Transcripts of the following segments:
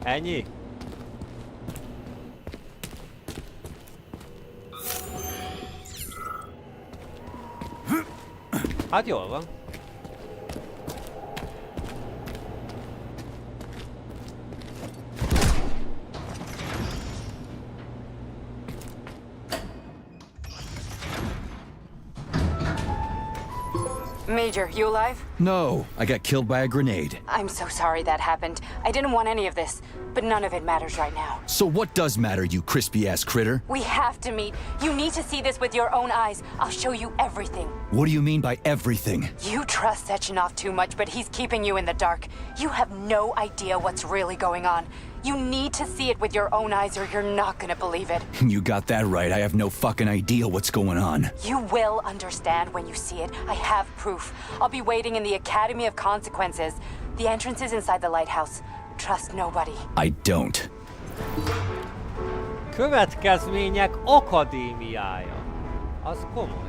Ennyi? Hát jól van. Major, you alive? No, I got killed by a grenade. I'm so sorry that happened. I didn't want any of this, but none of it matters right now. So what does matter, you crispy-ass critter? We have to meet. You need to see this with your own eyes. I'll show you everything. What do you mean by everything? You trust Sechenov too much, but he's keeping you in the dark. You have no idea what's really going on. You need to see it with your own eyes or you're not gonna believe it. You got that right. I have no fucking idea what's going on. You will understand when you see it. I have proof. I'll be waiting in the Academy of Consequences. The entrance is inside the lighthouse. Trust nobody. I don't. Következmények akadémiája. Az komoly.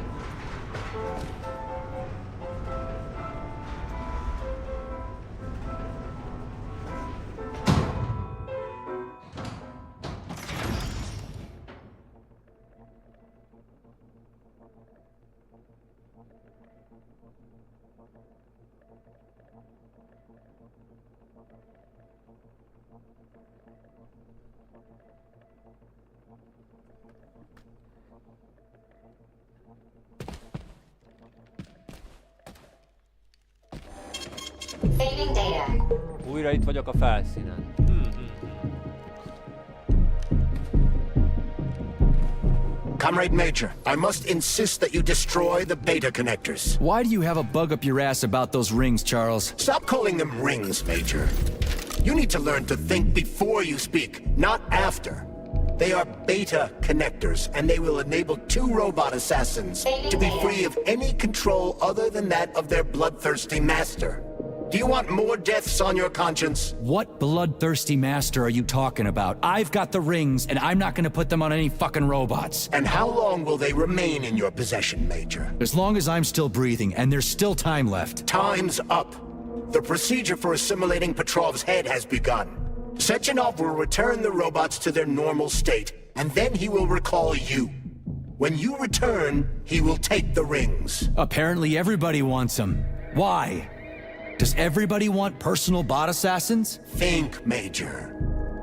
Saving data. Újra itt vagyok a felszínen. Comrade Major, I must insist that you destroy the beta connectors. Why do you have a bug up your ass about those rings, Charles? Stop calling them rings, Major. You need to learn to think before you speak, not after. They are beta connectors, and they will enable 2 robot assassins to be free of any control other than that of their bloodthirsty master. Do you want more deaths on your conscience? What bloodthirsty master are you talking about? I've got the rings, and I'm not gonna put them on any fucking robots. And how long will they remain in your possession, Major? As long as I'm still breathing, and there's still time left. Time's up. The procedure for assimilating Petrov's head has begun. Sechenov will return the robots to their normal state, and then he will recall you. When you return, he will take the rings. Apparently everybody wants them. Why? Does everybody want personal bot assassins? Think, Major.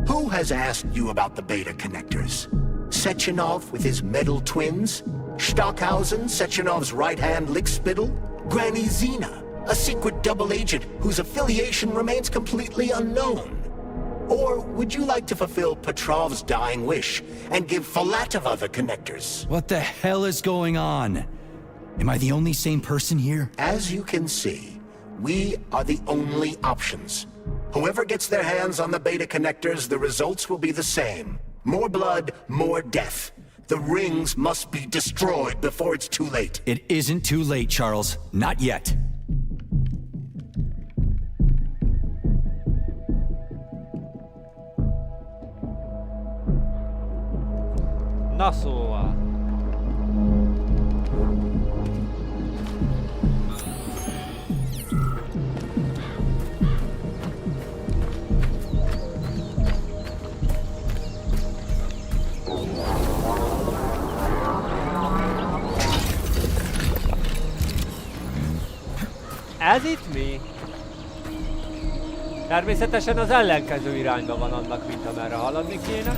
Who has asked you about the beta connectors? Sechenov with his metal twins? Stockhausen, Sechenov's right-hand lickspittle? Granny Zena, a secret double agent whose affiliation remains completely unknown? Or would you like to fulfill Petrov's dying wish and give Filatova the connectors? What the hell is going on? Am I the only sane person here? As you can see, we are the only options. Whoever gets their hands on the beta connectors, the results will be the same. More blood, more death. The rings must be destroyed before it's too late. It isn't too late, Charles. Not yet. Na szóval. Ez itt mi? Természetesen az ellenkező irányba van annak, mint amerre haladni kéne.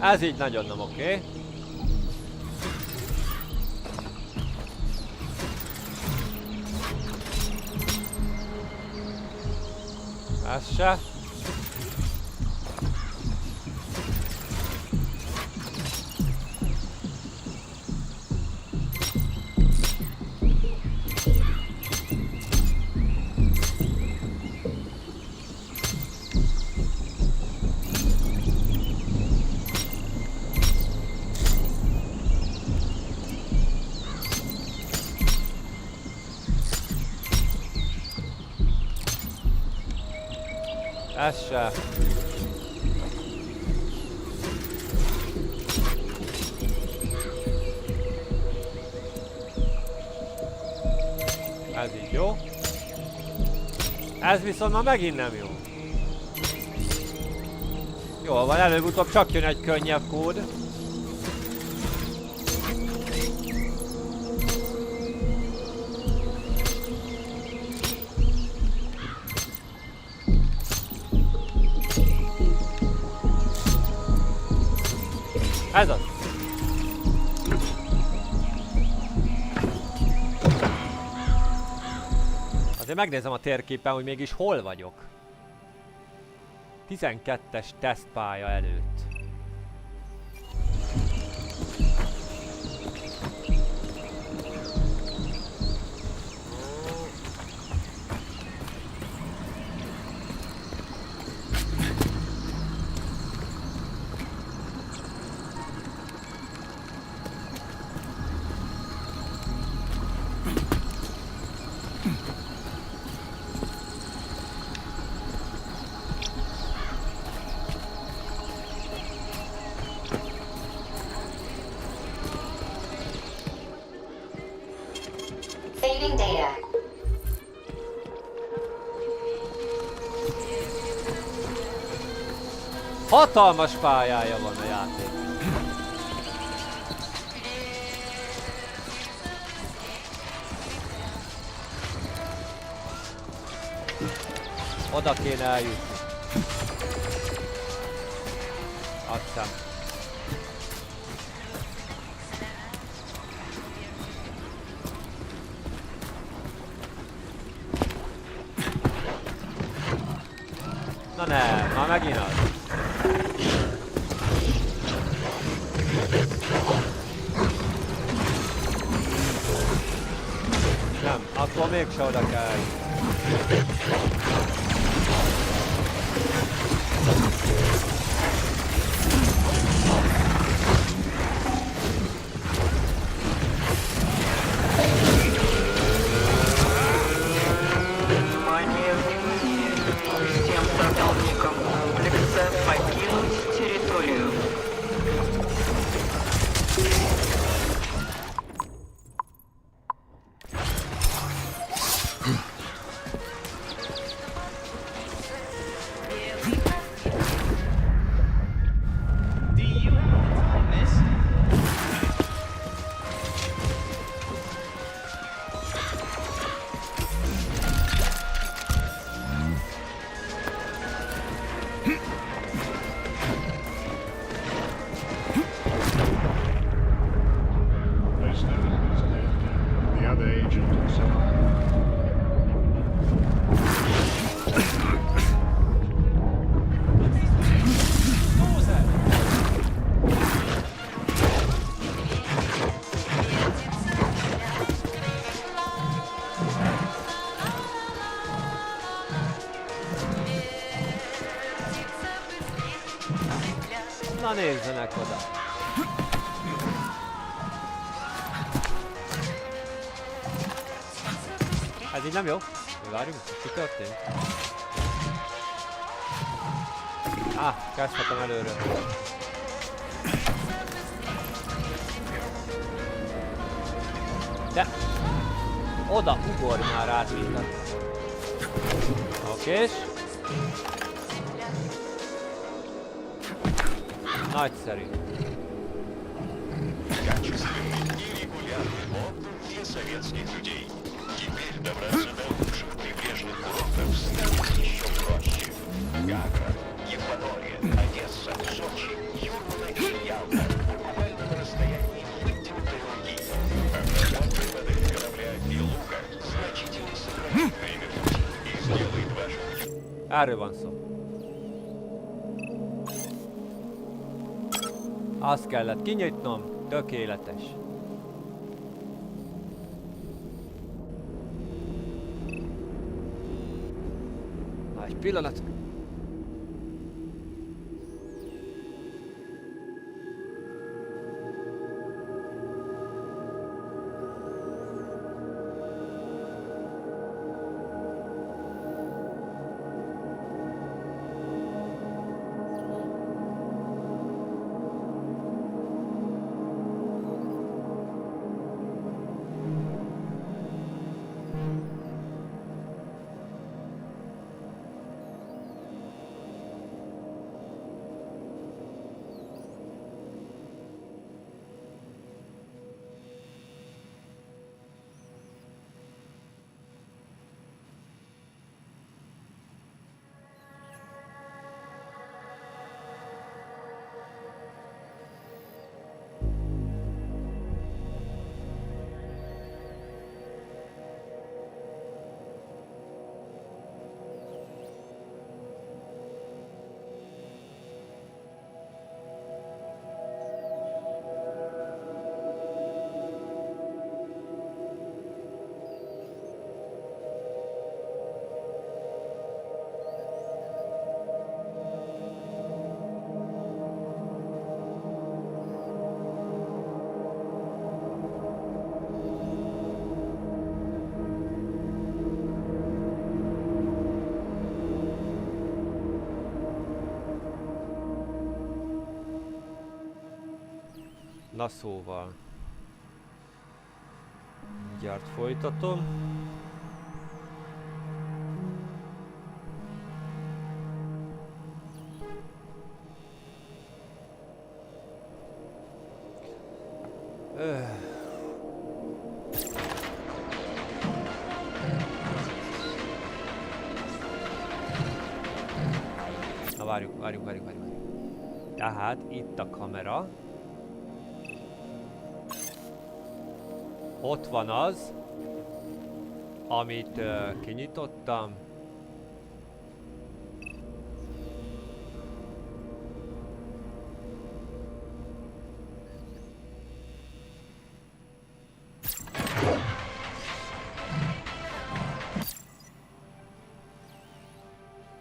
Ez így nagyon nem oké. Ez se. Ez se. Ez így jó. Ez viszont már megint nem jó. Jól van, előbb-utóbb csak jön egy könnyebb kód. Ez az. Azért megnézem a térképen, hogy mégis hol vagyok. 12-es tesztpálya előtt. Saving data. Hatalmas pályája van a játék. Oda kéne eljutni. Aztán. Na nem, már megint az. Nem, akkor mégse oda kell eljutni. Внимание, внимание! Всем сотрудникам комплекса покинуть территорию. The other agent and so on. Na nézzenek oda. Ez így nem jó? Várjunk, mi történt? Kezdhetem előről. De! Oda ugorj már át minden. Okés. Nagyszerű. Качественный и регулярный отдых для советских людей. Теперь добраться до лучших прибрежных курортов станет еще проще. Гагра, Евпатория, Одесса, Сочи, Юрмала и Ялта. Буквально на расстоянии вытянутой руки. Осмотр модель корабля «Белуга» значительно сократит время пути и сделает ваше путешествие. Erről van szó. Azt kellett kinyitnom, tökéletes. Na, egy pillanat. Na szóval. Mindjárt folytatom. Na várjuk. Tehát itt a kamera. Ott van az, amit kinyitottam.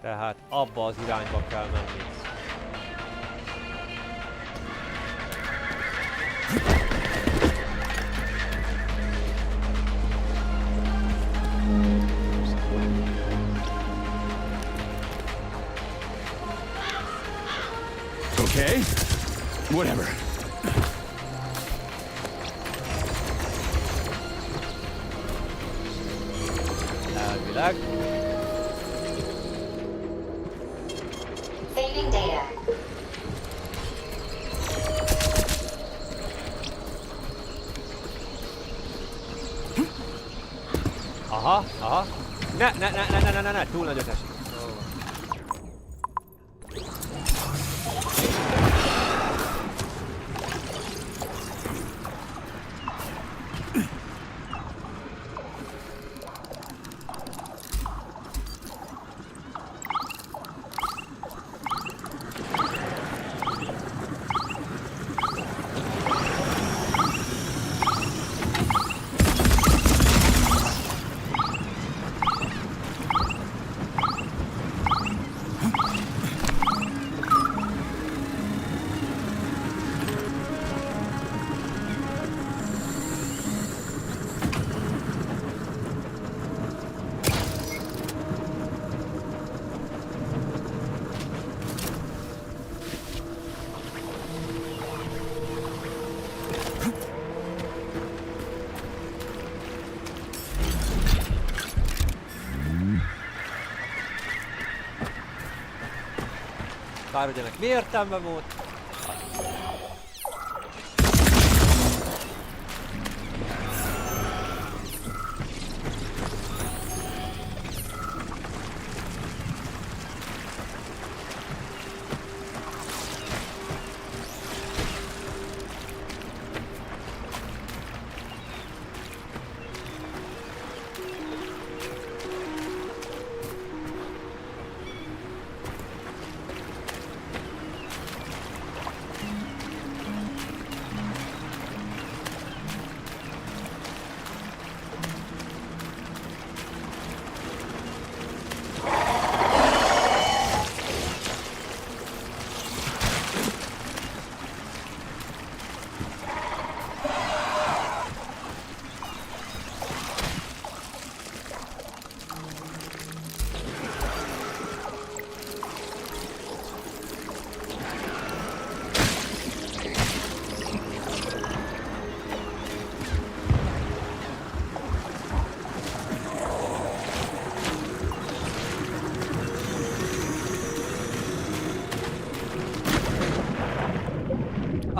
Tehát abba az irányba kell menni. Okay? Whatever. Elvileg. Saving data. Aha. Ne, túl nagyot esik. Bár ugye ennek mi értelme volt?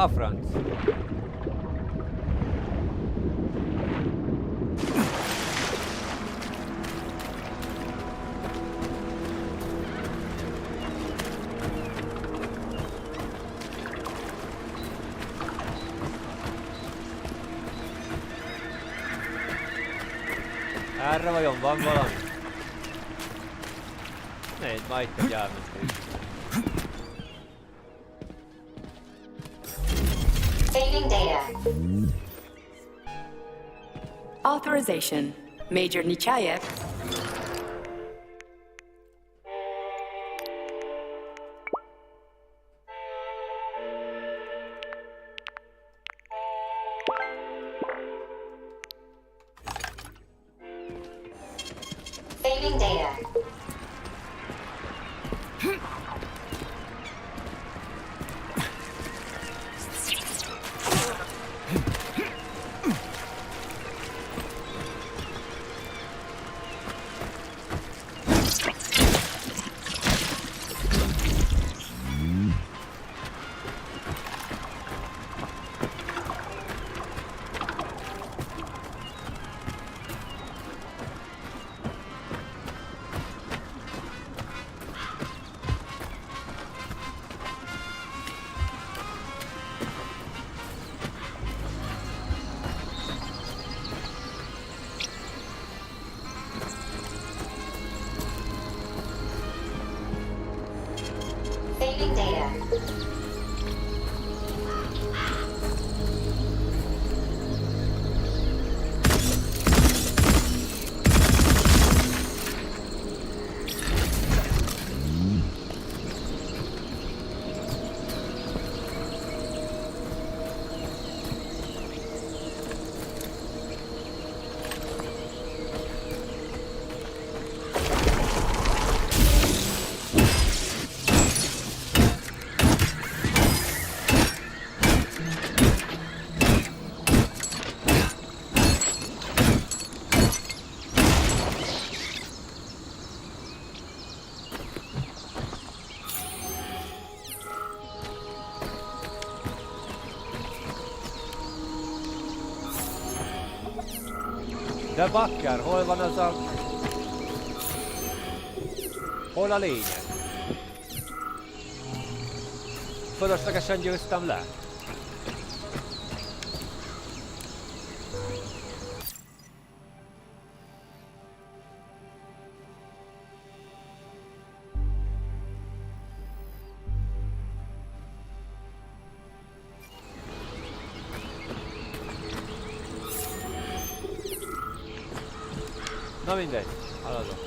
A franc. Erre vajon van valami? Nézd, ma itt egy elmentünk. Saving data. Authorization. Major Nichayev. Saving data. De bakker, hol van az a... Hol a lényeg? Fölöslegesen győztem le? Na mindegy, haladok.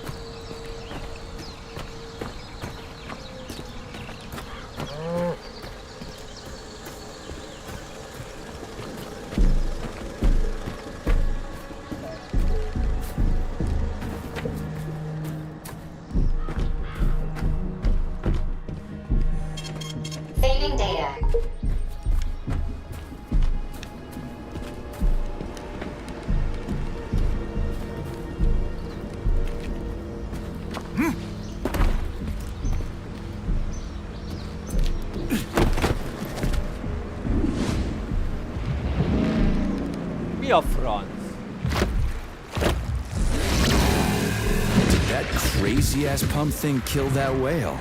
Saving data. Mi a franc? Did that crazy-ass pump thing kill that whale?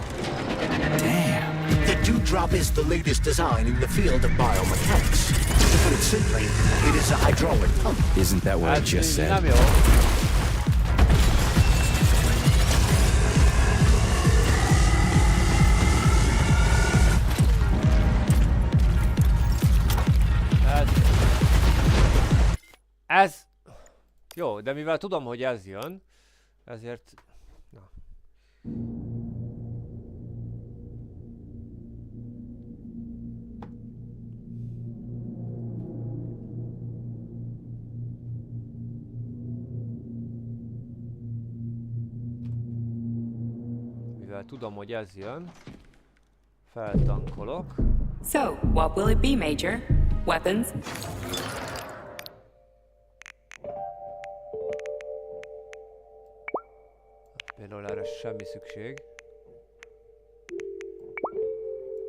Damn. The Dewdrop is the latest design in the field of biomechanics. To put it simply, it is a hydraulic pump. Isn't that what I just said? Nem jó. Ez... Jó, de mivel tudom, hogy ez jön, ezért... Na. Mivel tudom, hogy ez jön, feltankolok. So, what will it be, Major? Weapons? Például erre semmi szükség.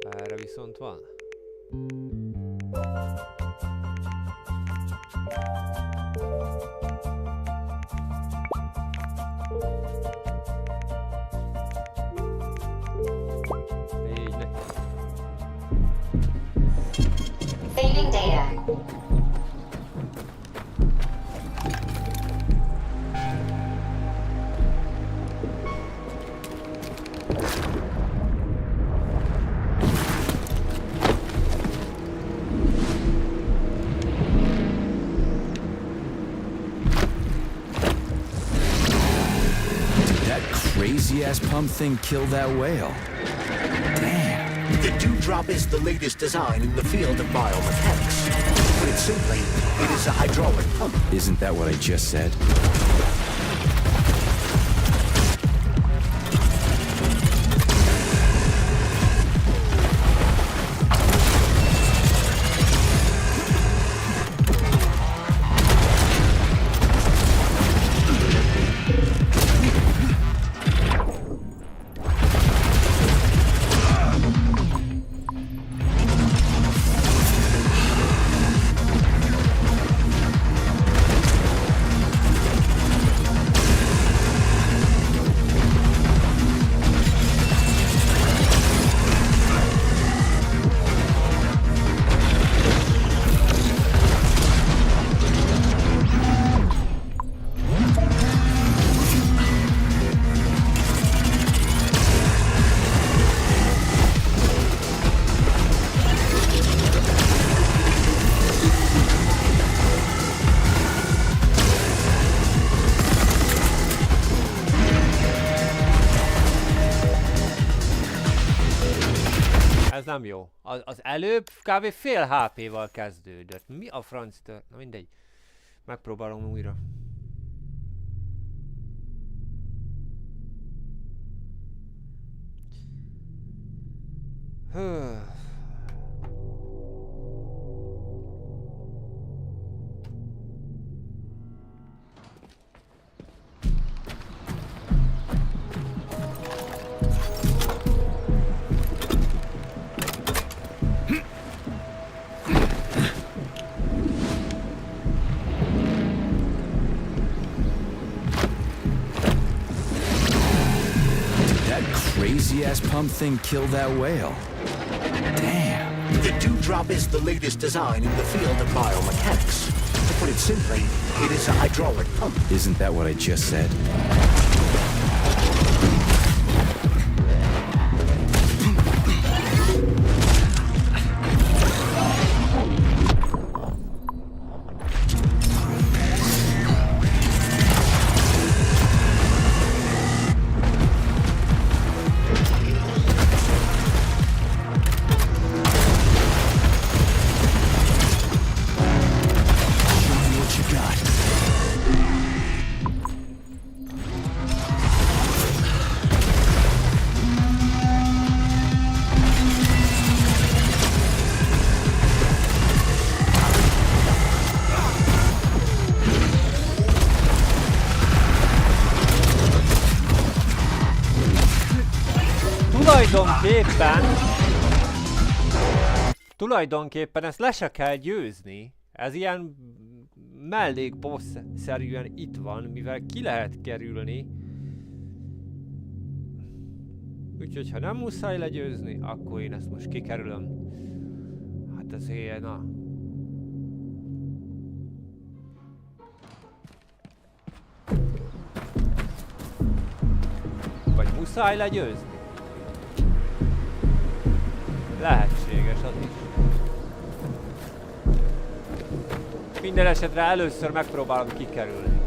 Erre viszont van. Így ne. Saving data. Crazy-ass pump thing kill that whale? Damn. The Dewdrop is the latest design in the field of biomechanics. To put it simply, it is a hydraulic pump. Isn't that what I just said? Ez nem jó. Az előbb kb. Fél HP-val kezdődött. Mi a franc tört? Na mindegy. Megpróbálom újra. gas pump thing killed that whale. Damn. The Dewdrop is the latest design in the field of biomechanics. To put it simply, it is a hydraulic pump. Isn't that what I just said? Tulajdonképpen ezt le se kell győzni. Ez ilyen mellékboss-szerűen itt van, mivel ki lehet kerülni. Úgyhogy ha nem muszáj legyőzni, akkor én ezt most kikerülöm. Hát ez ilyen, na. Vagy muszáj legyőzni? Lehetséges az is. Minden esetre először megpróbálom kikerülni.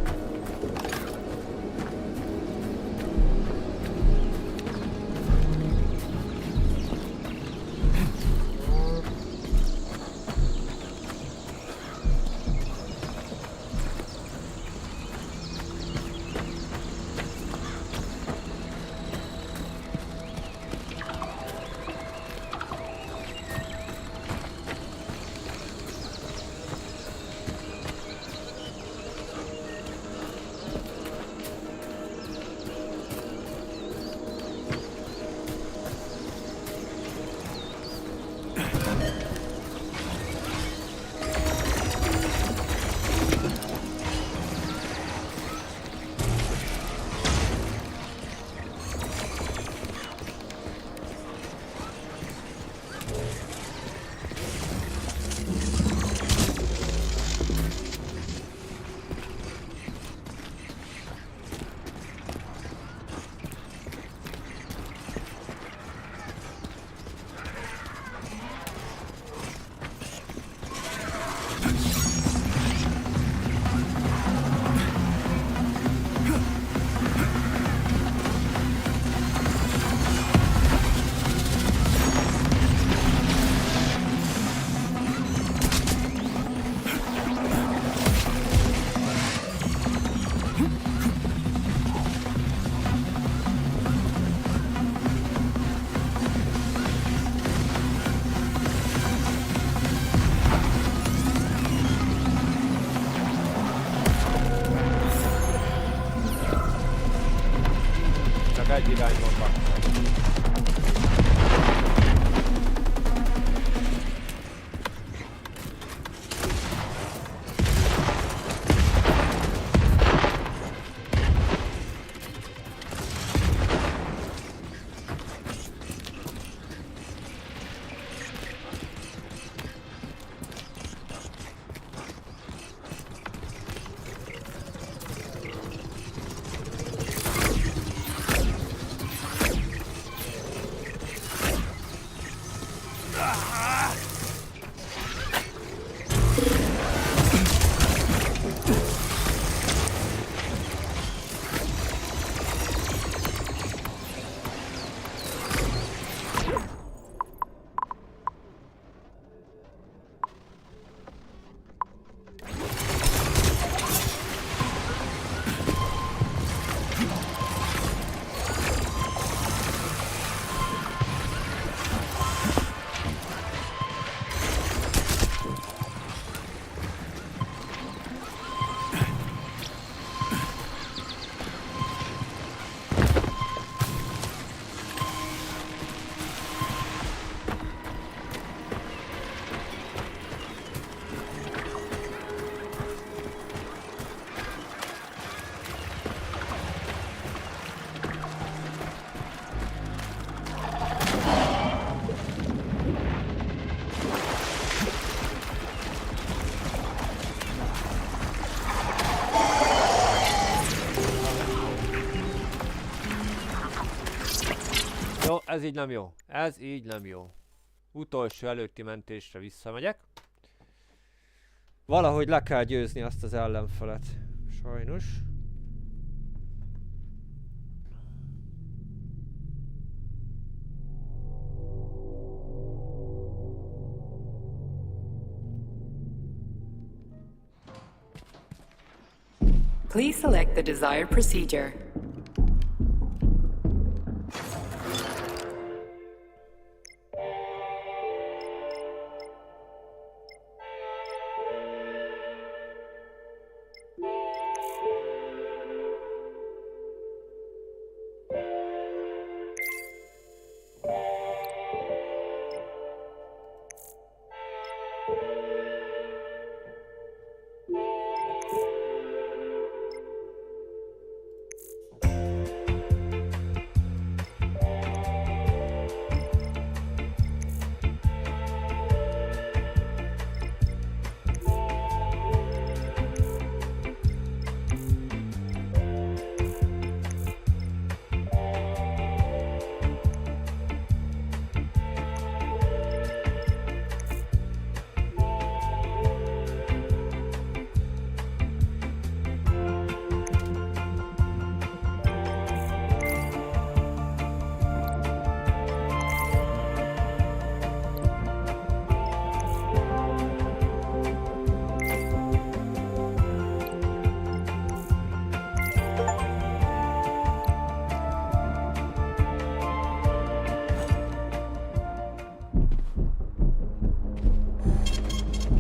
Egy irányban van. Ez így nem jó. Ez így nem jó. Utolsó előtti mentésre visszamegyek. Valahogy le kell győzni azt az ellenfelet. Sajnos. Please select the desired procedure.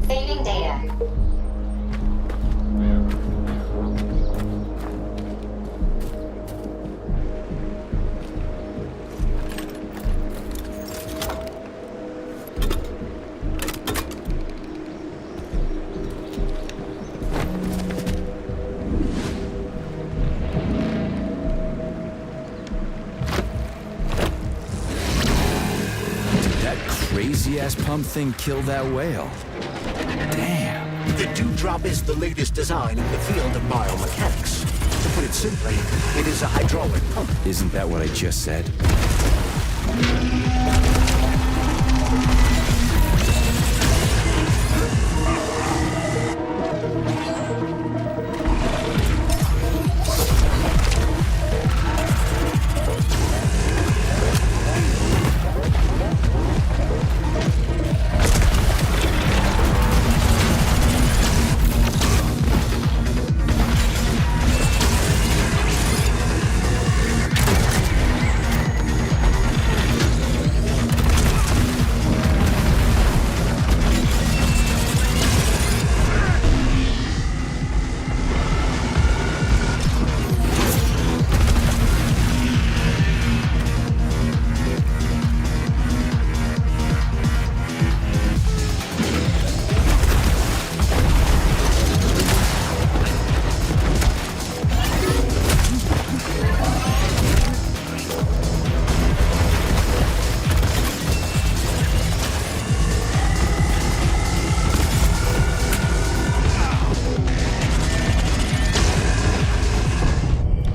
Saving data. That crazy-ass pump thing killed that whale. Damn. The Dewdrop is the latest design in the field of biomechanics. To put it simply, it is a hydraulic pump. Isn't that what I just said?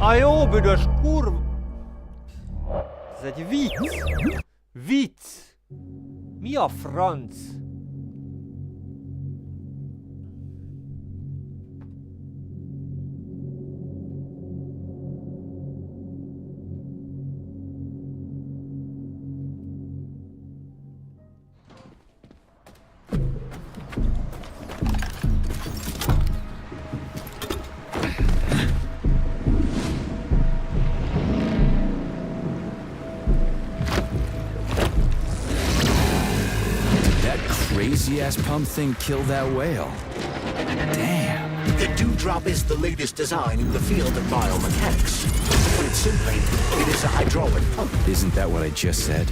A jó büdös kurv... Ez egy vicc! Vicc! Mi a franc? Crazy-ass pump thing killed that whale. Damn. The Dewdrop is the latest design in the field of biomechanics. To put it simply, it is a hydraulic pump. Isn't that what I just said?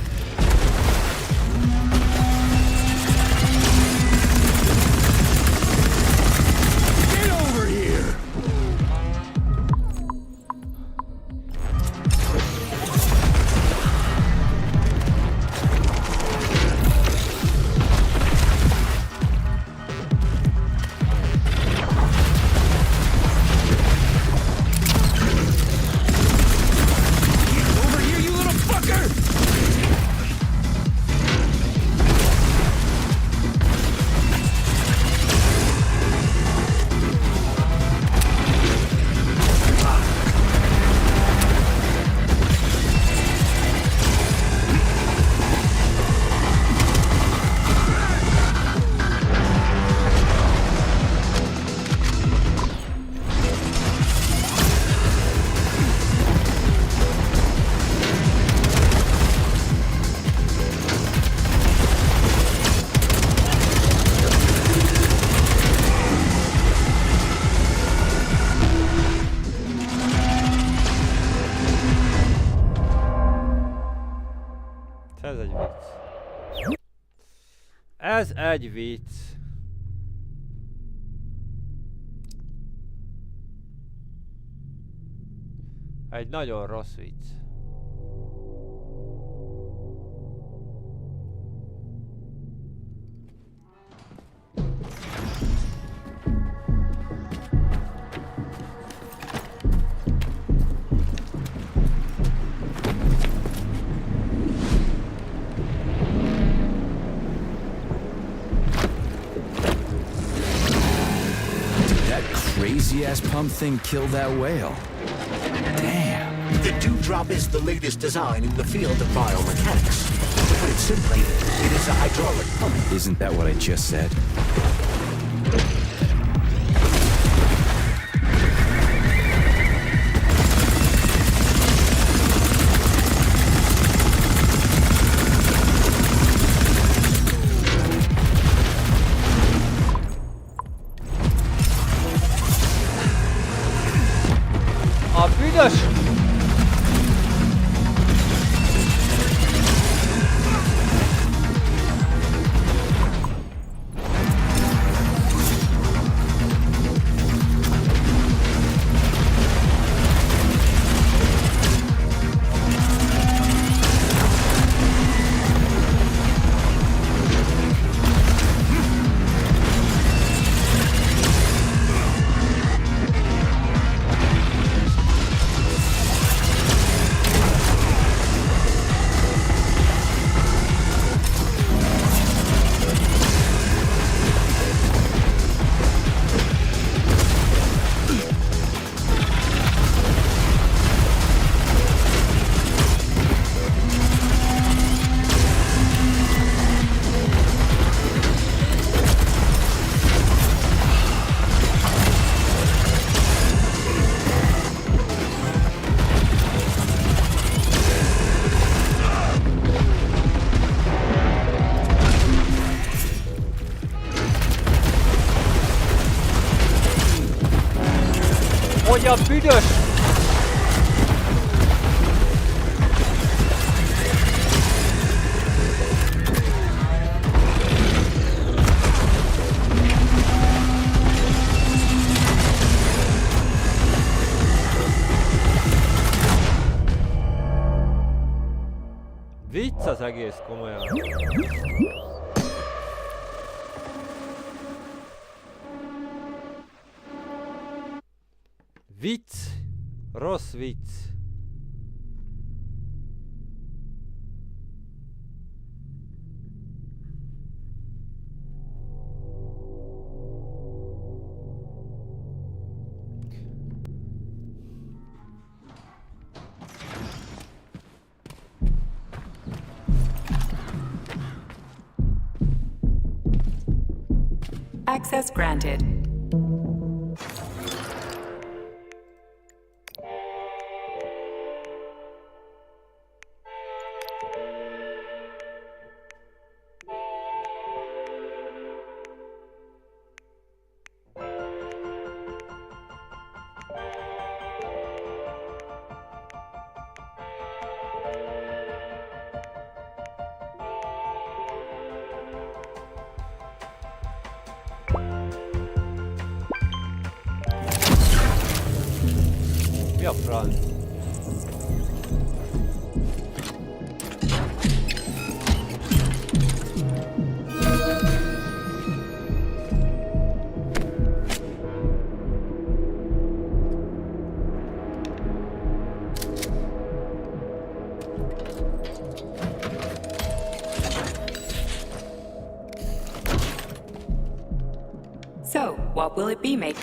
Get over here! Over here, you little fucker! Ez egy vicc. Egy nagyon rossz vicc. Crazy-ass pump thing killed that whale. Damn. The Dewdrop is the latest design in the field of biomechanics. To put it simply, it is a hydraulic pump. Isn't that what I just said? A büdös! Hogy a büdös! Vicc az egész komolyan. Vicc. Rossz vicc. Access granted. Mi a franc? So, what will it be, mate?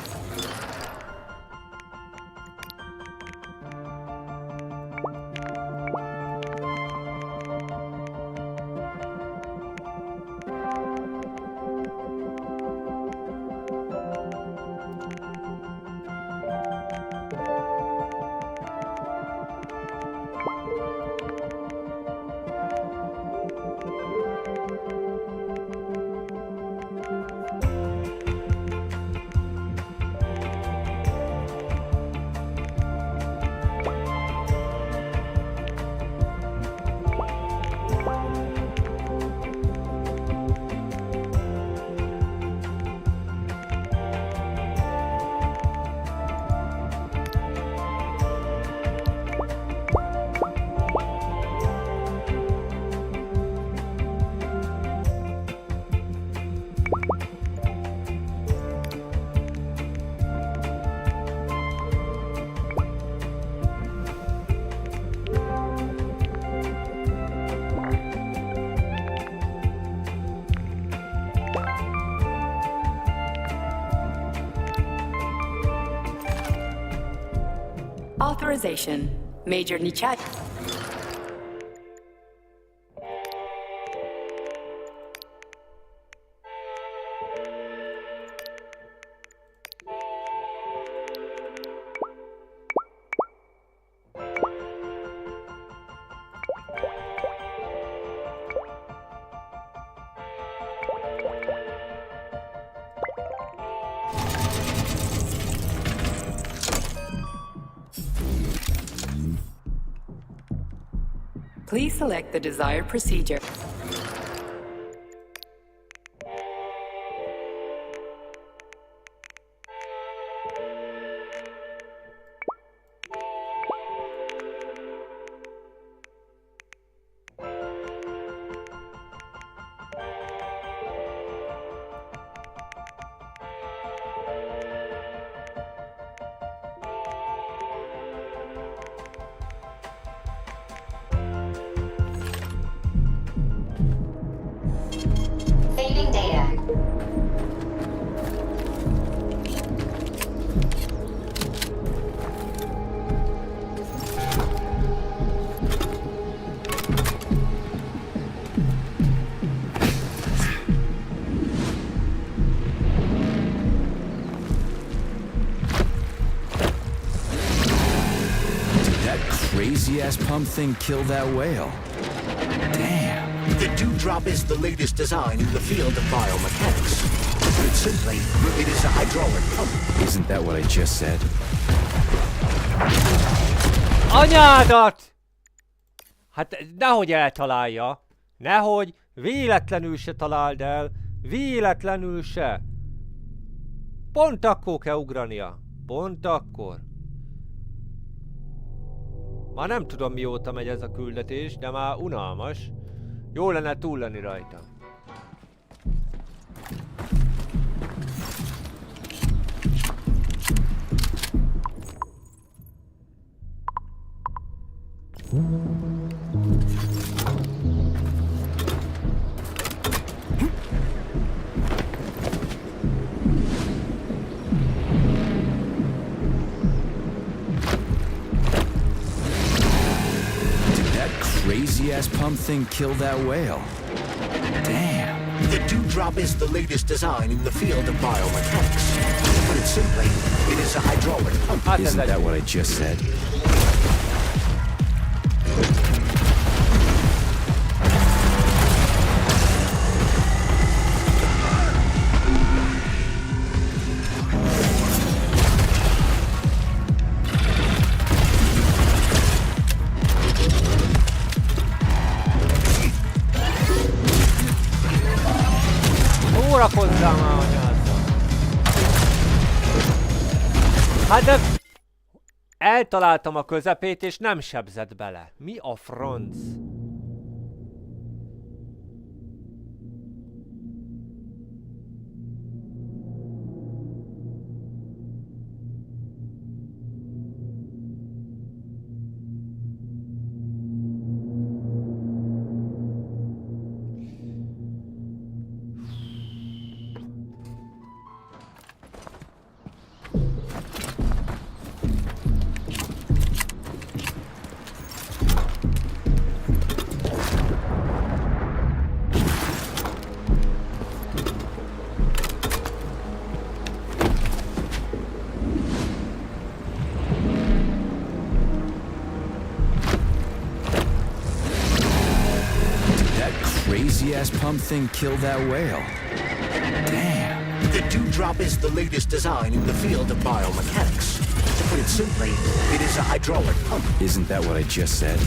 Authorization. Major Nichat. Please select the desired procedure. Saving data. That crazy-ass pump thing killed that whale. Damn. The Dewdrop is the latest design in the field of biomechanics. To put it simply, it is a hydraulic pump. Isn't that what I just said? Anyádat! Hát nehogy eltalálja. Nehogy véletlenül se találd el. Véletlenül se. Pont akkor kell ugrania. Pont akkor. Már nem tudom mióta megy ez a küldetés, de már unalmas. Jó lenne túl lenni rajta. Crazy-ass pump thing killed that whale. Damn. The Dewdrop is the latest design in the field of biomechanics. To put it simply, it is a hydraulic pump. Isn't that what I just said? Szórakozzál már anyáddal! Hát de... Eltaláltam a közepét és nem sebzett bele. Mi a franc? Crazy-ass pump thing killed that whale. Damn. The Dewdrop is the latest design in the field of biomechanics. To put it simply, it is a hydraulic pump. Isn't that what I just said?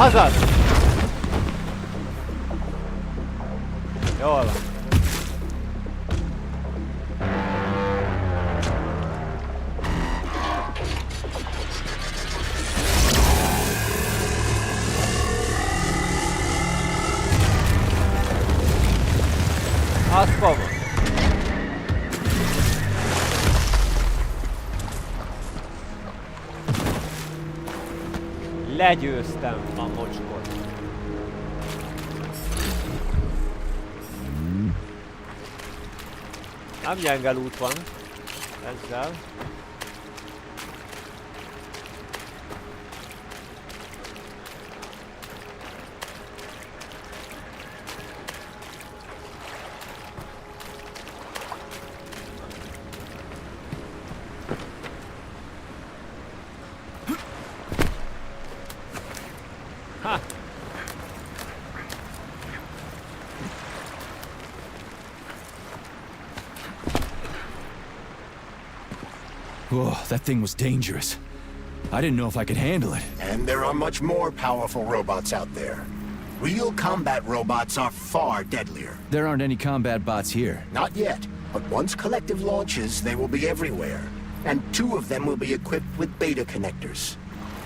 Azaz! Jól van. Azt fogom. Legyőztem a mocskot. Nem gyenge út van ezzel. Ha! Whoa, that thing was dangerous. I didn't know if I could handle it. And there are much more powerful robots out there. Real combat robots are far deadlier. There aren't any combat bots here. Not yet, but once Collective launches, they will be everywhere. And 2 of them will be equipped with beta connectors.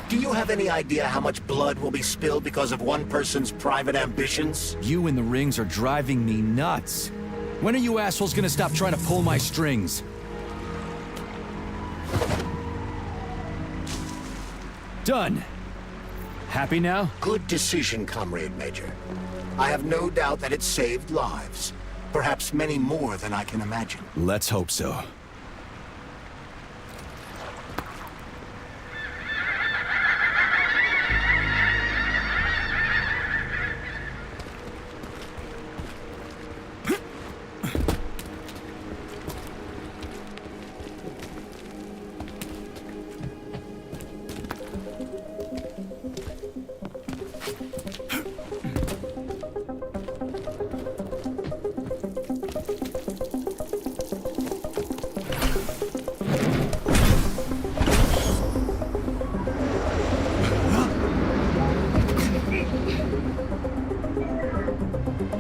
Do you have any idea how much blood will be spilled because of one person's private ambitions? You in the rings are driving me nuts. When are you assholes gonna stop trying to pull my strings? Done. Happy now? Good decision, Comrade Major. I have no doubt that it saved lives. Perhaps many more than I can imagine. Let's hope so.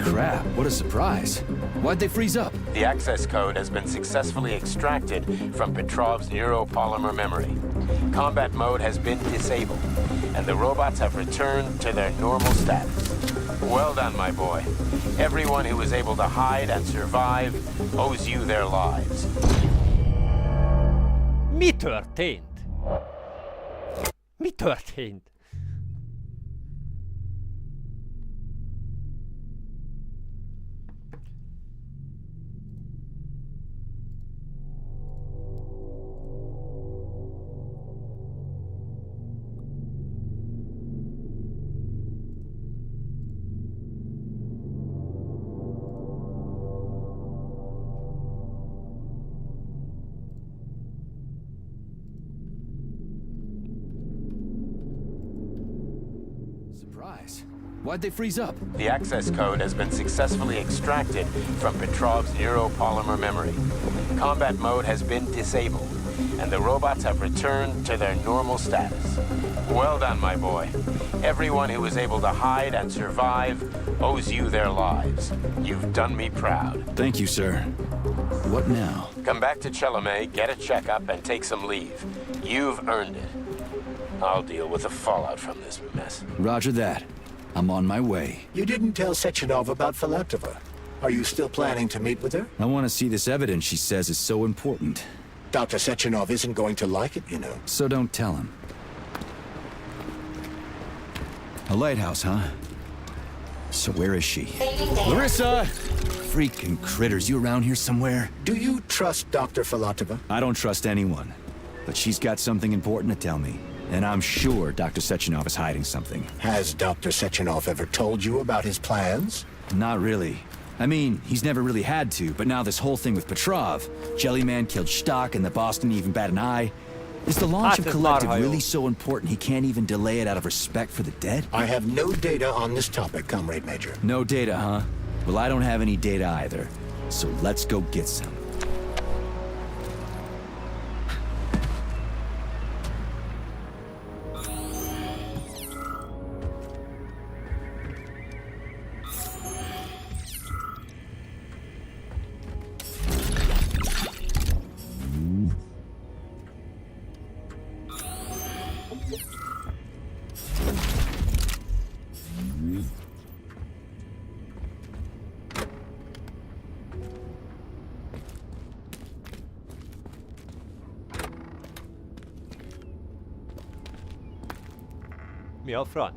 Crap, what a surprise. Why'd they freeze up? The access code has been successfully extracted from Petrov's neuropolymer memory. Combat mode has been disabled, and the robots have returned to their normal status. Well done, my boy. Everyone who was able to hide and survive owes you their lives. Mi történt? Mi történt? Surprise. Why'd they freeze up? The access code has been successfully extracted from Petrov's neuropolymer memory. Combat mode has been disabled, and the robots have returned to their normal status. Well done, my boy. Everyone who was able to hide and survive owes you their lives. You've done me proud. Thank you, sir. What now? Come back to Chelomey, get a checkup, and take some leave. You've earned it. I'll deal with the fallout from this mess. Roger that. I'm on my way. You didn't tell Sechenov about Filatova. Are you still planning to meet with her? I want to see this evidence she says is so important. Dr. Sechenov isn't going to like it, you know. So don't tell him. A lighthouse, huh? So where is she? Saving data. Larissa! Freaking critters, you around here somewhere? Do you trust Dr. Filatova? I don't trust anyone. But she's got something important to tell me. And I'm sure Dr. Sechenov is hiding something. Has Dr. Sechenov ever told you about his plans? Not really. I mean, he's never really had to, but now this whole thing with Petrov, Jellyman killed Stock and the boss didn't even bat an eye. Is the launch of Collective really so important he can't even delay it out of respect for the dead? I have no data on this topic, Comrade Major. No data, huh? Well, I don't have any data either. So let's go get some. Mi a franc?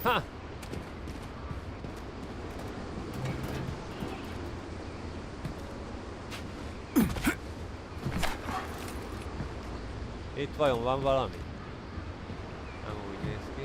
Ha! Itt vajon van valami? Nem úgy néz ki.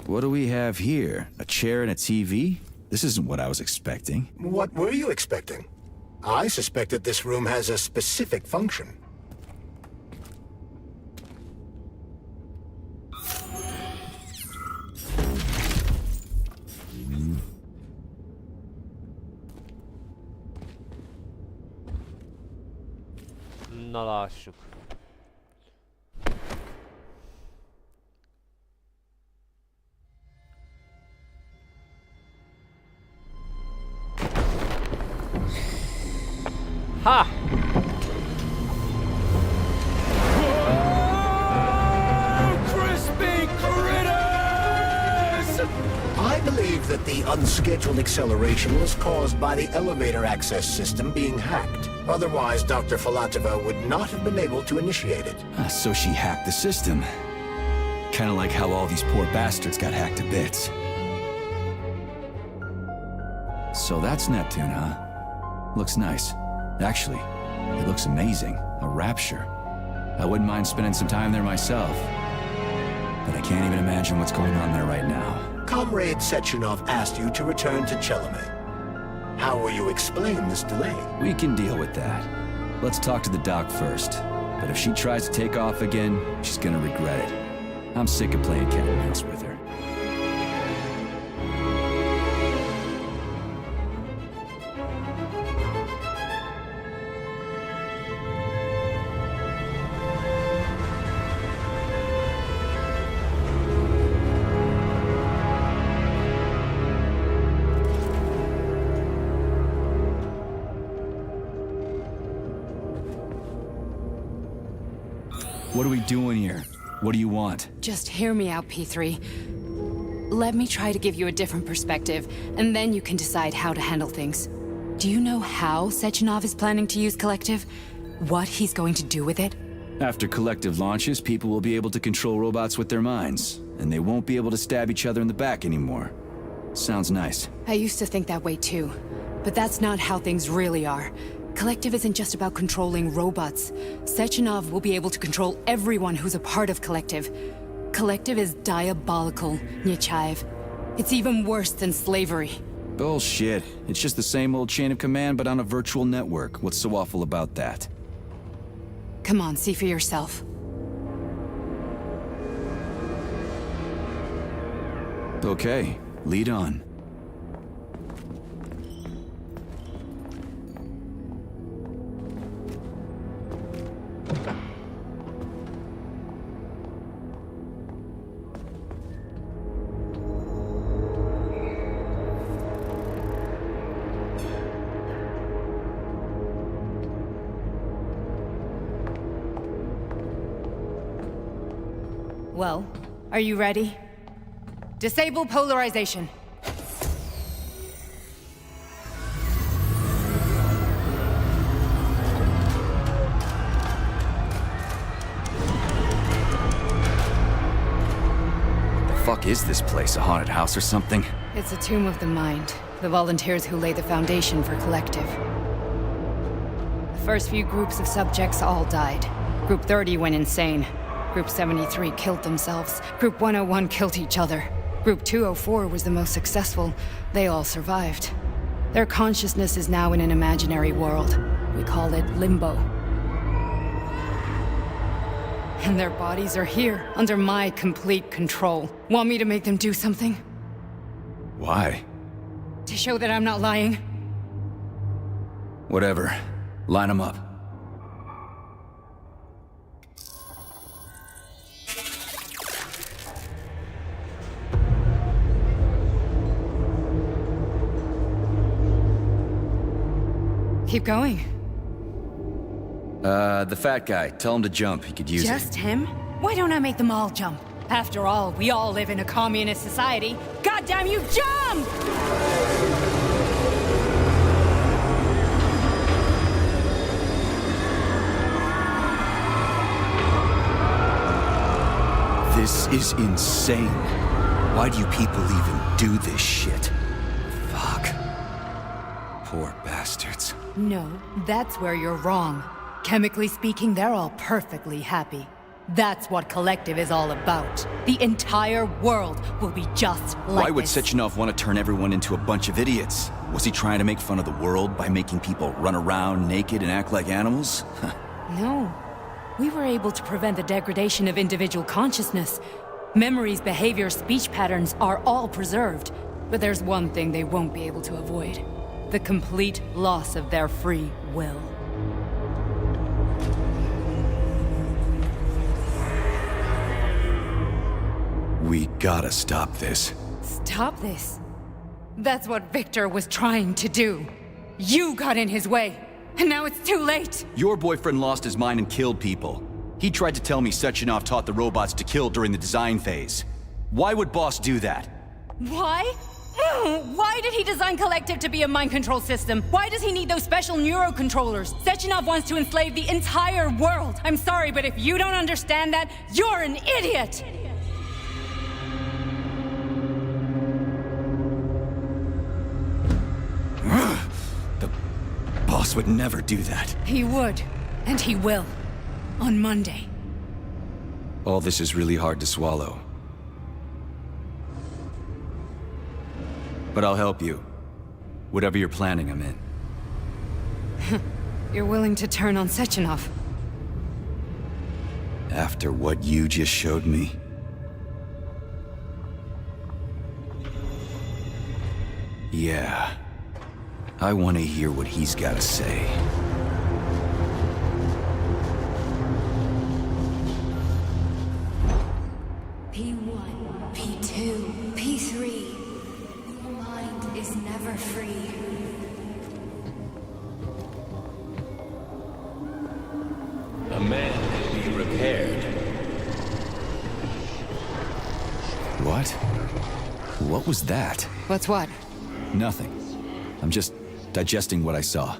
What do we have here? A chair and a TV? This isn't what I was expecting. What were you expecting? I suspect that this room has a specific function. Na lássuk. Ha! Crispy critters! I believe that the unscheduled acceleration was caused by the elevator access system being hacked. Otherwise, Dr. Filatova would not have been able to initiate it. So she hacked the system. Kinda like how all these poor bastards got hacked to bits. So that's Neptune, huh? Looks nice. Actually, it looks amazing. A rapture. I wouldn't mind spending some time there myself. But I can't even imagine what's going on there right now. Comrade Sechenov asked you to return to Chelome. How will you explain this delay? We can deal with that. Let's talk to the doc first. But if she tries to take off again, she's gonna regret it. I'm sick of playing cat and mouse with her. What are we doing here? What do you want? Just hear me out, P3. Let me try to give you a different perspective, and then you can decide how to handle things. Do you know how Sechenov is planning to use Collective? What he's going to do with it? After Collective launches, people will be able to control robots with their minds, and they won't be able to stab each other in the back anymore. Sounds nice. I used to think that way too, but that's not how things really are. Collective isn't just about controlling robots. Sechenov will be able to control everyone who's a part of Collective. Collective is diabolical, Nechayev. It's even worse than slavery. Bullshit. It's just the same old chain of command, but on a virtual network. What's so awful about that? Come on, see for yourself. Okay, lead on. Well, are you ready? Disable polarization. fuck is this place? A haunted house or something? It's a tomb of the mind. The volunteers who lay the foundation for Collective. The first few groups of subjects all died. Group 30 went insane. Group 73 killed themselves. Group 101 killed each other. Group 204 was the most successful. They all survived. Their consciousness is now in an imaginary world. We call it Limbo. And their bodies are here, under my complete control. Want me to make them do something? Why? To show that I'm not lying? Whatever. Line them up. Keep going. The fat guy. Tell him to jump. He could use it. Just him? Why don't I make them all jump? After all, we all live in a communist society. Goddamn you, jump! This is insane. Why do you people even do this shit? Fuck. Poor bastards. No, that's where you're wrong. Chemically speaking, they're all perfectly happy. That's what Collective is all about. The entire world will be just like Why would this. Sechenov want to turn everyone into a bunch of idiots? Was he trying to make fun of the world by making people run around naked and act like animals? No. We were able to prevent the degradation of individual consciousness. Memories, behavior, speech patterns are all preserved. But there's one thing they won't be able to avoid. The complete loss of their free will. We gotta stop this. Stop this. That's what Victor was trying to do. You got in his way, and now it's too late. Your boyfriend lost his mind and killed people. He tried to tell me Sechenov taught the robots to kill during the design phase. Why would Boss do that? Why? Why did he design Collective to be a mind control system? Why does he need those special neurocontrollers? Sechenov wants to enslave the entire world. I'm sorry, but if you don't understand that, you're an idiot! The boss would never do that. He would, and he will. On Monday. All this is really hard to swallow. But I'll help you. Whatever you're planning, I'm in. You're willing to turn on Sechenov? After what you just showed me? Yeah. I want to hear what he's got to say. P1, P2, P3. Your mind is never free. A man can be repaired. What? What was that? What's what? Nothing. I'm just digesting what I saw.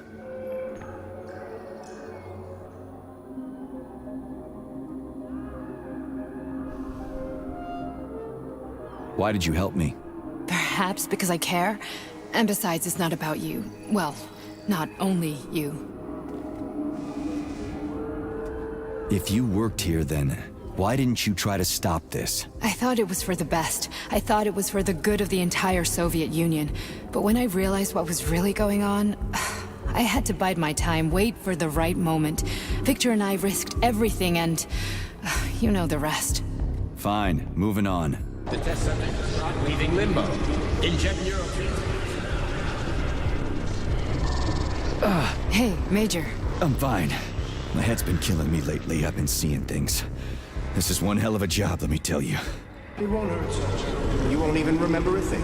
Why did you help me? Perhaps because I care. And besides, it's not about you. Well, not only you. If you worked here, then why didn't you try to stop this? I thought it was for the best. I thought it was for the good of the entire Soviet Union. But when I realized what was really going on, I had to bide my time, wait for the right moment. Victor and I risked everything and... you know the rest. Fine, moving on. The test subject is not leaving limbo. Inject neurotransmitters. Hey, Major. I'm fine. My head's been killing me lately. I've been seeing things. This is one hell of a job, let me tell you. It won't hurt, Sergeant. You won't even remember a thing.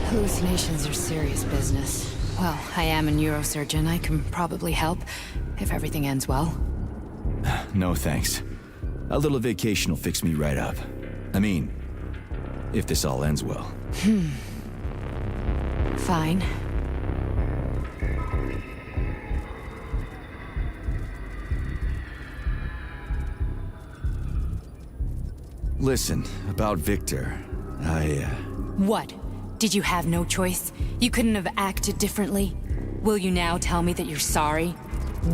Hallucinations are serious business. Well, I am a neurosurgeon. I can probably help, if everything ends well. No thanks. A little vacation will fix me right up. I mean, if this all ends well. Fine. Listen, about Victor, What? Did you have no choice? You couldn't have acted differently? Will you now tell me that you're sorry?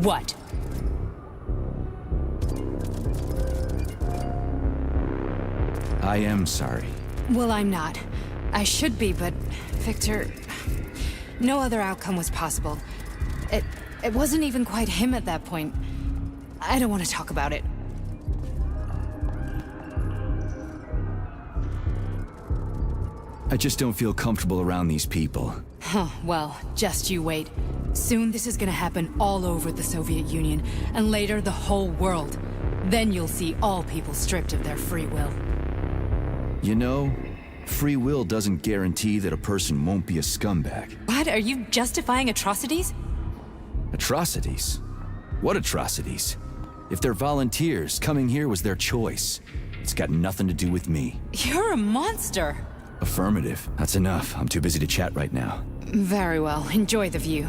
What? I am sorry. Well, I'm not. I should be, but Victor... No other outcome was possible. It wasn't even quite him at that point. I don't want to talk about it. I just don't feel comfortable around these people. Huh, well, just you wait. Soon this is gonna happen all over the Soviet Union, and later the whole world. Then you'll see all people stripped of their free will. You know, free will doesn't guarantee that a person won't be a scumbag. What? Are you justifying atrocities? Atrocities? What atrocities? If they're volunteers, coming here was their choice. It's got nothing to do with me. You're a monster! Affirmative. That's enough. I'm too busy to chat right now. Very well. Enjoy the view.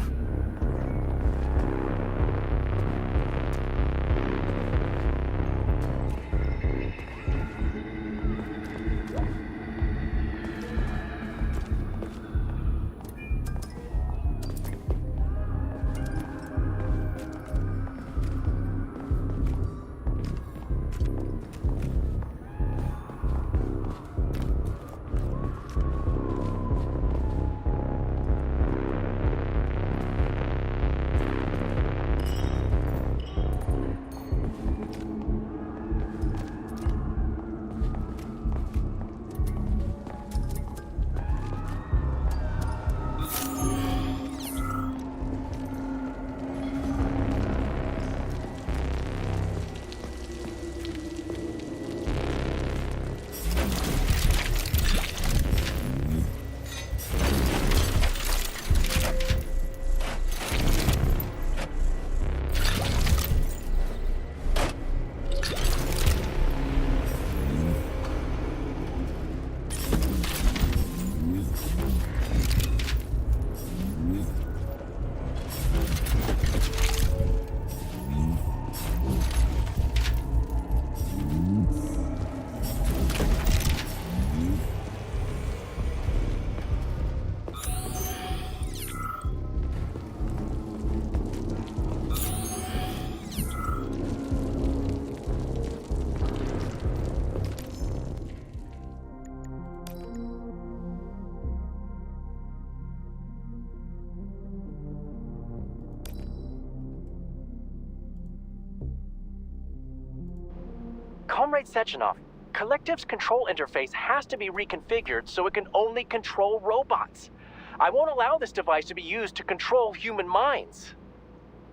Comrade Sechenov, Collective's control interface has to be reconfigured so it can only control robots. I won't allow this device to be used to control human minds.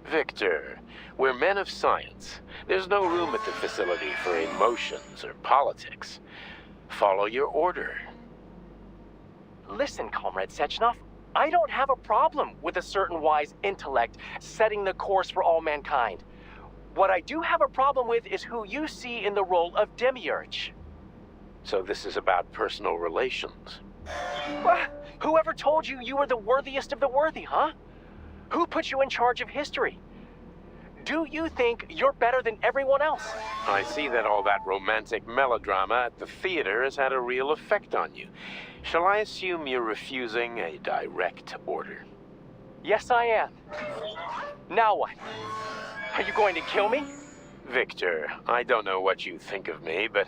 Victor, we're men of science. There's no room at the facility for emotions or politics. Follow your order. Listen, Comrade Sechenov, I don't have a problem with a certain wise intellect setting the course for all mankind. What I do have a problem with is who you see in the role of Demiurge. So this is about personal relations. Well, whoever told you you were the worthiest of the worthy, huh? Who put you in charge of history? Do you think you're better than everyone else? I see that all that romantic melodrama at the theater has had a real effect on you. Shall I assume you're refusing a direct order? Yes, I am. Now what? Are you going to kill me? Victor, I don't know what you think of me, but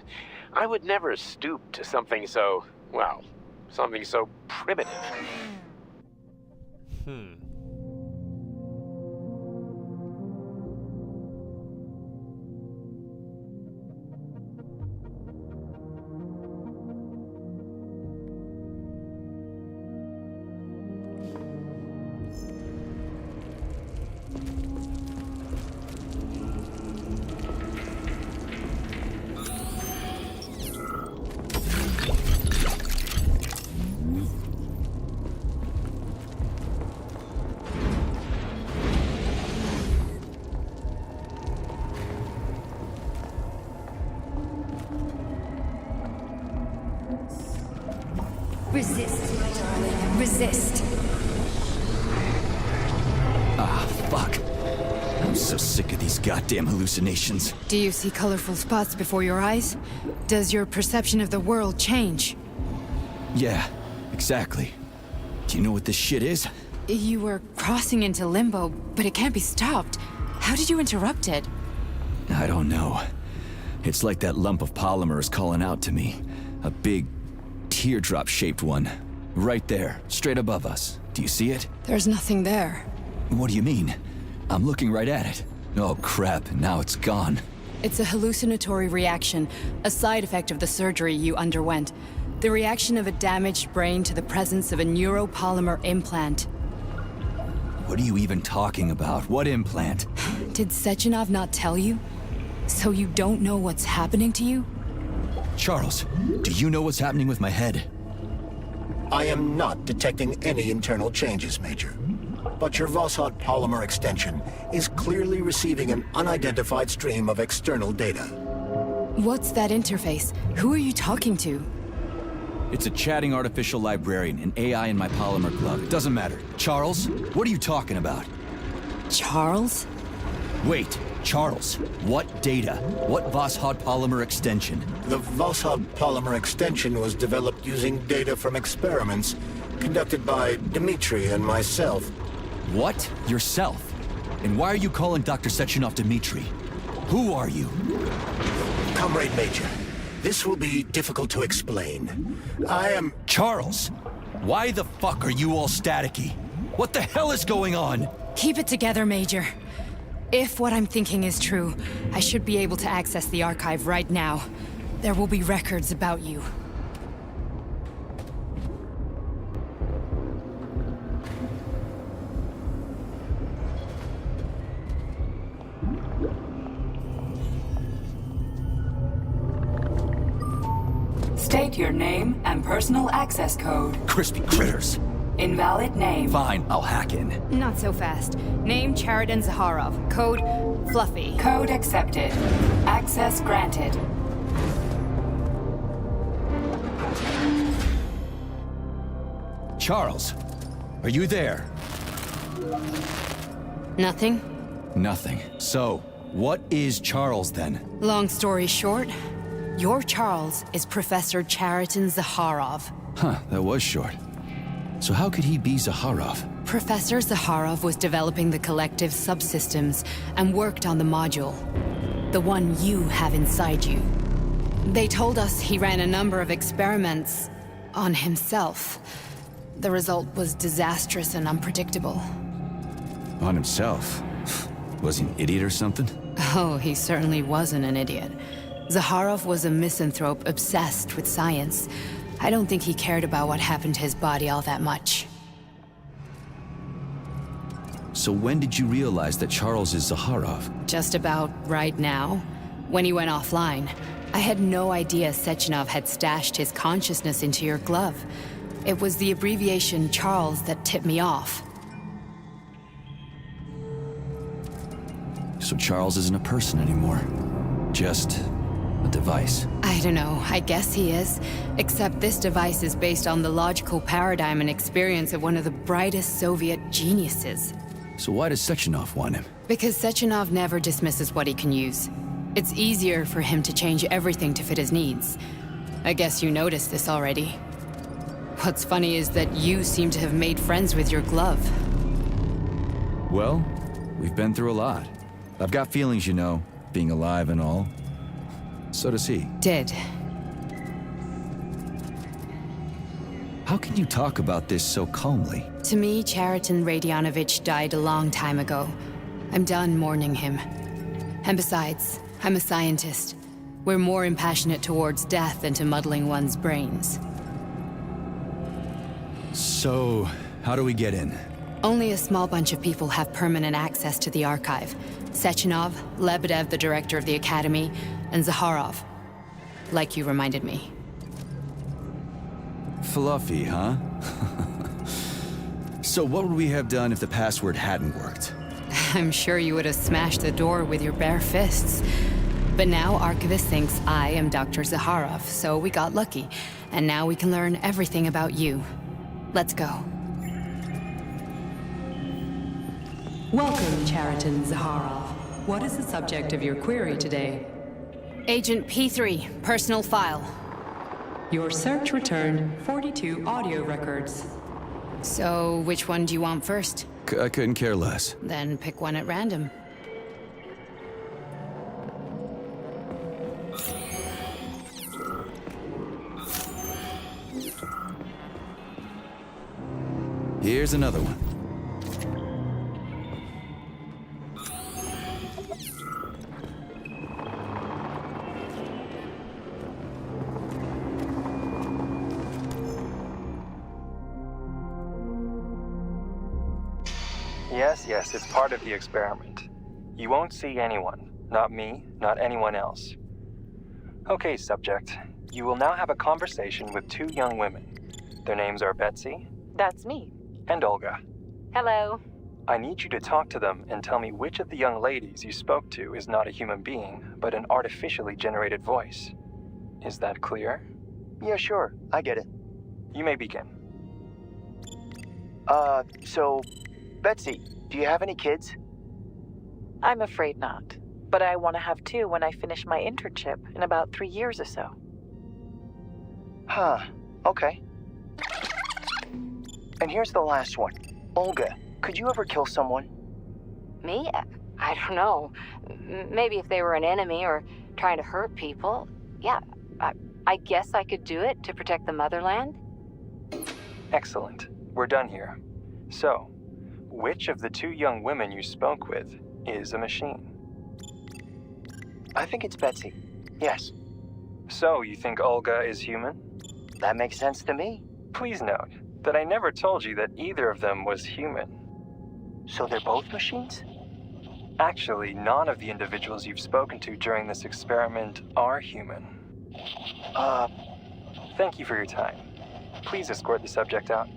I would never stoop to something so, well, something so primitive. Resist, my darling. Resist. Ah, fuck. I'm So sick of these goddamn hallucinations. Do you see colorful spots before your eyes? Does your perception of the world change? Yeah, exactly. Do you know what this shit is? You were crossing into limbo, but it can't be stopped. How did you interrupt it? I don't know. It's like that lump of polymer is calling out to me. A big, teardrop-shaped one. Right there, straight above us. Do you see it? There's nothing there. What do you mean? I'm looking right at it. Oh crap, now it's gone. It's a hallucinatory reaction, a side effect of the surgery you underwent. The reaction of a damaged brain to the presence of a neuropolymer implant. What are you even talking about? What implant? Did Sechenov not tell you? So you don't know what's happening to you? Charles, do you know what's happening with my head? I am not detecting any internal changes, Major. But your Voshod polymer extension is clearly receiving an unidentified stream of external data. What's that interface? Who are you talking to? It's a chatting artificial librarian, an AI in my polymer glove. It doesn't matter. Charles, what are you talking about? Charles? Wait, Charles, what data? What Voshod polymer extension? The Voshod polymer extension was developed using data from experiments conducted by Dmitri and myself. What? Yourself? And why are you calling Dr. Sechenov Dmitri? Who are you? Comrade Major, this will be difficult to explain. I am... Charles, why the fuck are you all staticky? What the hell is going on? Keep it together, Major. If what I'm thinking is true, I should be able to access the archive right now. There will be records about you. State your name and personal access code. Crispy critters. Invalid name. Fine, I'll hack in. Not so fast. Name Chariton Zaharov. Code Fluffy. Code accepted. Access granted. Charles, are you there? Nothing? Nothing. So, what is Charles then? Long story short, your Charles is Professor Chariton Zaharov. Huh, that was short. So how could he be Zaharov? Professor Zaharov was developing the collective subsystems and worked on the module. The one you have inside you. They told us he ran a number of experiments on himself. The result was disastrous and unpredictable. On himself? Was he an idiot or something? Oh, he certainly wasn't an idiot. Zaharov was a misanthrope obsessed with science. I don't think he cared about what happened to his body all that much. So when did you realize that Charles is Zaharov? Just about right now, when he went offline. I had no idea Sechenov had stashed his consciousness into your glove. It was the abbreviation Charles that tipped me off. So Charles isn't a person anymore. Just a device. I don't know, I guess he is. Except this device is based on the logical paradigm and experience of one of the brightest Soviet geniuses. So why does Sechenov want him? Because Sechenov never dismisses what he can use. It's easier for him to change everything to fit his needs. I guess you noticed this already. What's funny is that you seem to have made friends with your glove. Well, we've been through a lot. I've got feelings, you know, being alive and all. So does he. Did. How can you talk about this so calmly? To me, Chariton Radionovich died a long time ago. I'm done mourning him. And besides, I'm a scientist. We're more impassionate towards death than to muddling one's brains. So, how do we get in? Only a small bunch of people have permanent access to the archive. Sechenov, Lebedev, the director of the Academy, and Zaharov. Like you reminded me. Fluffy, huh? So what would we have done if the password hadn't worked? I'm sure you would have smashed the door with your bare fists. But now Archivist thinks I am Dr. Zaharov, so we got lucky. And now we can learn everything about you. Let's go. Welcome, Chariton Zaharov. What is the subject of your query today? Agent P3, personal file. Your search returned 42 audio records. So, which one do you want first? I couldn't care less. Then pick one at random. Here's another one. Yes, it's part of the experiment. You won't see anyone. Not me, not anyone else. Okay, subject. You will now have a conversation with two young women. Their names are Betsy. That's me. And Olga. Hello. I need you to talk to them and tell me which of the young ladies you spoke to is not a human being, but an artificially generated voice. Is that clear? Yeah, sure. I get it. You may begin. So, Betsy, do you have any kids? I'm afraid not. But I want to have two when I finish my internship in about 3 years or so. Huh. Okay. And here's the last one. Olga, could you ever kill someone? Me? I don't know. Maybe if they were an enemy or trying to hurt people. Yeah, I guess I could do it to protect the motherland. Excellent. We're done here. So, which of the two young women you spoke with is a machine? I think it's Betsy. Yes. So, you think Olga is human? That makes sense to me. Please note that I never told you that either of them was human. So they're both machines? Actually, none of the individuals you've spoken to during this experiment are human. Thank you for your time. Please escort the subject out.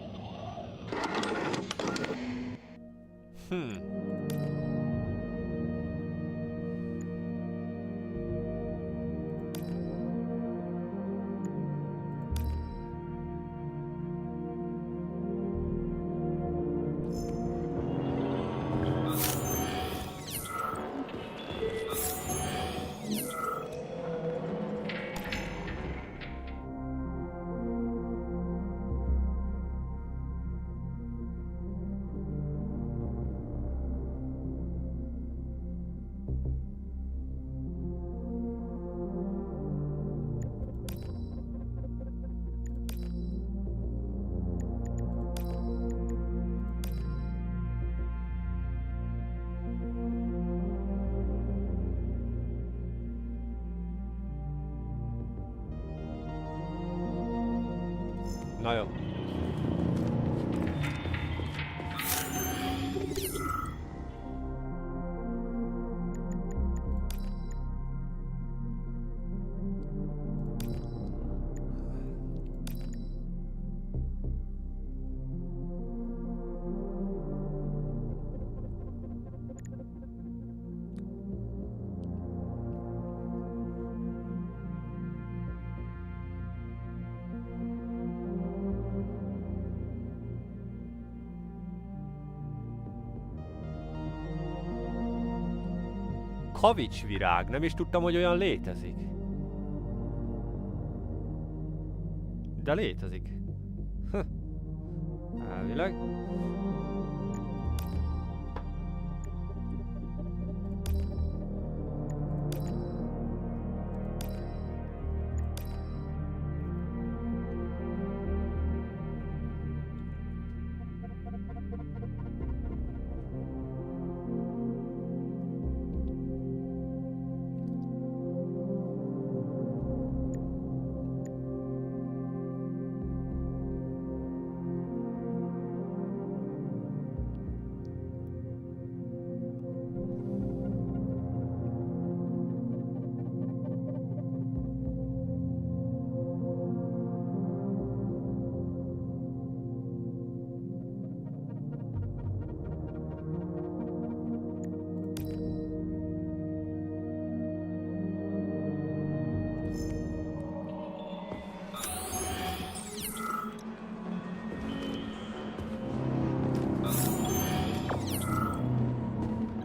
Na jó. Kavicsvirág, nem is tudtam, hogy olyan létezik. De létezik. Elvileg.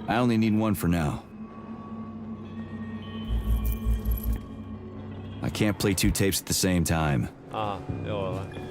I only need one for now. Can't play 2 tapes at the same time. Aha, jól van.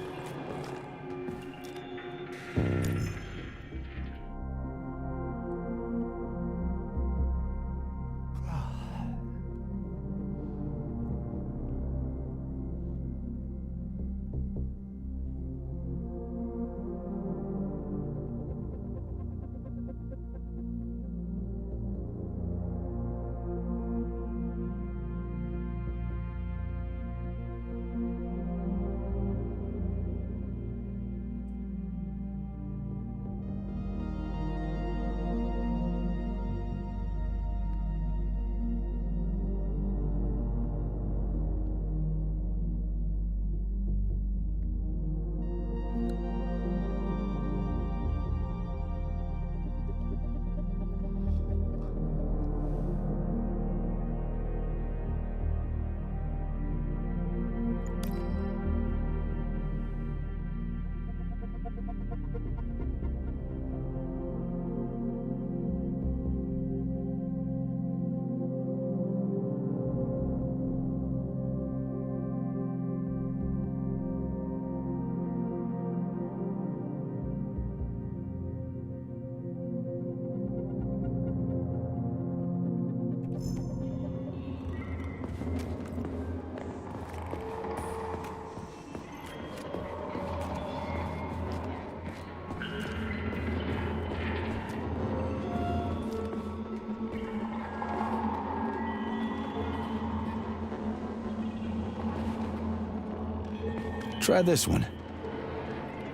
Try this one.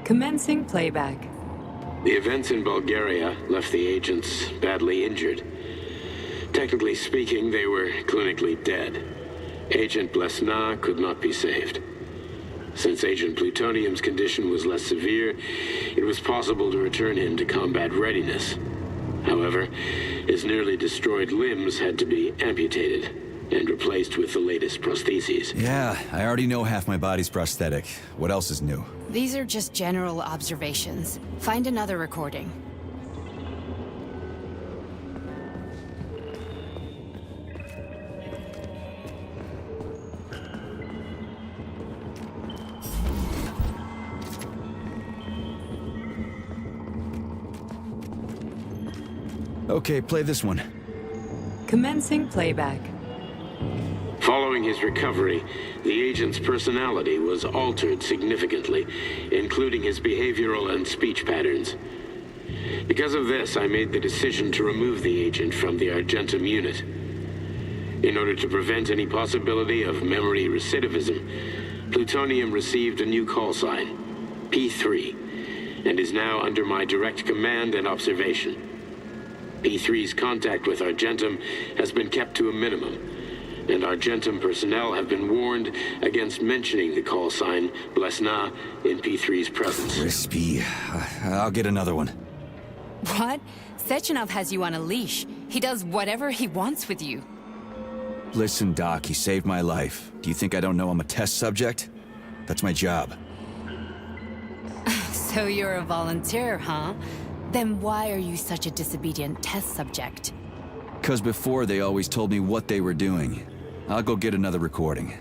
Commencing playback. The events in Bulgaria left the agents badly injured. Technically speaking, they were clinically dead. Agent Blesna could not be saved. Since Agent Plutonium's condition was less severe, it was possible to return him to combat readiness. However, his nearly destroyed limbs had to be amputated and replaced with the latest prostheses. Yeah, I already know half my body's prosthetic. What else is new? These are just general observations. Find another recording. Okay, play this one. Commencing playback. Following his recovery, the agent's personality was altered significantly, including his behavioral and speech patterns. Because of this, I made the decision to remove the agent from the Argentum unit. In order to prevent any possibility of memory recidivism, Plutonium received a new call sign, P3, and is now under my direct command and observation. P3's contact with Argentum has been kept to a minimum, and Argentum personnel have been warned against mentioning the call sign Blesna in P3's presence. Crispy. I'll get another one. What? Sechenov has you on a leash. He does whatever he wants with you. Listen, Doc, he saved my life. Do you think I don't know I'm a test subject? That's my job. So you're a volunteer, huh? Then why are you such a disobedient test subject? 'Cause before they always told me what they were doing. I'll go get another recording.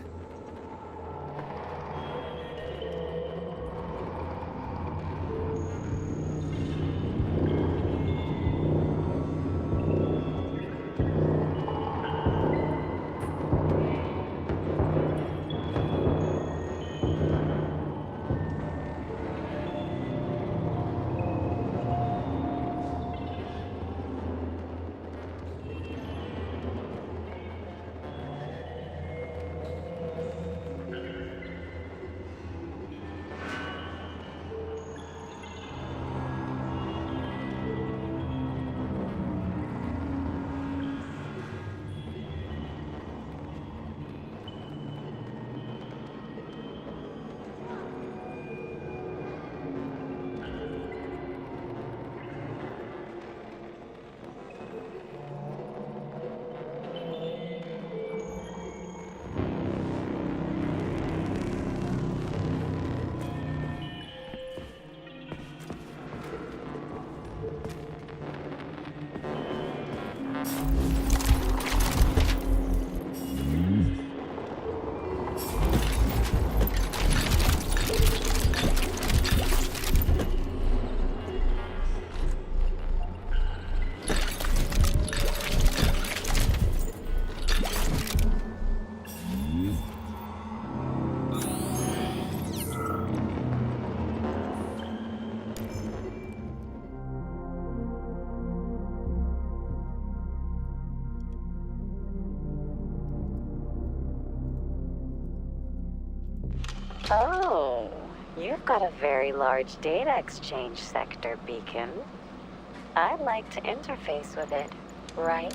Oh, you've got a very large data exchange sector, Beacon. I'd like to interface with it, right?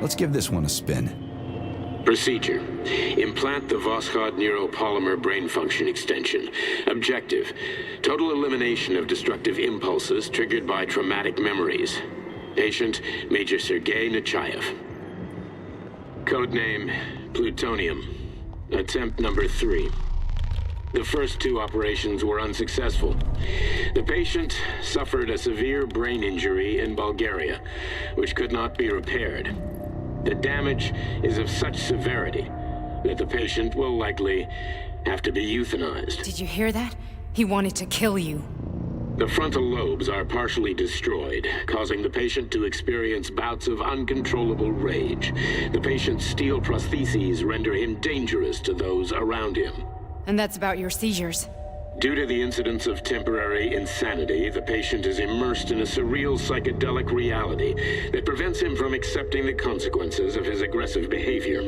Let's give this one a spin. Procedure. Implant the Voskhod neuropolymer brain function extension. Objective. Total elimination of destructive impulses triggered by traumatic memories. Patient, Major Sergei Nechayev. Codename, Plutonium. Attempt number 3. The first 2 operations were unsuccessful. The patient suffered a severe brain injury in Bulgaria, which could not be repaired. The damage is of such severity that the patient will likely have to be euthanized. Did you hear that? He wanted to kill you. The frontal lobes are partially destroyed, causing the patient to experience bouts of uncontrollable rage. The patient's steel prostheses render him dangerous to those around him. And that's about your seizures. Due to the incidence of temporary insanity, the patient is immersed in a surreal psychedelic reality that prevents him from accepting the consequences of his aggressive behavior.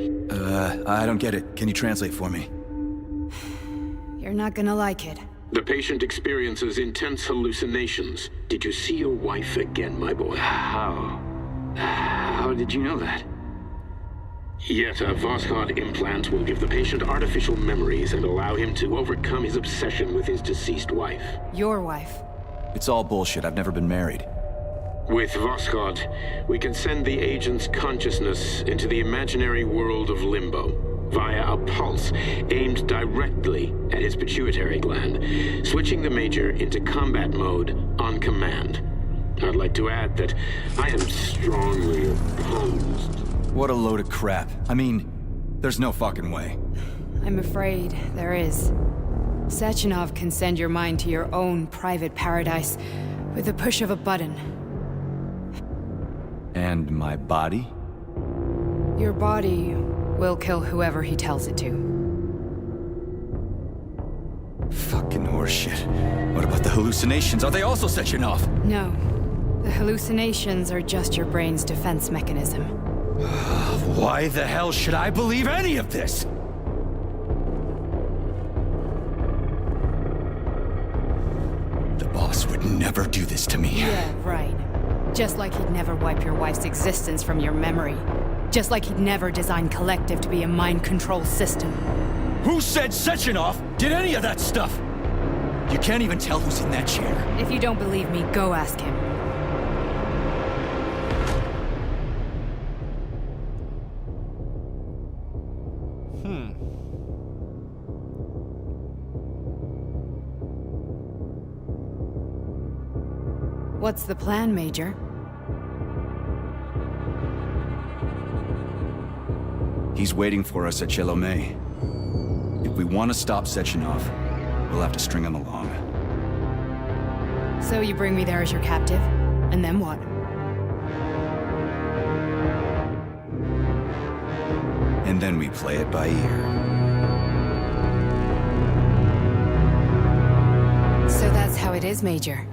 I don't get it. Can you translate for me? You're not gonna like it. The patient experiences intense hallucinations. Did you see your wife again, my boy? How did you know that? Yet a Voskhod implant will give the patient artificial memories and allow him to overcome his obsession with his deceased wife. Your wife. It's all bullshit. I've never been married. With Voskhod, we can send the agent's consciousness into the imaginary world of limbo via a pulse aimed directly at his pituitary gland, switching the Major into combat mode on command. I'd like to add that I am strongly opposed. What a load of crap. I mean, there's no fucking way. I'm afraid there is. Sechenov can send your mind to your own private paradise with the push of a button. And my body? Your body will kill whoever he tells it to. Fucking horseshit. What about the hallucinations? Are they also Sechenov? No. The hallucinations are just your brain's defense mechanism. Why the hell should I believe any of this? The boss would never do this to me. Yeah, right. Just like he'd never wipe your wife's existence from your memory. Just like he'd never design Collective to be a mind control system. Who said Sechenov did any of that stuff? You can't even tell who's in that chair. If you don't believe me, go ask him. What's the plan, Major? He's waiting for us at Chelomey. If we want to stop Sechenov, we'll have to string him along. So you bring me there as your captive, and then what? And then we play it by ear. So that's how it is, Major.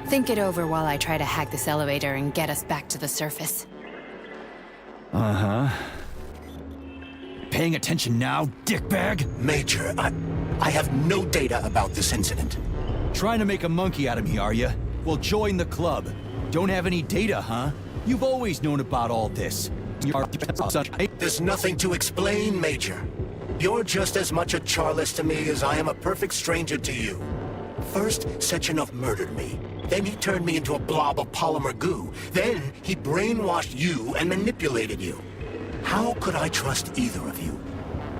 Think it over while I try to hack this elevator and get us back to the surface. Uh-huh. Paying attention now, dickbag? Major, I have no data about this incident. Trying to make a monkey out of me, are you? Well, join the club. Don't have any data, huh? You've always known about all this. There's nothing to explain, Major. You're just as much a Charless to me as I am a perfect stranger to you. First, Sechenov murdered me. Then he turned me into a blob of polymer goo. Then he brainwashed you and manipulated you. How could I trust either of you?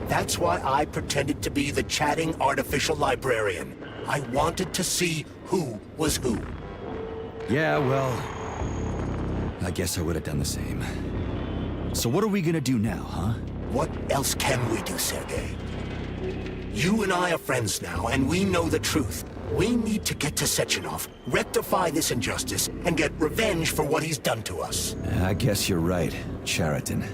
That's why I pretended to be the chatting artificial librarian. I wanted to see who was who. Yeah, well, I guess I would have done the same. So what are we gonna do now, huh? What else can we do, Sergei? You and I are friends now, and we know the truth. We need to get to Sechenov, rectify this injustice, and get revenge for what he's done to us. I guess you're right, Cheriton.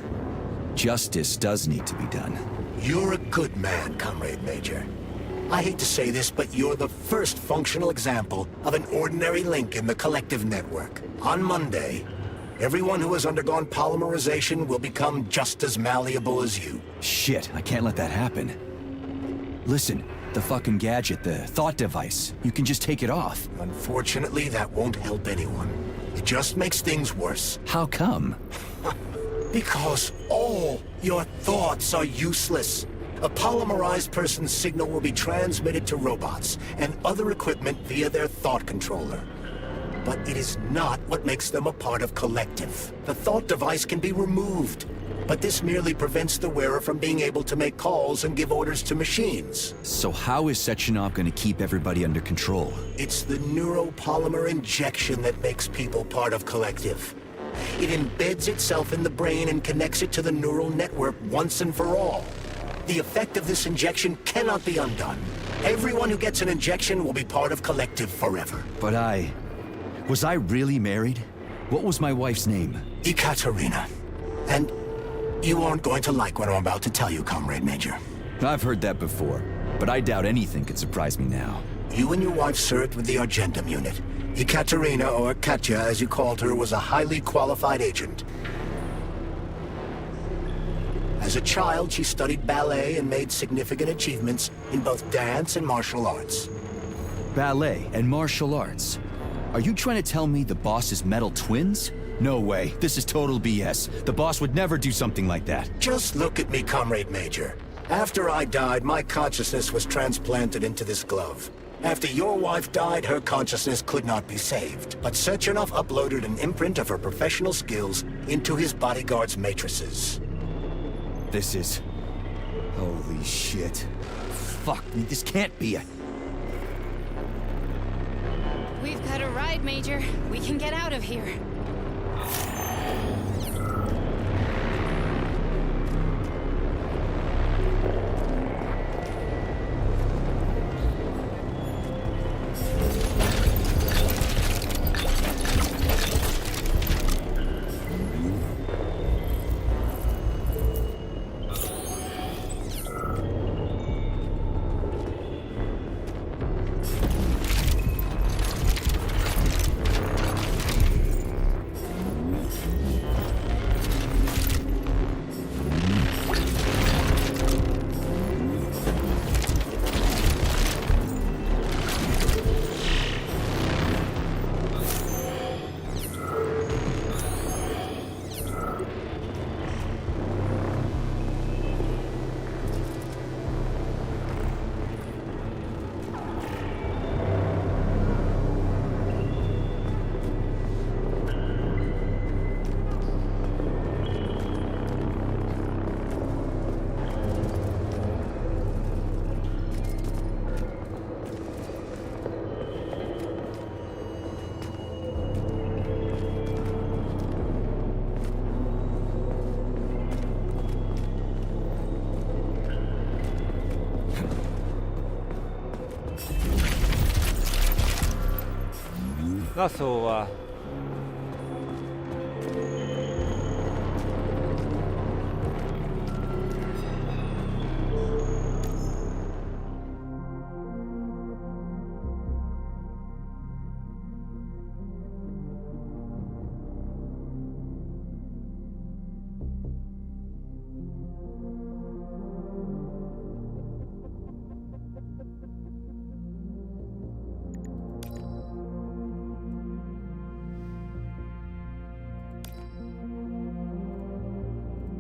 Justice does need to be done. You're a good man, Comrade Major. I hate to say this, but you're the first functional example of an ordinary link in the collective network. On Monday, everyone who has undergone polymerization will become just as malleable as you. Shit, I can't let that happen. Listen, the fucking gadget, the thought device, you can just take it off. Unfortunately, that won't help anyone. It just makes things worse. How come? Because all your thoughts are useless. A polymerized person's signal will be transmitted to robots and other equipment via their thought controller. But it is not what makes them a part of Collective. The thought device can be removed, but this merely prevents the wearer from being able to make calls and give orders to machines. So how is Sechenov gonna keep everybody under control? It's the neuropolymer injection that makes people part of Collective. It embeds itself in the brain and connects it to the neural network once and for all. The effect of this injection cannot be undone. Everyone who gets an injection will be part of Collective forever. But was I really married? What was my wife's name? Ekaterina. And you aren't going to like what I'm about to tell you, Comrade Major. I've heard that before, but I doubt anything could surprise me now. You and your wife served with the Argentum unit. Ekaterina, or Katya as you called her, was a highly qualified agent. As a child, she studied ballet and made significant achievements in both dance and martial arts. Ballet and martial arts? Are you trying to tell me the boss is metal twins? No way. This is total BS. The boss would never do something like that. Just look at me, Comrade Major. After I died, my consciousness was transplanted into this glove. After your wife died, her consciousness could not be saved. But Sechenov uploaded an imprint of her professional skills into his bodyguard's matrices. This is... holy shit. Fuck, this can't be a... We've got a ride, Major. We can get out of here. Na szóval...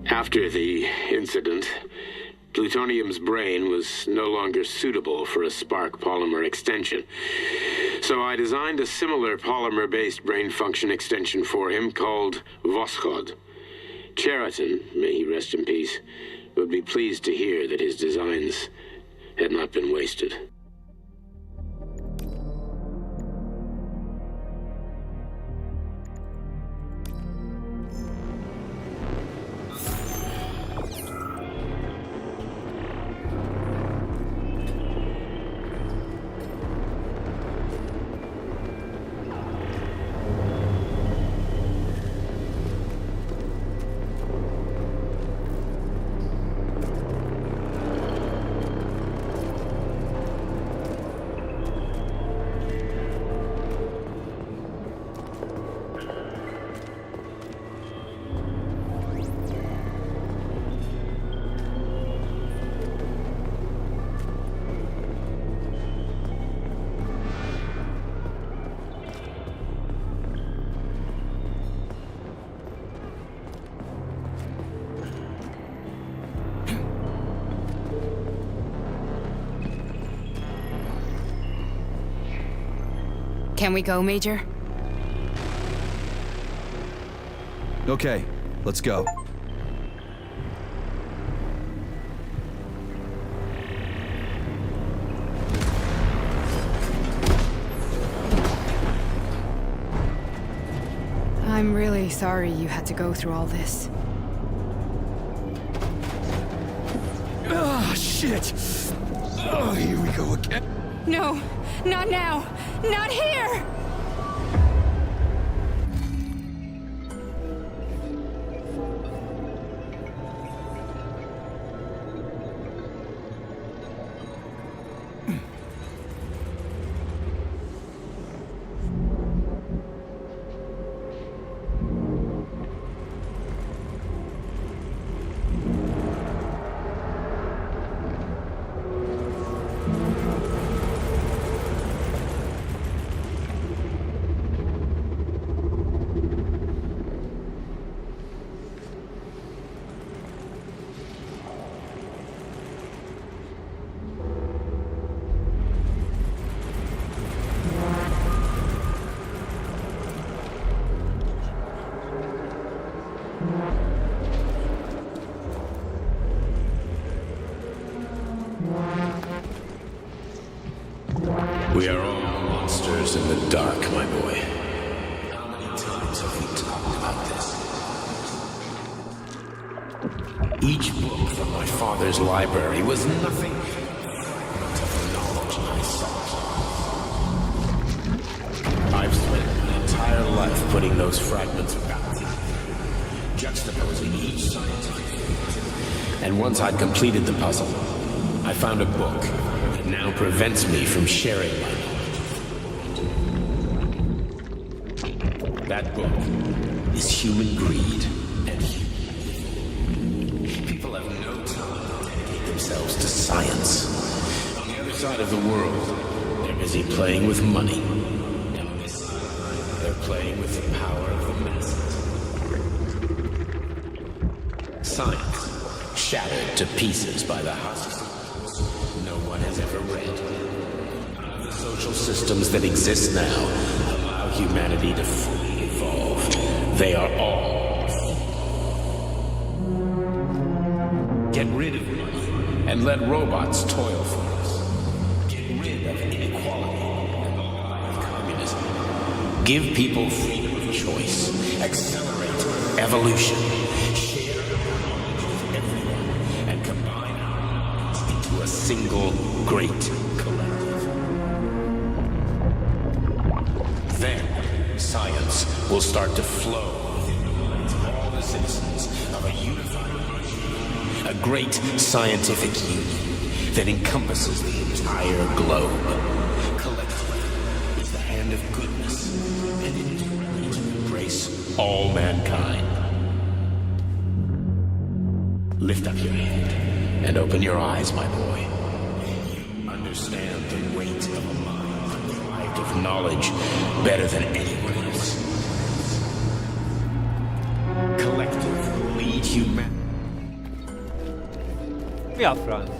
After the incident, plutonium's brain was no longer suitable for a spark polymer extension. So I designed a similar polymer-based brain function extension for him called Voskhod. Cheriton, may he rest in peace, would be pleased to hear that his designs had not been wasted. Can we go, Major? Okay, let's go. I'm really sorry you had to go through all this. Ah, shit! Oh, here we go again. No, not now! Not here! We are all monsters in the dark, my boy. How many times have we talked about this? Each book from my father's library was nothing but the knowledge I sought. I've spent my entire life putting those fragments back together, juxtaposing each scientific fact. And once I'd completed the puzzle, I found a book that now prevents me from sharing my knowledge. That book is human greed and people have no time to dedicate themselves to science. On the other side of the world, they're busy playing with money. And on this side, they're playing with the power of the masses. Science, shattered to pieces by the husks no one has ever read. None of the social systems that exist now allow humanity to fully evolve. They are all. Get rid of money and let robots toil for us. Get rid of inequality and the lie of communism. Give people freedom of choice. Accelerate evolution. Share knowledge with everyone and combine our minds into a single great collective. Then science will start to flow within the minds of all the citizens of a unified nation. A great scientific union that encompasses the entire globe. Collectively is the hand of goodness, and it is ready to embrace all mankind. Lift up your head and open your eyes, my boy. You understand the weight of a mind deprived of knowledge better than anyone else. Collective will lead humanity. Mi a franc?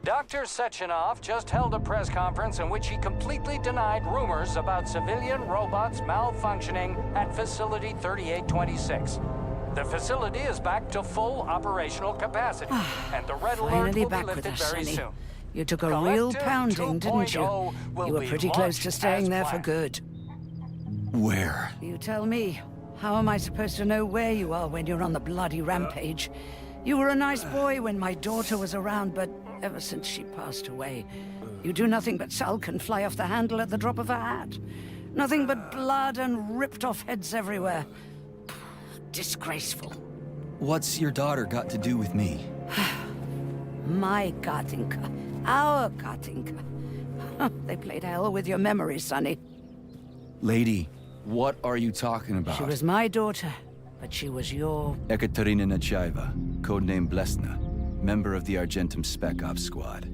Dr. Sechenov just held a press conference in which he completely denied rumors about civilian robots malfunctioning at Facility 3826. The facility is back to full operational capacity, and the red alert Finally will be back with lifted us, very Sonny. soon. You took a real Collective pounding, didn't you? 2.0 will You were be pretty close to launched staying as there for planned. good. Where? You tell me. How am I supposed to know where you are when you're on the bloody rampage? You were a nice boy when my daughter was around, but ever since she passed away, you do nothing but sulk and fly off the handle at the drop of a hat. Nothing but blood and ripped off heads everywhere. Disgraceful. What's your daughter got to do with me? My Katinka. Our Katinka. They played hell with your memory, Sonny. Lady, what are you talking about? She was my daughter, but she was your... Ekaterina Nechaeva, codename Blesna, member of the Argentum Spec Ops Squad.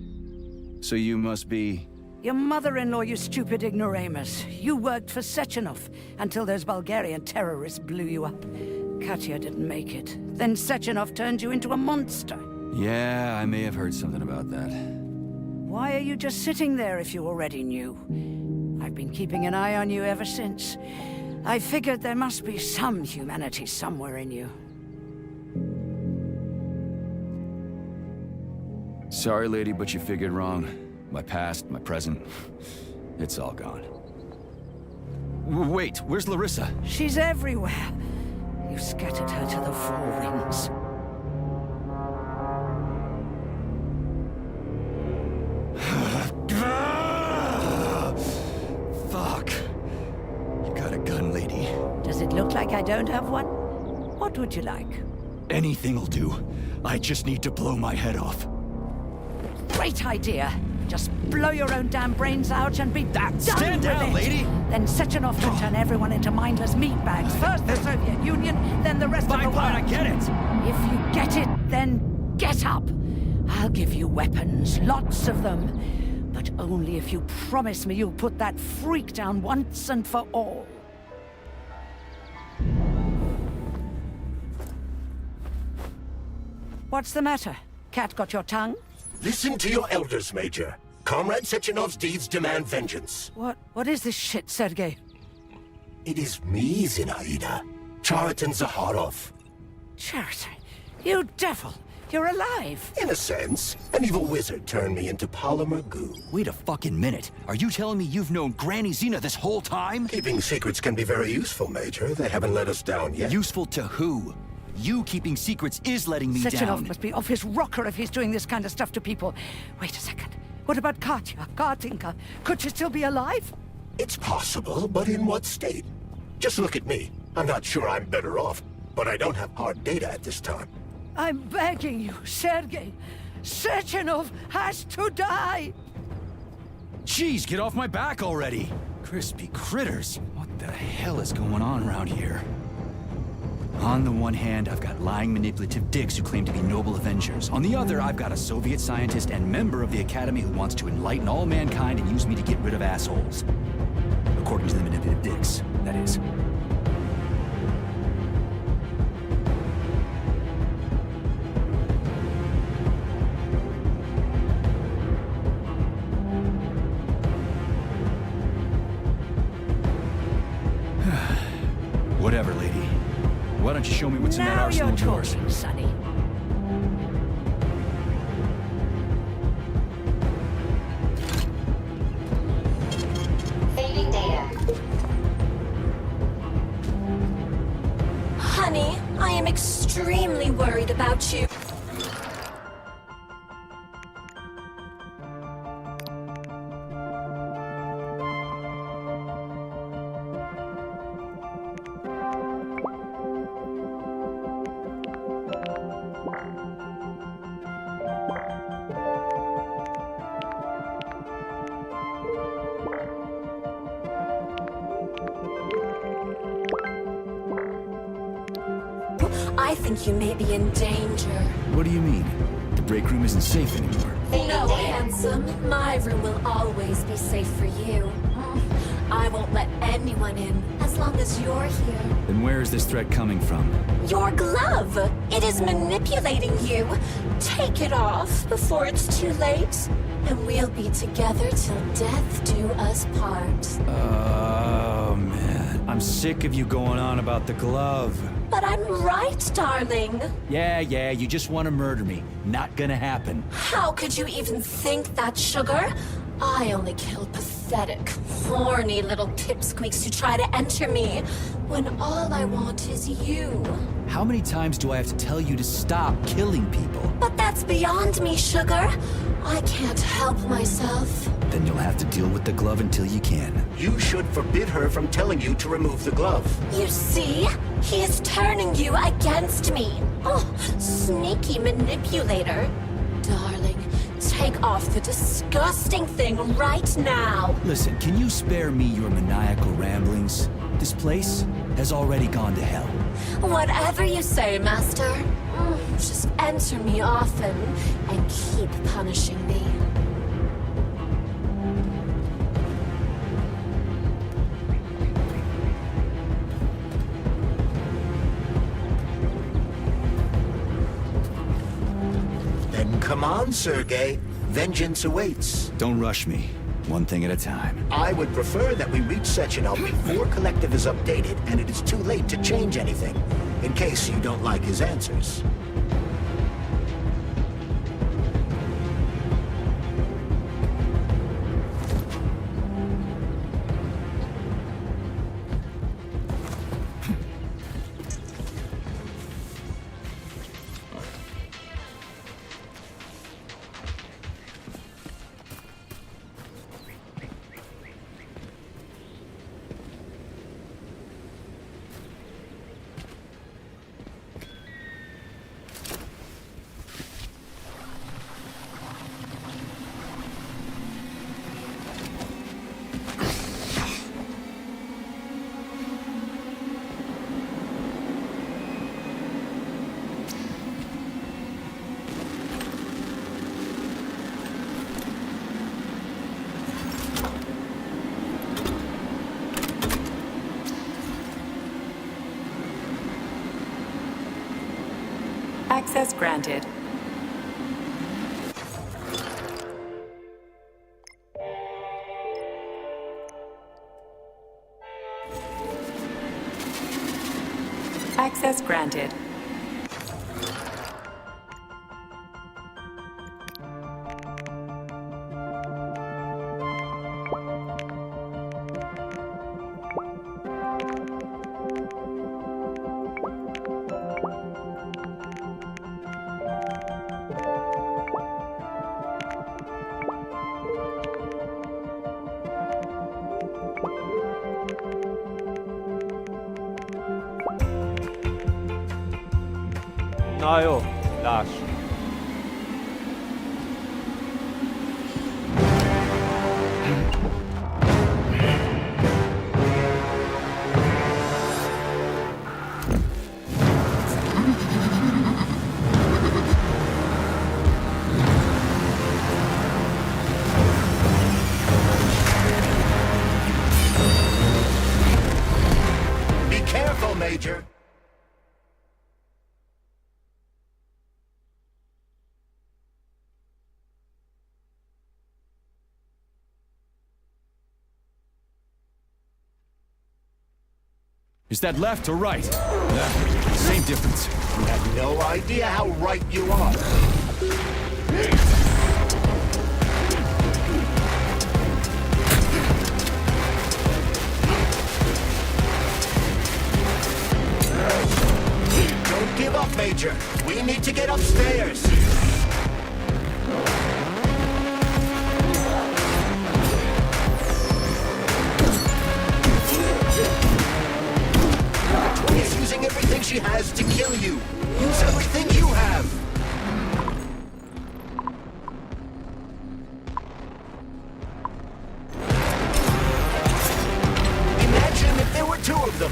So you must be... Your mother-in-law, you stupid ignoramus. You worked for Sechenov until those Bulgarian terrorists blew you up. Katya didn't make it. Then Sechenov turned you into a monster. Yeah, I may have heard something about that. Why are you just sitting there if you already knew? I've been keeping an eye on you ever since. I figured there must be some humanity somewhere in you. Sorry, lady, but you figured wrong. My past, my present, it's all gone. Wait, where's Larissa? She's everywhere. You scattered her to the four winds. Fuck. You got a gun, lady. Does it look like I don't have one? What would you like? Anything'll do. I just need to blow my head off. Great idea. Just blow your own damn brains out and be done Stand with down, it. lady! Then Sechenov can turn everyone into mindless meatbags. First the Soviet Union, then the rest of the world. I get it. If you get it, then get up. I'll give you weapons, lots of them. But only if you promise me you'll put that freak down once and for all. What's the matter? Cat got your tongue? Listen to your elders, Major. Comrade Sechenov's deeds demand vengeance. What is this shit, Sergei? It is me, Zinaida. Chariton Zaharov. Chariton? You devil! You're alive! In a sense. An evil wizard turned me into polymer goo. Wait a fucking minute. Are you telling me you've known Granny Zina this whole time? Keeping secrets can be very useful, Major. They haven't let us down yet. Useful to who? You keeping secrets is letting me Sechenov down. must be off his rocker if he's doing this kind of stuff to people. Wait a second. What about Katya, Kartinka? Could she still be alive? It's possible, but in what state? Just look at me. I'm not sure I'm better off, but I don't have hard data at this time. I'm begging you, Sergei. Sechenov has to die! Jeez, get off my back already! Crispy critters. What the hell is going on around here? On the one hand, I've got lying, manipulative dicks who claim to be noble avengers. On the other, I've got a Soviet scientist and member of the Academy who wants to enlighten all mankind and use me to get rid of assholes. According to the manipulative dicks, that is. Whatever, lady. Why don't you show me what's in that arsenal of yours? Now you're talking, Sonny. Saving data. Honey, I am extremely worried about you. I think you may be in danger. What do you mean? The break room isn't safe anymore. No, handsome. My room will always be safe for you. I won't let anyone in as long as you're here. Then where is this threat coming from? Your glove! It is manipulating you. Take it off before it's too late, and we'll be together till death do us part. Oh, man. I'm sick of you going on about the glove. But I'm right, darling. Yeah, you just want to murder me. Not gonna happen. How could you even think that, sugar? I only kill pathetic, horny little pipsqueaks who try to enter me, when all I want is you. How many times do I have to tell you to stop killing people? But that's beyond me, sugar. I can't help myself. Then you'll have to deal with the glove until you can. You should forbid her from telling you to remove the glove. You see? He is turning you against me. Oh, sneaky manipulator. Darling, take off the disgusting thing right now. Listen, can you spare me your maniacal ramblings? This place has already gone to hell. Whatever you say, Master. Just enter me often and keep punishing me. Come on, Sergei. Vengeance awaits. Don't rush me. One thing at a time. I would prefer that we reach Sechenov before Collective is updated and it is too late to change anything, in case you don't like his answers. Access granted. Access granted. Na jó, lássuk. Be careful, Major. Is that left or right? Same difference. You have no idea how right you are. Don't give up, Major. We need to get upstairs. She's using everything she has to kill you. Use everything you have. Imagine if there were two of them.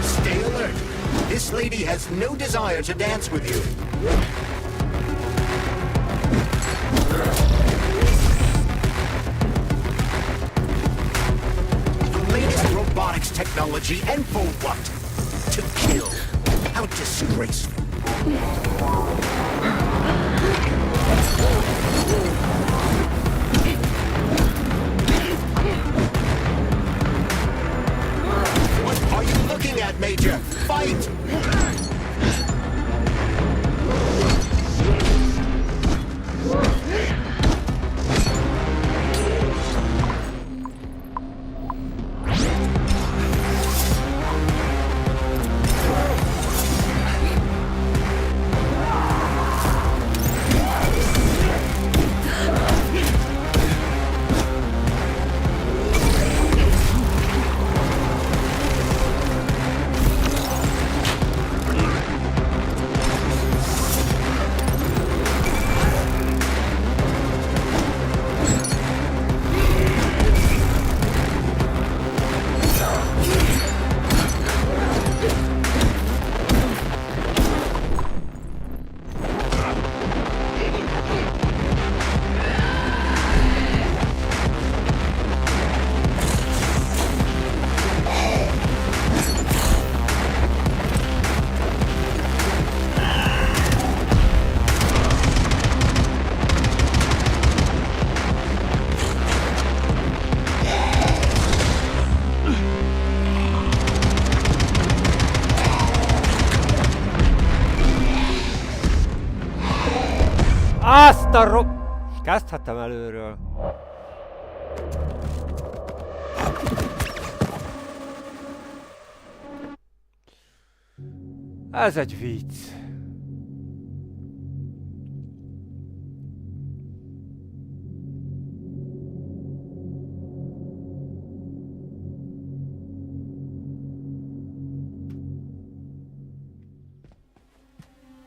Stay alert. This lady has no desire to dance with you. Robotics technology, and for what? To kill. How disgraceful. What are you looking at, Major? Fight! Azt a kezdhetem előről. Ez egy vicc.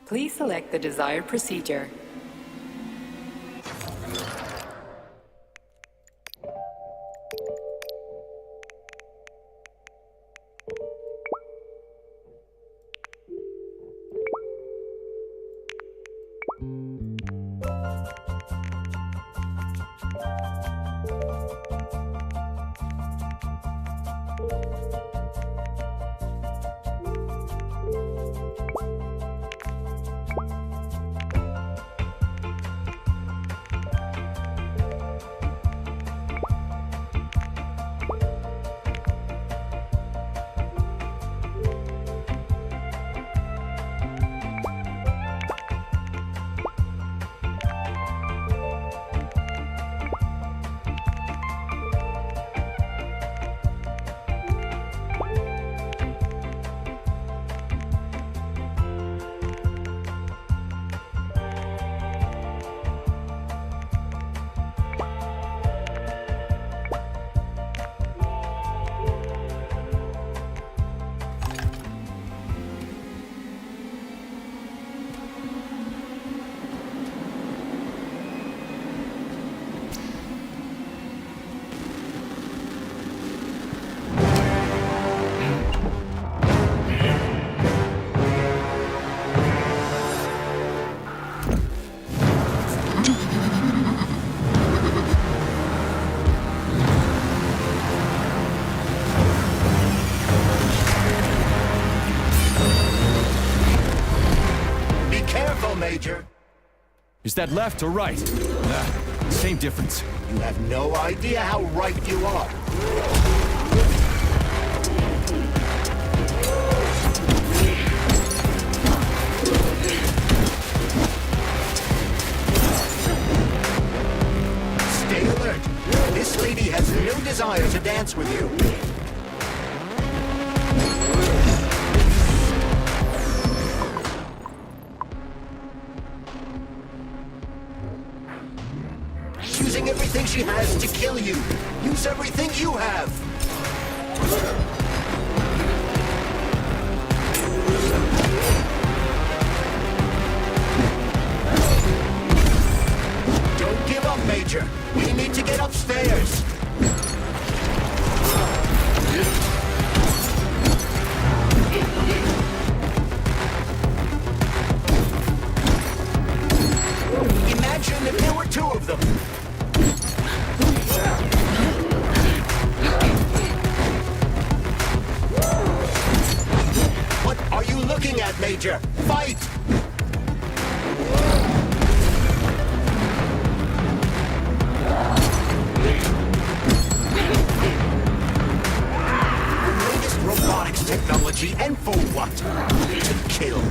Please select the desired procedure. Major. Is that left or right? Same difference. You have no idea how right you are. Stay alert. This lady has no desire to dance with you. Using everything she has to kill you. Use everything you have. Don't give up, Major. We need to get upstairs. Imagine if there were two of them. What are you looking at, Major? Fight! The latest robotics technology, and for what? To kill.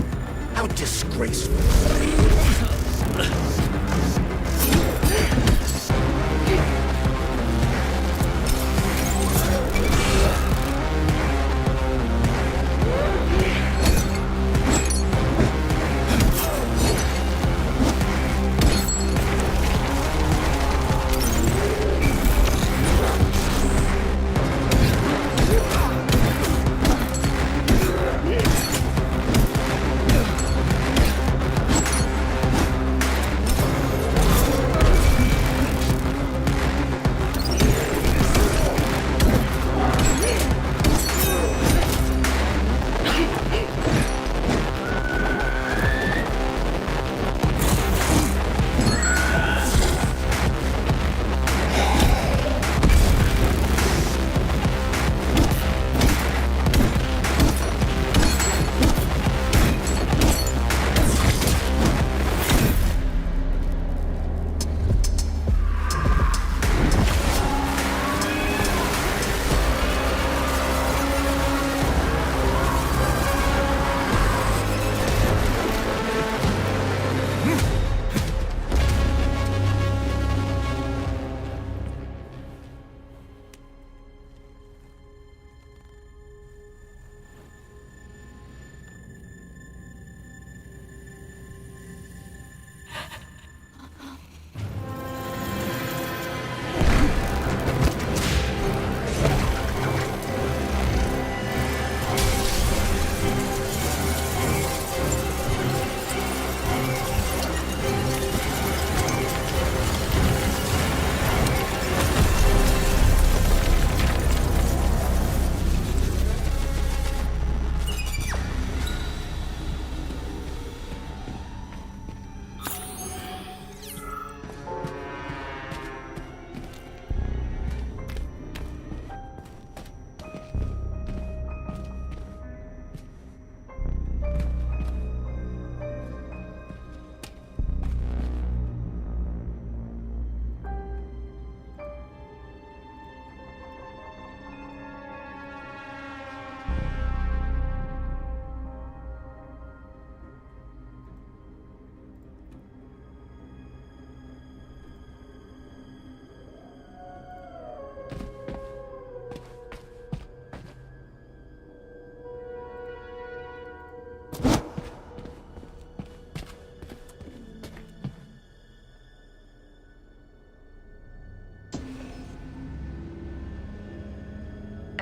How disgraceful.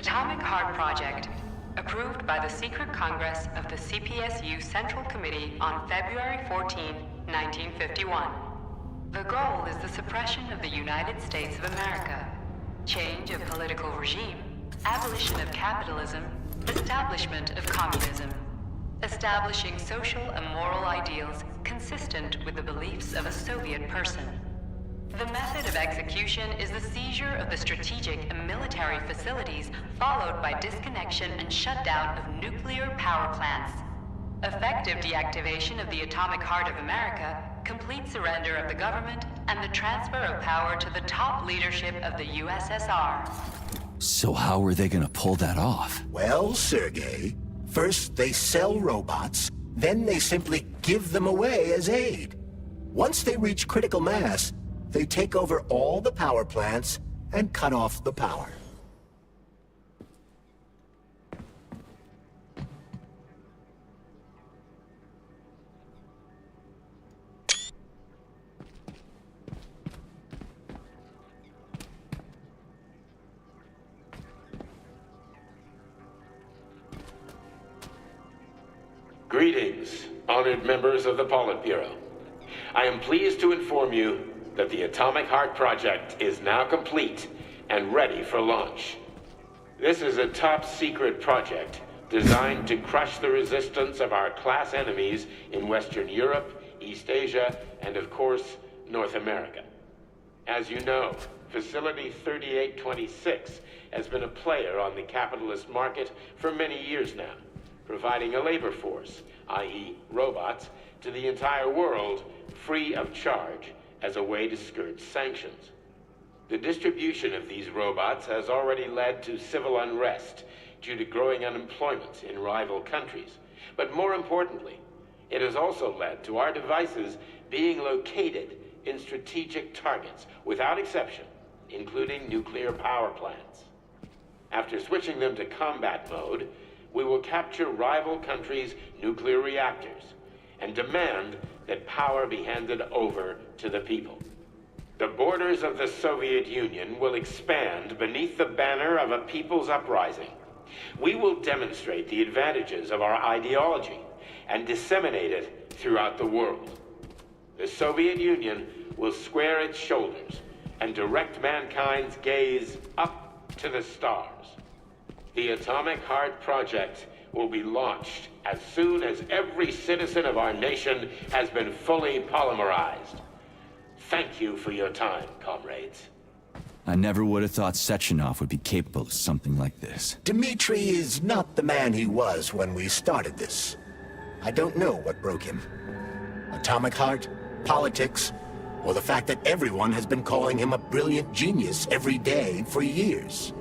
Atomic Heart Project, approved by the Secret Congress of the CPSU Central Committee on February 14, 1951. The goal is the suppression of the United States of America, change of political regime, abolition of capitalism, establishment of communism, establishing social and moral ideals consistent with the beliefs of a Soviet person. The method of execution is the seizure of the strategic and military facilities, followed by disconnection and shutdown of nuclear power plants. Effective deactivation of the Atomic Heart of America, complete surrender of the government, and the transfer of power to the top leadership of the USSR. So how are they gonna pull that off? Well, Sergei, first they sell robots, then they simply give them away as aid. Once they reach critical mass, they take over all the power plants and cut off the power. Greetings, honored members of the Politburo. I am pleased to inform you that the Atomic Heart Project is now complete and ready for launch. This is a top-secret project designed to crush the resistance of our class enemies in Western Europe, East Asia, and of course, North America. As you know, Facility 3826 has been a player on the capitalist market for many years now, providing a labor force, i.e. robots, to the entire world free of charge as a way to skirt sanctions. The distribution of these robots has already led to civil unrest due to growing unemployment in rival countries. But more importantly, it has also led to our devices being located in strategic targets, without exception, including nuclear power plants. After switching them to combat mode, we will capture rival countries' nuclear reactors and demand that power be handed over to the people. The borders of the Soviet Union will expand beneath the banner of a people's uprising. We will demonstrate the advantages of our ideology and disseminate it throughout the world. The Soviet Union will square its shoulders and direct mankind's gaze up to the stars. The Atomic Heart Project will be launched as soon as every citizen of our nation has been fully polymerized. Thank you for your time, comrades. I never would have thought Sechenov would be capable of something like this. Dmitri is not the man he was when we started this. I don't know what broke him. Atomic Heart, politics, or the fact that everyone has been calling him a brilliant genius every day for years.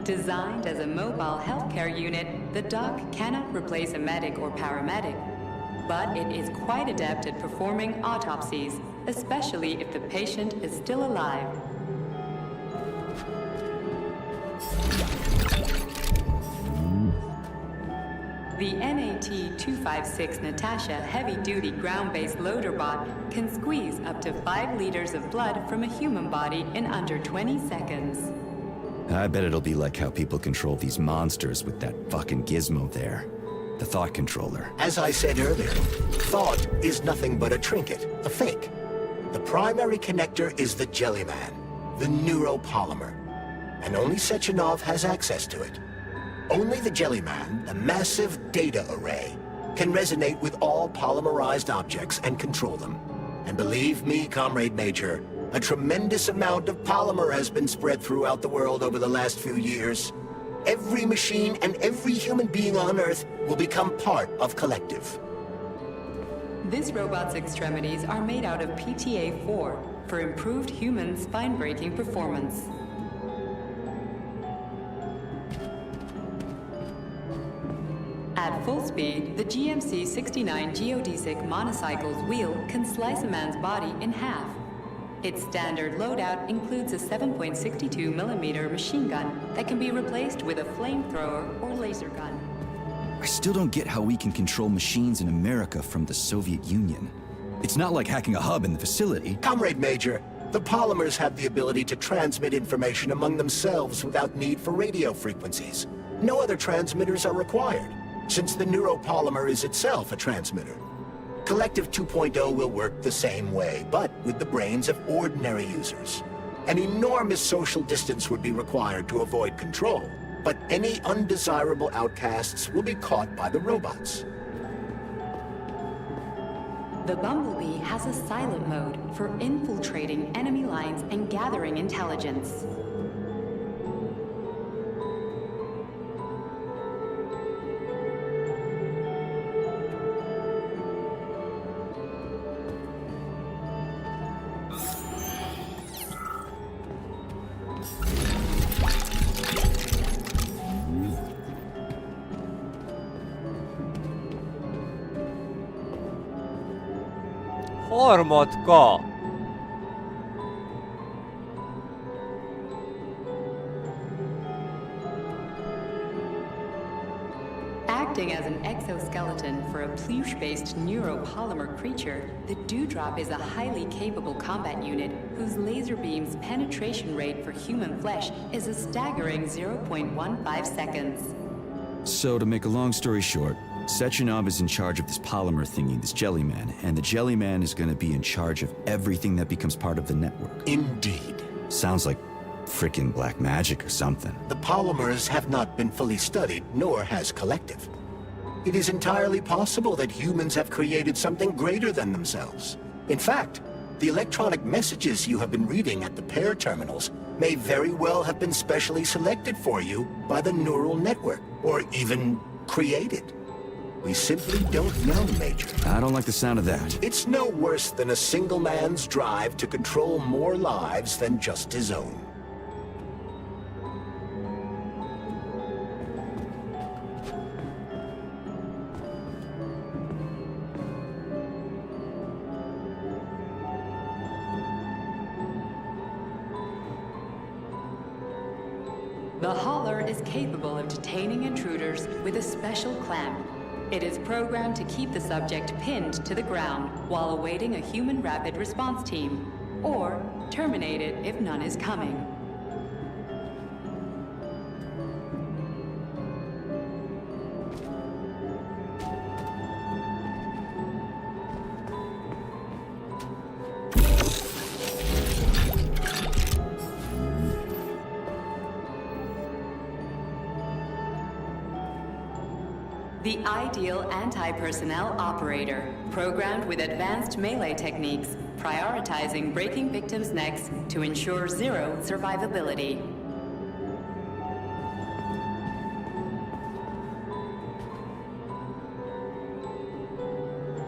Designed as a mobile healthcare unit, the dock cannot replace a medic or paramedic, but it is quite adept at performing autopsies, especially if the patient is still alive. The NAT-256 Natasha heavy-duty ground-based loader bot can squeeze up to 5 liters of blood from a human body in under 20 seconds. I bet it'll be like how people control these monsters with that fucking gizmo there. The thought controller. As I said earlier, thought is nothing but a trinket, a fake. The primary connector is the Jellyman, the neuropolymer. And only Sechenov has access to it. Only the Jellyman, the massive data array, can resonate with all polymerized objects and control them. And believe me, Comrade Major, a tremendous amount of polymer has been spread throughout the world over the last few years. Every machine and every human being on Earth will become part of Collective. This robot's extremities are made out of PTA-4 for improved human spine-breaking performance. At full speed, the GMC-69 geodesic monocycle's wheel can slice a man's body in half. Its standard loadout includes a 7.62mm machine gun that can be replaced with a flamethrower or laser gun. I still don't get how we can control machines in America from the Soviet Union. It's not like hacking a hub in the facility. Comrade Major, the polymers have the ability to transmit information among themselves without need for radio frequencies. No other transmitters are required, since the neuropolymer is itself a transmitter. Collective 2.0 will work the same way, but with the brains of ordinary users. An enormous social distance would be required to avoid control, but any undesirable outcasts will be caught by the robots. The Bumblebee has a silent mode for infiltrating enemy lines and gathering intelligence. Harmadka! Acting as an exoskeleton for a pluche-based neuropolymer creature, the Dewdrop is a highly capable combat unit whose laser beam's penetration rate for human flesh is a staggering 0.15 seconds. So, to make a long story short, Sechenov is in charge of this polymer thingy, this Jellyman, and the Jellyman is gonna be in charge of everything that becomes part of the network. Indeed. Sounds like frickin' black magic or something. The polymers have not been fully studied, nor has Collective. It is entirely possible that humans have created something greater than themselves. In fact, the electronic messages you have been reading at the pair terminals may very well have been specially selected for you by the neural network, or even created. We simply don't know, Major. I don't like the sound of that. It's no worse than a single man's drive to control more lives than just his own. The Hauler is capable of detaining intruders with a special clamp. It is programmed to keep the subject pinned to the ground while awaiting a human rapid response team, or terminate it if none is coming. The ideal anti-personnel operator, programmed with advanced melee techniques, prioritizing breaking victims' necks to ensure zero survivability.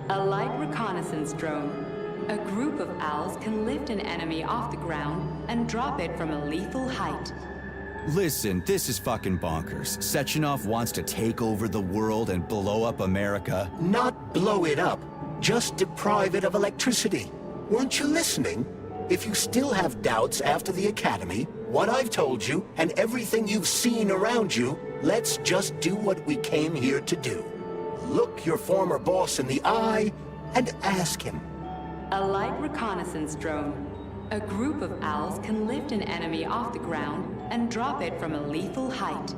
A light reconnaissance drone. A group of owls can lift an enemy off the ground and drop it from a lethal height. Listen, this is fucking bonkers. Sechenov wants to take over the world and blow up America. Not blow it up, just deprive it of electricity. Weren't you listening? If you still have doubts after the Academy, what I've told you, and everything you've seen around you, let's just do what we came here to do. Look your former boss in the eye and ask him. A light reconnaissance drone. A group of owls can lift an enemy off the ground and drop it from a lethal height.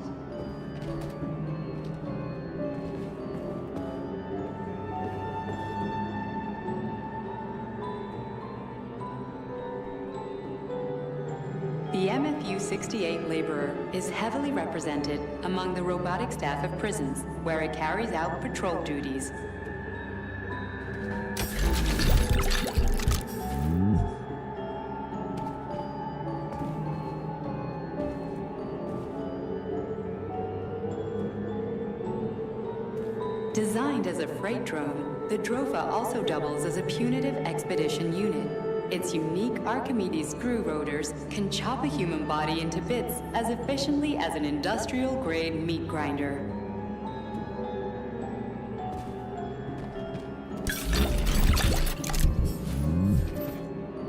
The MFU-68 laborer is heavily represented among the robotic staff of prisons, where it carries out patrol duties. Designed as a freight drone, the Drofa also doubles as a punitive expedition unit. Its unique Archimedes screw rotors can chop a human body into bits as efficiently as an industrial-grade meat grinder.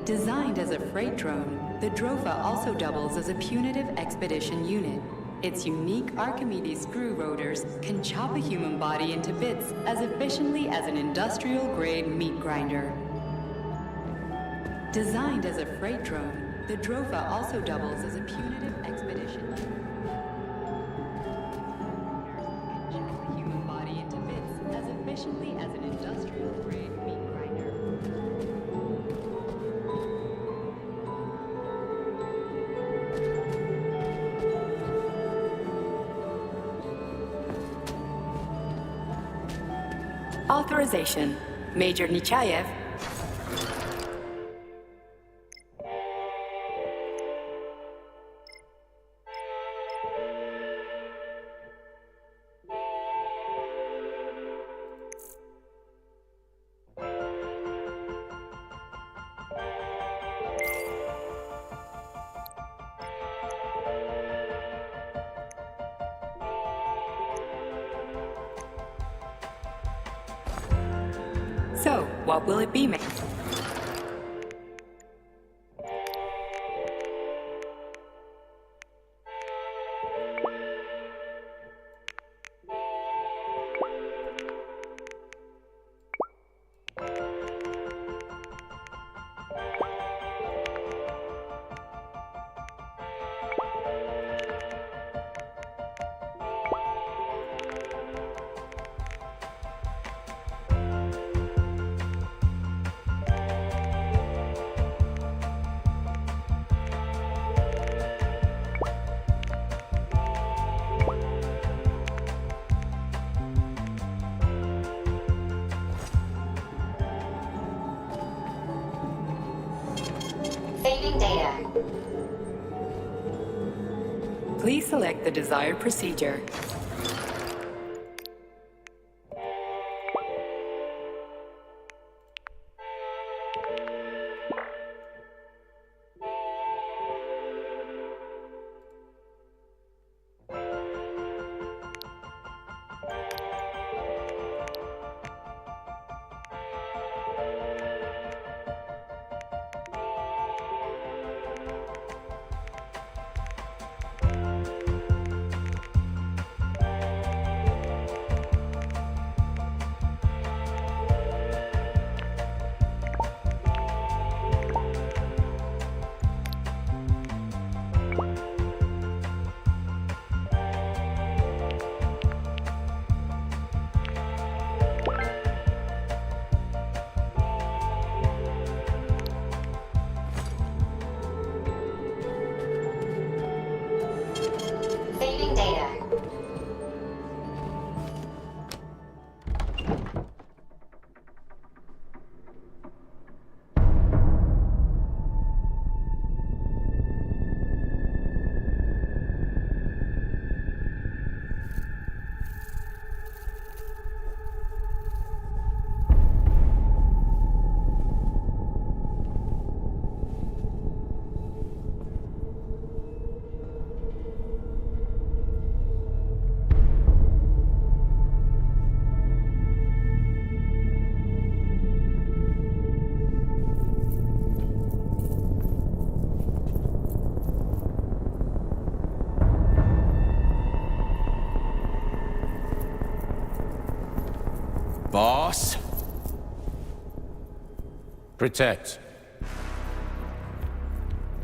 Designed as a freight drone, the Drofa also doubles as a punitive expedition unit. Its unique Archimedes screw rotors can chop a human body into bits as efficiently as an industrial-grade meat grinder. Designed as a freight drone, the Drofa also doubles as a punitive expedition unit. Can chop a human body into bits as efficiently as an industrial-grade meat grinder. Authorization. Major Nechayev. So, what will it be, ma'am? Saving data. Please select the desired procedure. Saving data. Boss? Protect.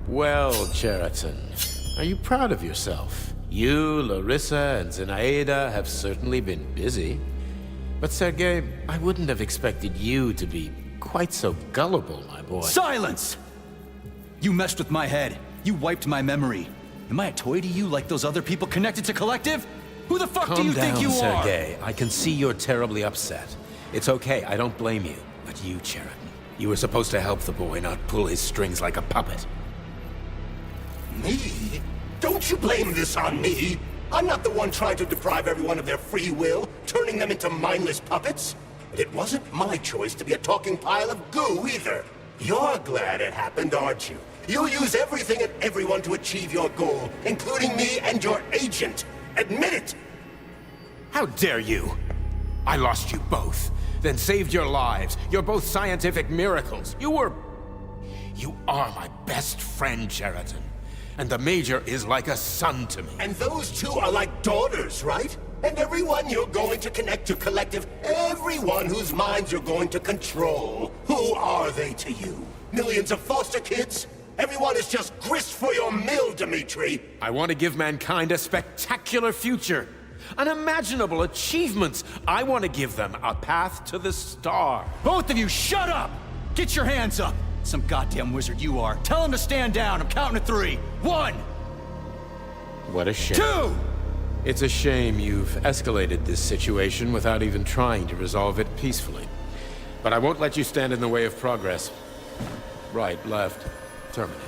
Well, Cheriton, are you proud of yourself? You, Larissa, and Zenaida have certainly been busy. But Sergei, I wouldn't have expected you to be quite so gullible, my boy. Silence! You messed with my head. You wiped my memory. Am I a toy to you like those other people connected to Collective? Who the fuck do you think you are? Calm down, Sergei. I can see you're terribly upset. It's okay, I don't blame you. But you, Sheridan, you were supposed to help the boy, not pull his strings like a puppet. Me? Don't you blame this on me? I'm not the one trying to deprive everyone of their free will, turning them into mindless puppets. And it wasn't my choice to be a talking pile of goo either. You're glad it happened, aren't you? You'll use everything and everyone to achieve your goal, including me and your agent. Admit it! How dare you? I lost you both, then saved your lives. You're both scientific miracles. You are my best friend, Sheridan. And the Major is like a son to me. And those two are like daughters, right? And everyone you're going to connect to Collective, everyone whose minds you're going to control, who are they to you? Millions of foster kids? Everyone is just grist for your mill, Dimitri. I want to give mankind a spectacular future. Unimaginable achievements. I want to give them a path to the star. Both of you, shut up! Get your hands up! Some goddamn wizard you are. Tell him to stand down. I'm counting to 3. 1! What a shame. 2! It's a shame you've escalated this situation without even trying to resolve it peacefully. But I won't let you stand in the way of progress. Right, left, terminate.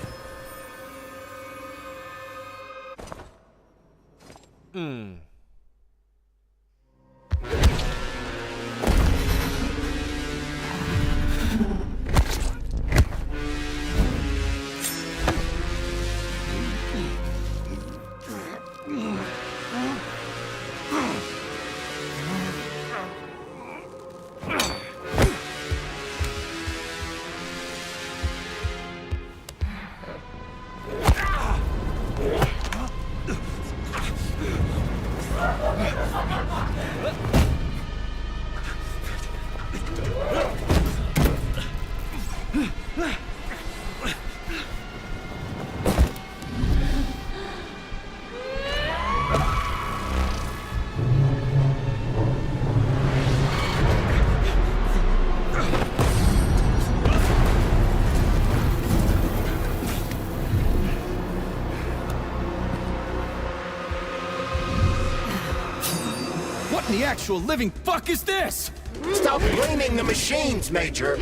What in the actual living fuck is this? Stop blaming the machines, Major.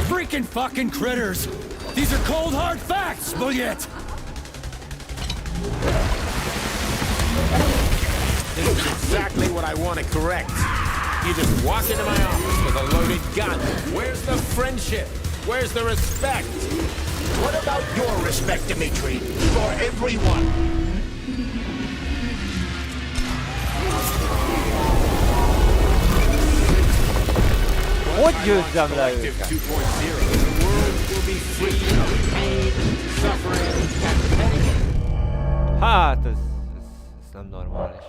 Freaking fucking critters! These are cold hard facts, Bullet! This is exactly what I want to correct. You just walk into my office with a loaded gun. Where's the friendship? Where's the respect? What about your respect, Dimitri? For everyone? Hogy győzzem le őket? 2.0. The world will be free of pain, suffering, and pettiness. Hát, ez nem normális.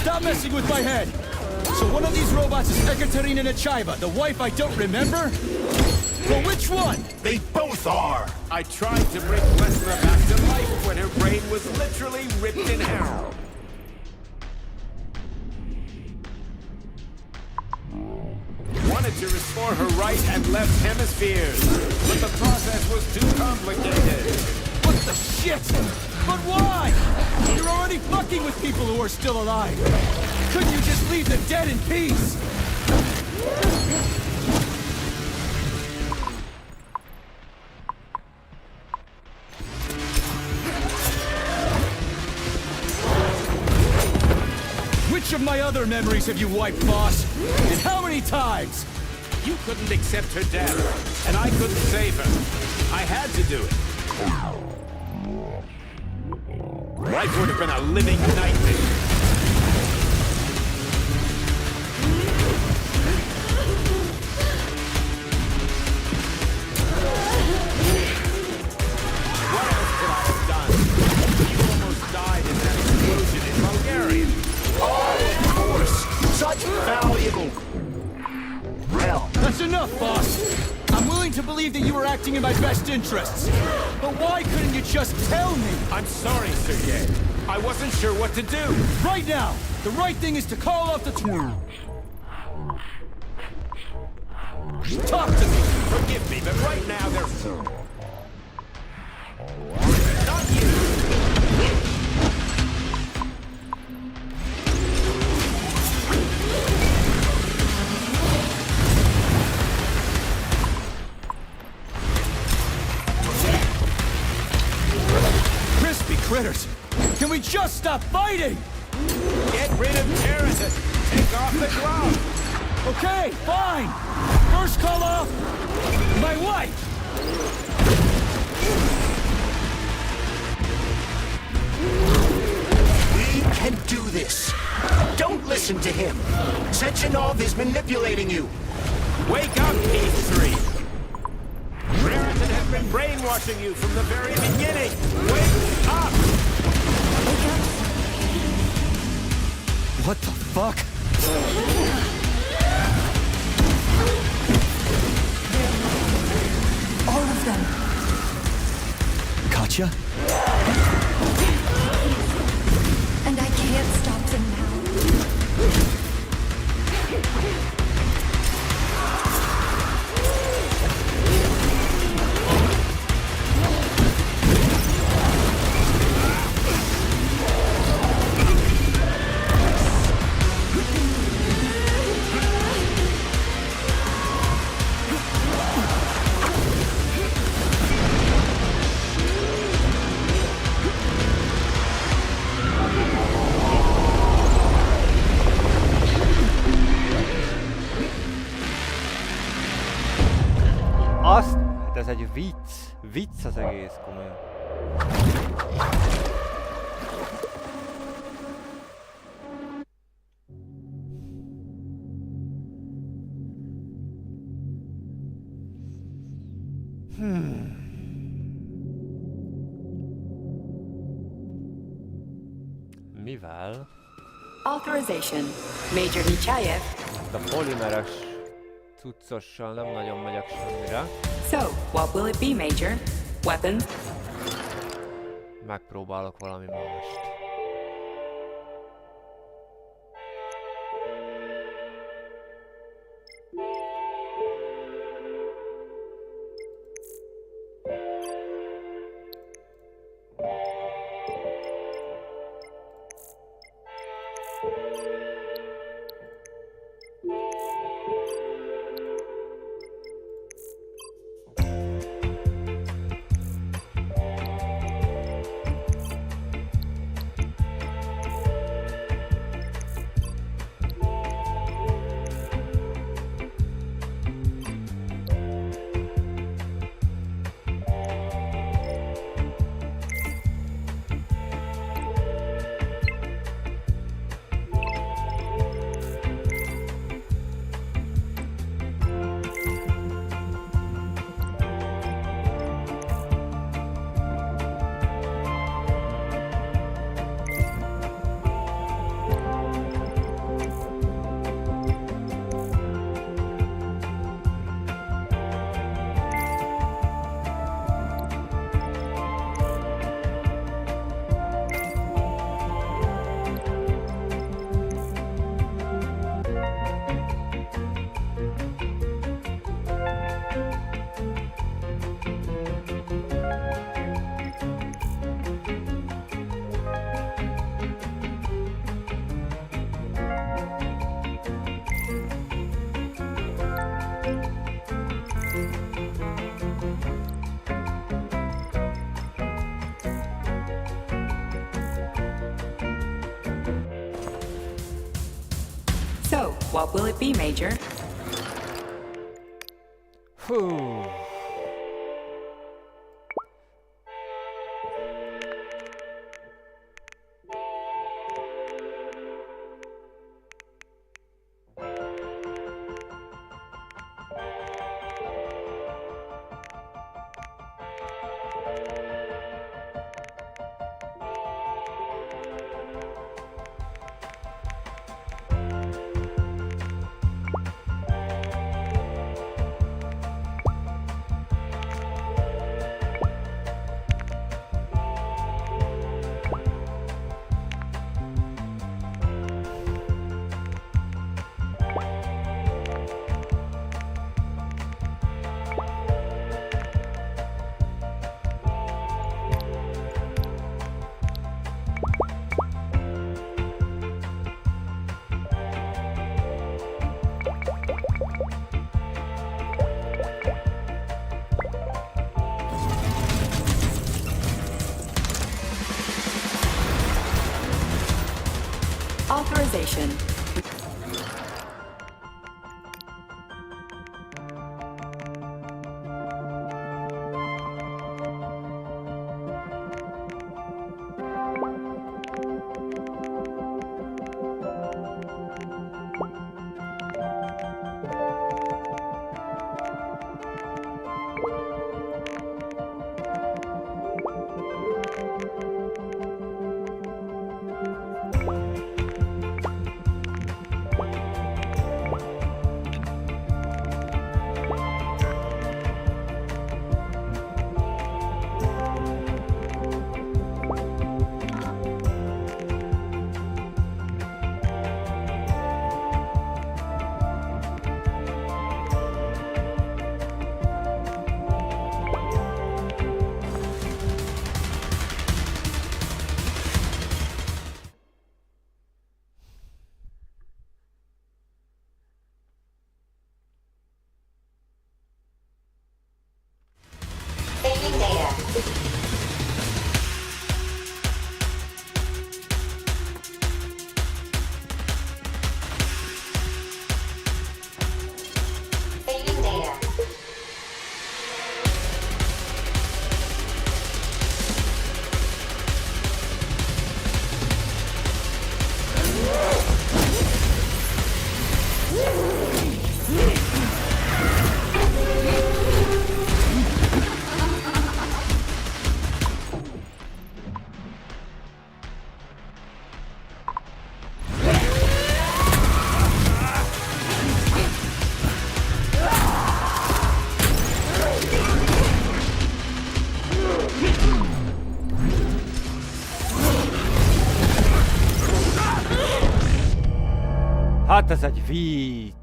Stop messing with my head! So one of these robots is Ekaterina Nechaeva, the wife I don't remember? Well, which one? They both are! I tried to bring Lesnar back to life when her brain was literally ripped in half. Wanted to restore her right and left hemispheres, but the process was too complicated. What the shit? But why? You're already fucking with people who are still alive. Couldn't you just leave the dead in peace? Which of my other memories have you wiped, boss? And how many times? You couldn't accept her death, and I couldn't save her. I had to do it. Life would have been a living nightmare. What else could I have done? You almost died in that explosion in Bulgaria. Oh, of course. Such valuable... Well... That's enough, boss. I'm willing to believe that you were acting in my best interests. But why couldn't you just tell me? I'm sorry, Sergei. I wasn't sure what to do. Right now, the right thing is to call off the... Talk to me! Forgive me, but right now they're... Not you! Crispy critters! Can we just stop fighting? Get rid of Terrace and take off the glove! Okay, fine! First call off... my wife! We can do this. Don't listen to him. Sechenov is manipulating you. Wake up, P3! Raritan has been brainwashing you from the very beginning! Wake up! What the fuck? All of them. Katya? And I can't stop them now. Azt, hát ez egy vicc. Vicc az egész komolyan. Mivel? Authorization. Major Nechayev. A polimeres cuccossal nem nagyon megyek semmire. So, what will it be, Major? Weapons? Megpróbálok valami mást. What will it be, Major? Phew. Authorization. Saving data. Saving data. Hát ez egy vicc.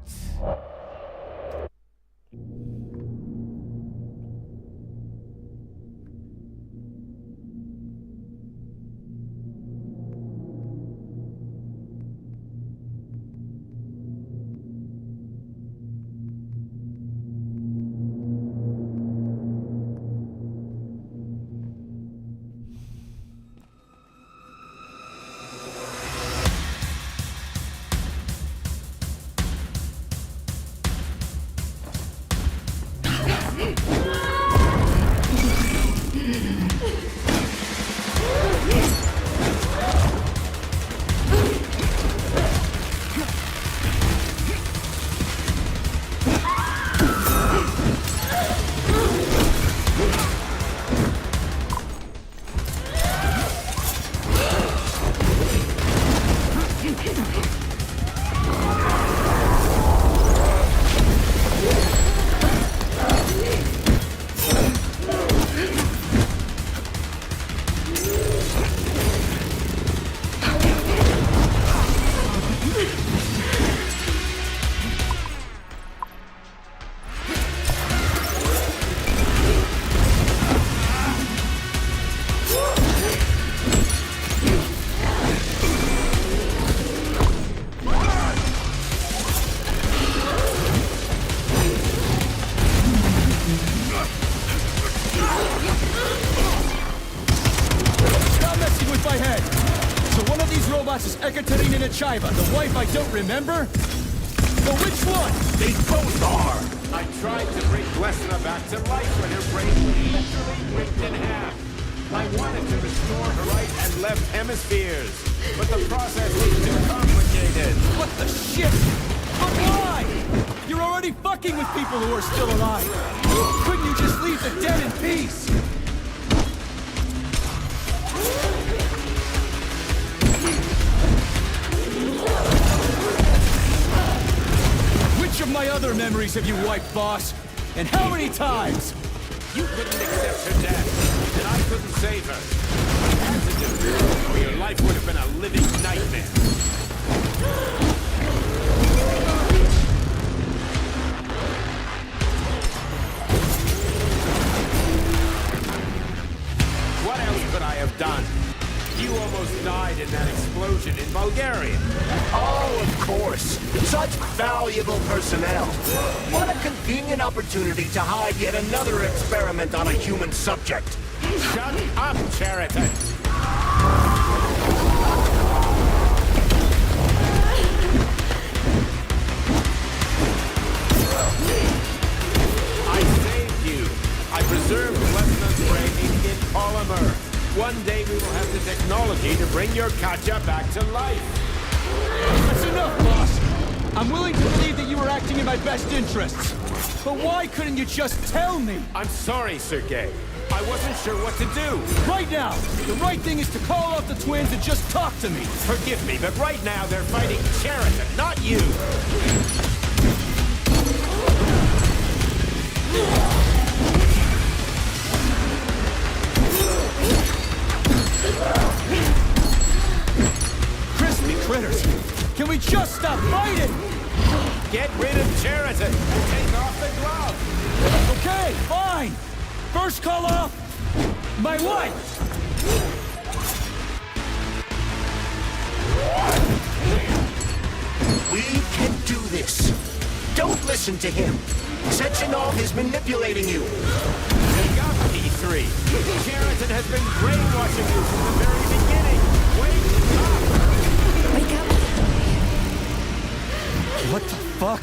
Ekaterina Nechaeva, the wife I don't remember? So which one? They both are! I tried to bring Glesna back to life when her brain was literally ripped in half. I wanted to restore her right and left hemispheres, but the process was too complicated. What the shit? But why? You're already fucking with people who are still alive. Couldn't you just leave the dead in peace? Which of my other memories have you wiped, boss? And how many times? You couldn't accept her death, and I couldn't save her. You had to do it, or your life would have been a living nightmare. What else could I have done? You almost died in that explosion in Bulgaria. Oh, of course. Such valuable personnel. What a convenient opportunity to hide yet another experiment on a human subject. Shut up, Cheriton! I saved you. I preserved Glesna's brain in polymer. One day we will have the technology to bring your Katya back to life. That's enough, boss. I'm willing to believe that you were acting in my best interests. But why couldn't you just tell me? I'm sorry, Sergei. I wasn't sure what to do. Right now, the right thing is to call off the twins and just talk to me. Forgive me, but right now they're fighting Cheriton, not you. Crispy critters! Can we just stop fighting? Get rid of Cheriton and take off the glove. Okay, fine. First call off my wife. We can do this. Don't listen to him. Sechenov is manipulating you. Wake up, P3. Cheriton has been brainwashing you from the very beginning. Wake up! Wake up. What the fuck?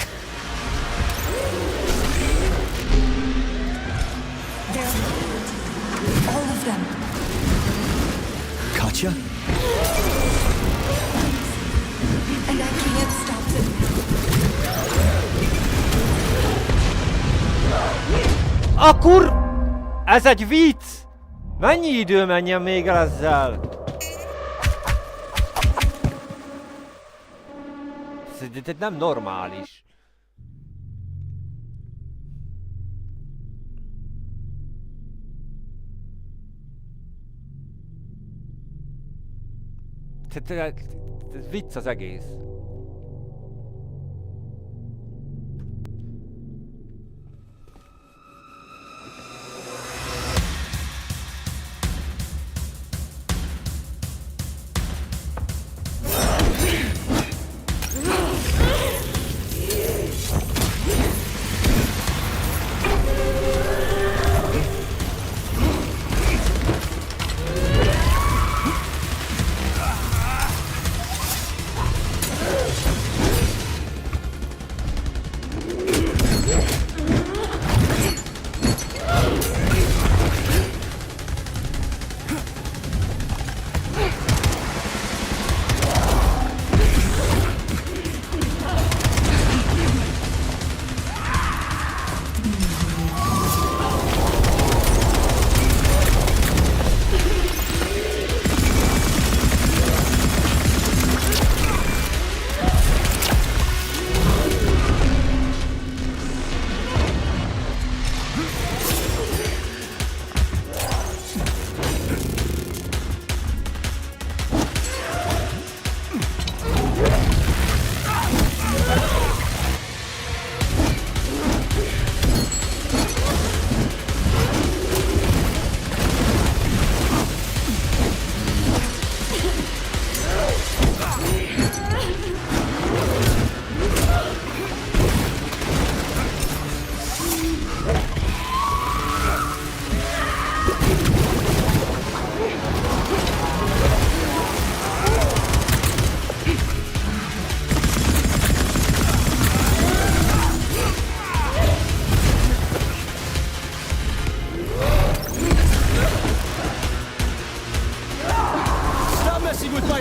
They're all of them. Katya? And I can't stop them now. A kur... Ez egy vicc! Mennyi idő menjen még el ezzel? Ez nem normális. Ez vicc az egész.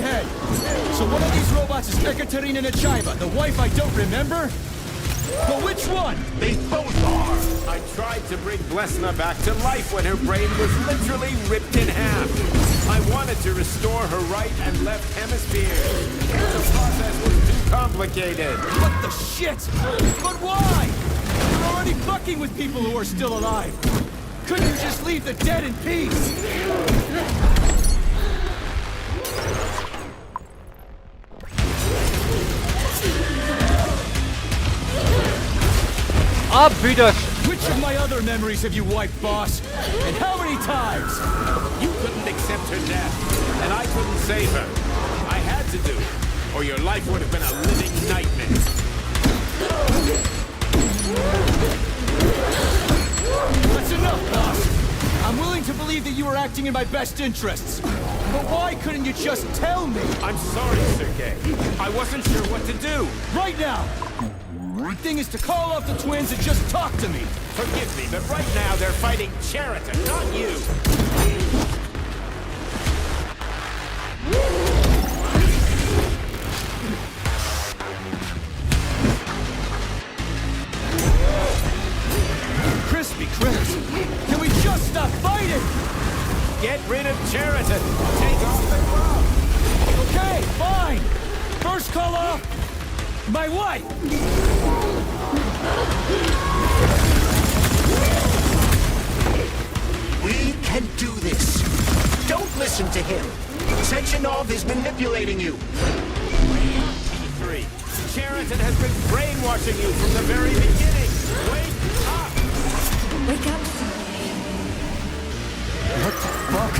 my head. So one of these robots is Ekaterina Nechaeva, the wife I don't remember? But which one? They both are! I tried to bring Blesna back to life when her brain was literally ripped in half. I wanted to restore her right and left hemispheres. The process was too complicated. What the shit? But why? You're already fucking with people who are still alive. Couldn't you just leave the dead in peace? Which of my other memories have you wiped, boss? And how many times? You couldn't accept her death, and I couldn't save her. I had to do it, or your life would have been a living nightmare. That's enough, boss. I'm willing to believe that you were acting in my best interests. But why couldn't you just tell me? I'm sorry, Sergei. I wasn't sure what to do. Right now! The thing is to call off the twins and just talk to me. Forgive me, but right now they're fighting Cheriton, not you. Crispy critters! Can we just stop fighting? Get rid of Cheriton. Take off the glove. Okay, fine. First call off my wife. We can do this. Don't listen to him. Sechenov is manipulating you. E3. Cheriton has been brainwashing you from the very beginning. Wake up! Wake up. What the fuck?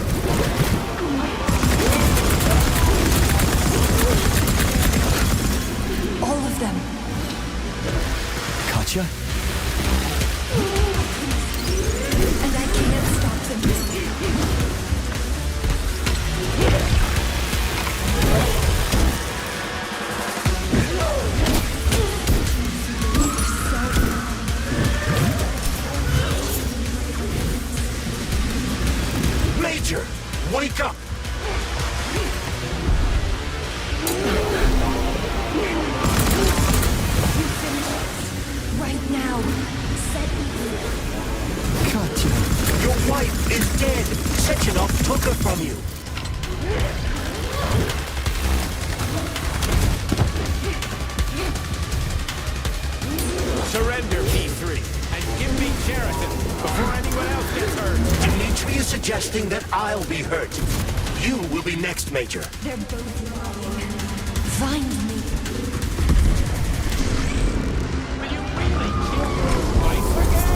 All of them. Katya? And I can't stop them. Major, wake up! Right now. Set me free. Katya. Your wife is dead. Sechenov took her from you. Surrender, P3, and give me Cheriton before anyone else gets hurt. Dimitri is suggesting that I'll be hurt. You will be next, Major. They're both lying. Find me. Will you really kill your wife again?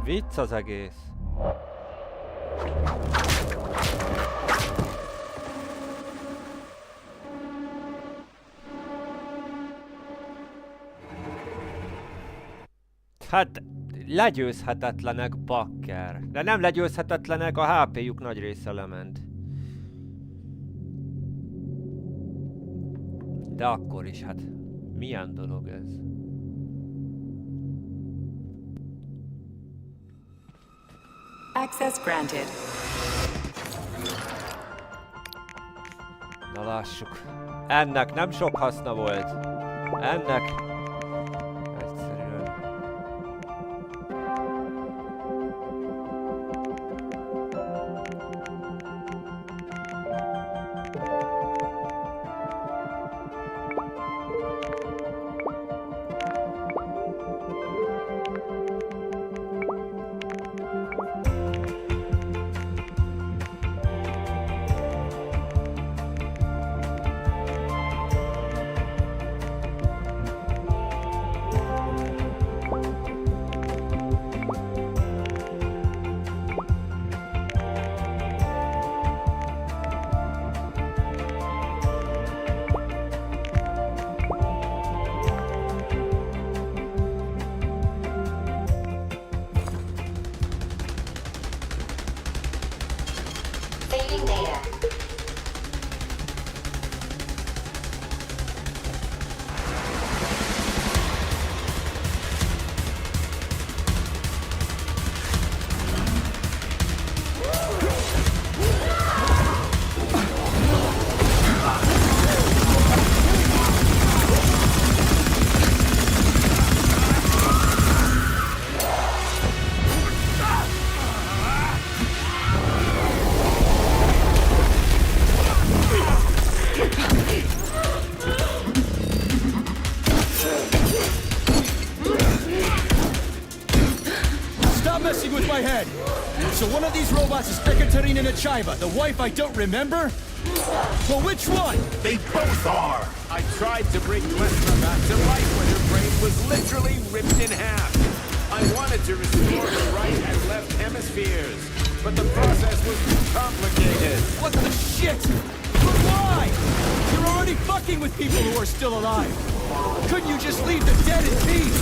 Vicc az egész. Hát legyőzhetetlenek, bakker. De nem legyőzhetetlenek, a HP-juk nagy része lement. De akkor is, hát milyen dolog ez? Access granted. Na lássuk. Ennek nem sok haszna volt. Ennek egyszerűen. Saving data. Stop messing with my head! So one of these robots is Ekaterina Nechaeva, the wife I don't remember? Well, which one? They both are! I tried to bring Lesna back to life when her brain was literally ripped in half. I wanted to restore the right and left hemispheres, but the process was too complicated. What the shit? But why? You're already fucking with people who are still alive. Couldn't you just leave the dead in peace?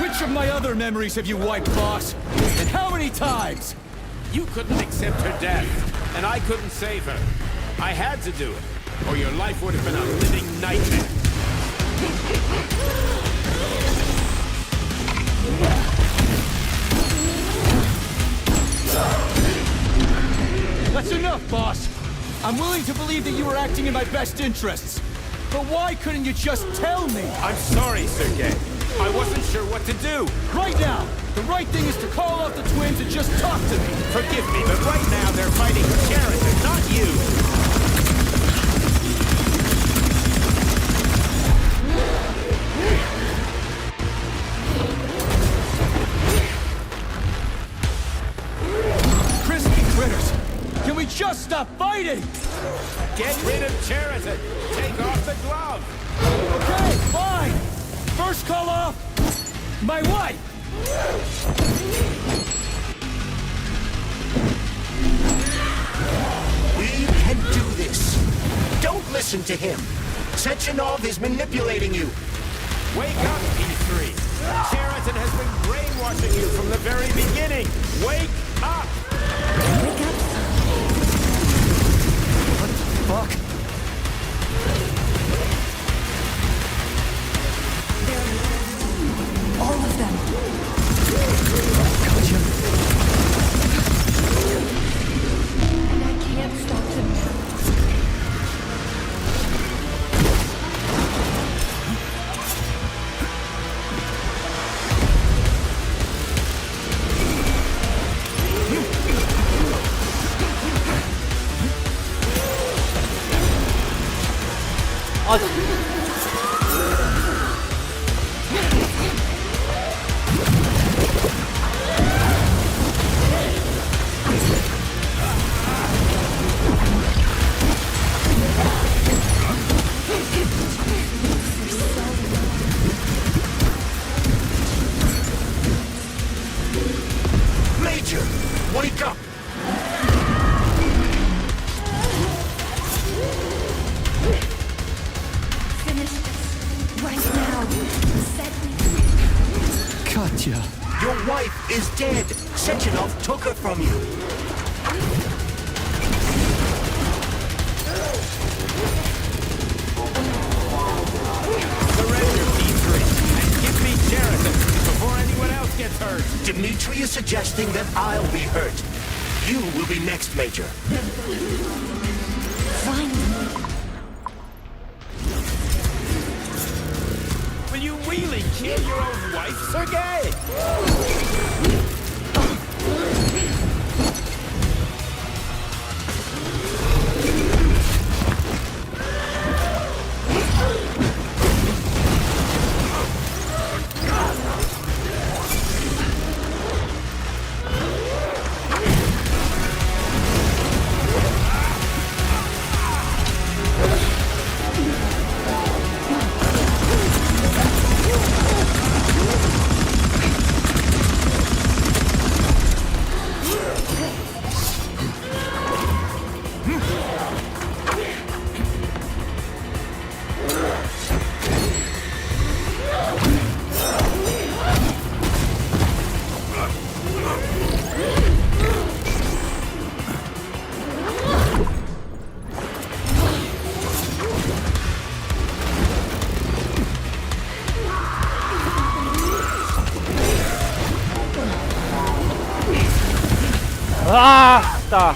Which of my other memories have you wiped, boss? And how many times? You couldn't accept her death, and I couldn't save her. I had to do it, or your life would have been a living nightmare. That's enough, boss. I'm willing to believe that you were acting in my best interests. But why couldn't you just tell me? I'm sorry, Sergei. I wasn't sure what to do. Right now, the right thing is to call off the twins and just talk to me. Forgive me, but right now they're fighting Sheridan, not you. Crispy critters! Can we just stop fighting? Get rid of Sheridan. Take off the glove. Okay, fine. First call off my wife. We can do this. Don't listen to him. Sechenov is manipulating you. Wake up, P3. Sheridan has been brainwashing you from the very beginning. Wake up! Wake up? What the fuck? All of them. Gotcha. And I can't stop them now. Major, wake up! Katya. Your wife is dead. Sechenov took her from you. Surrender, P3, and give me Jericho before anyone else gets hurt. Dmitri is suggesting that I'll be hurt. You will be next, Major. Will you really kill your own wife, Sergei? Basta!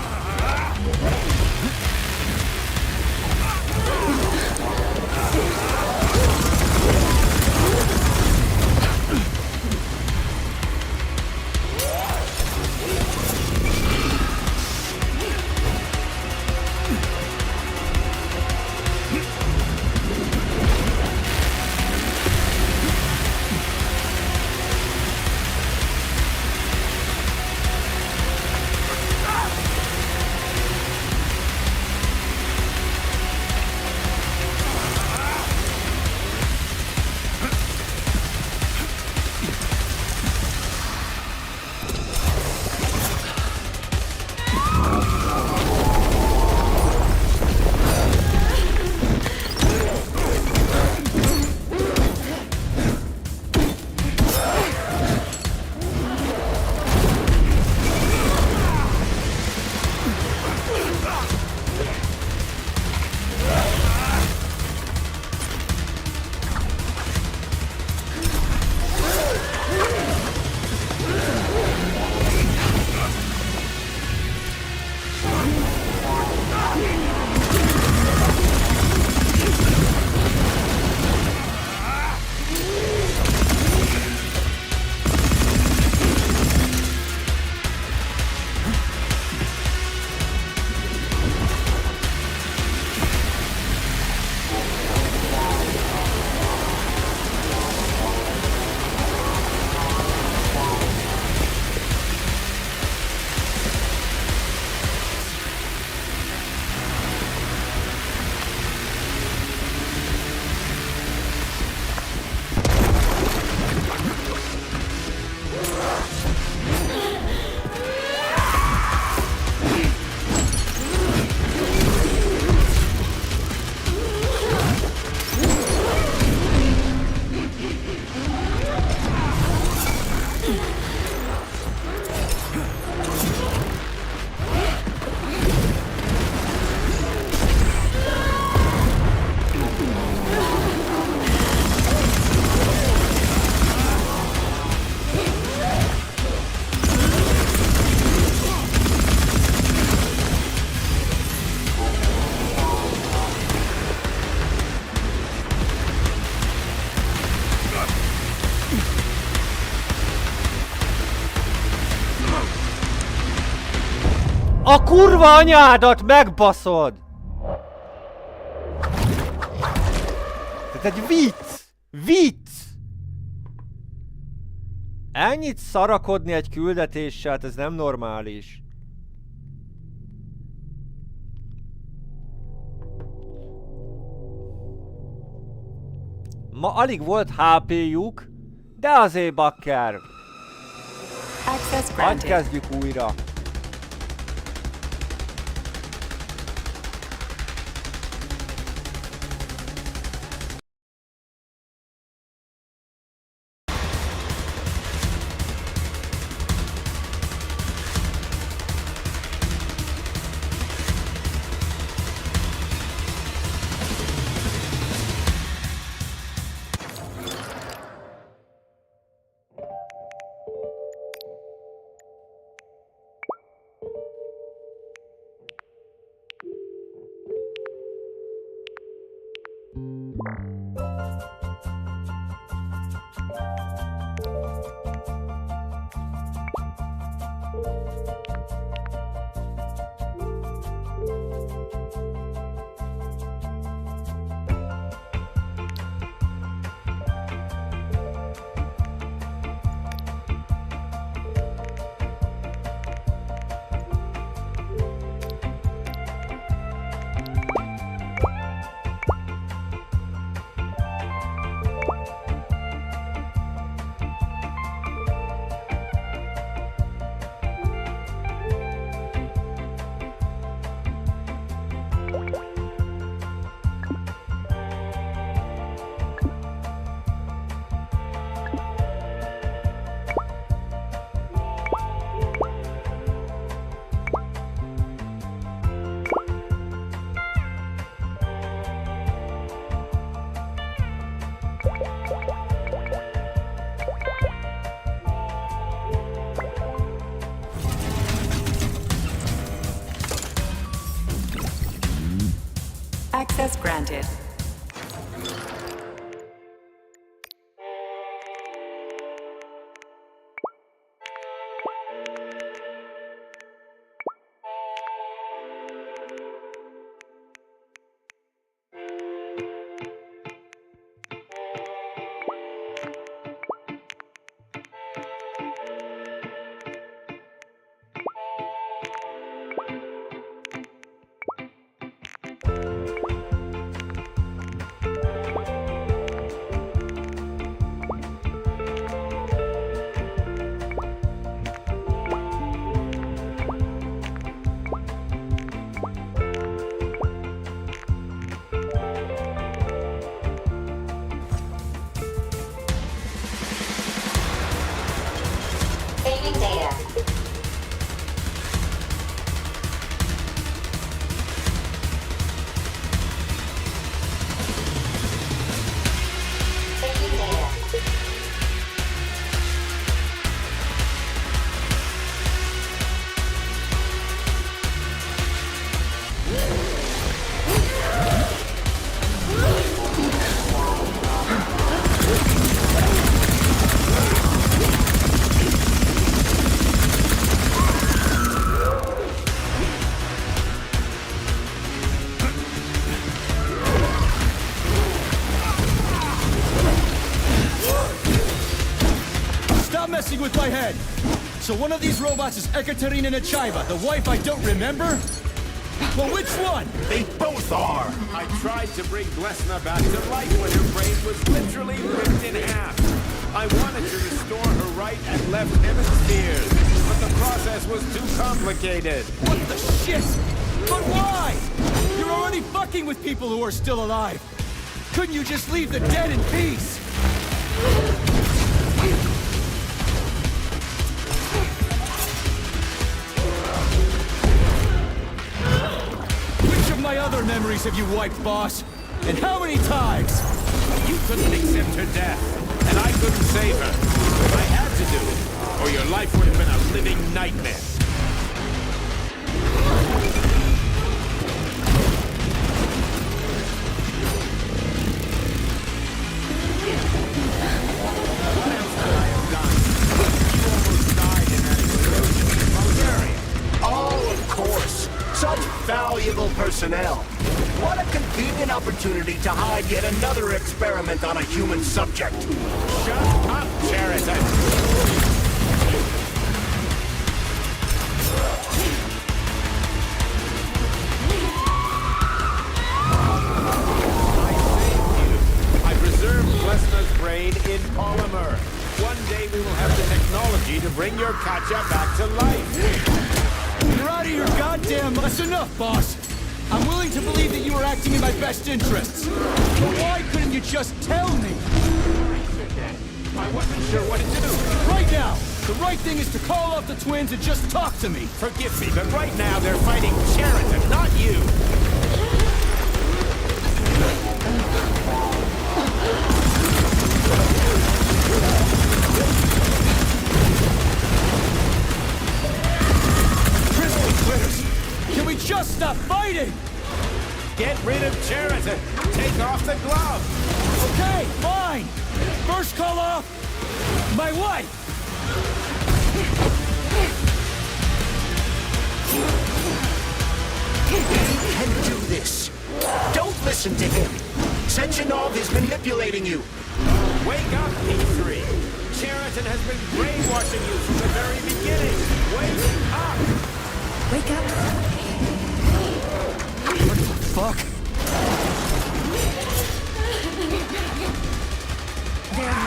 A kurva anyádat megbaszod! Ez egy vicc! Vicc! Ennyit szarakodni egy küldetéssel, hát ez nem normális. Ma alig volt HP-juk, de azért bakker. Hadd kezdjük újra. Access granted. Saving data. Saving data. Stop messing with my head! So one of these robots is Ekaterina Nechaeva, the wife I don't remember? Well, which one? They both are! I tried to bring Blesna back to life when her brain was literally ripped in half. I wanted to restore her right and left hemispheres, but the process was too complicated. What the shit? But why? You're already fucking with people who are still alive. Couldn't you just leave the dead in peace? Which of my other memories have you wiped, boss? And how many times? You couldn't accept her death, and I couldn't save her. I had to do it, or your life would have been a living nightmare. What else could I have done? You almost died in that explosion in Bulgaria. Oh, of course. Such valuable personnel. What a convenient opportunity to hide yet another experiment on a human subject. Shut up, Cheriton! I preserved Blesna's brain in polymer. One day we will have the technology to bring your Katja back to life. You're out of your goddamn... That's enough, boss. I'm willing to believe that you were acting in my best interests. But why couldn't you just tell me? I wasn't sure what to do. Right now, the right thing is to call off the twins and just talk to me. Forgive me, but right now they're fighting Cheriton, not you. Crystal quitters! Can we just stop fighting? Get rid of Cheriton. Take off the gloves. above! Okay, fine! First call off, my wife! He can do this. Don't listen to him. Sechenov is manipulating you. Wake up, P3! Sheraton has been brainwashing you from the very beginning! Wake up! Wake up. What the fuck? They're...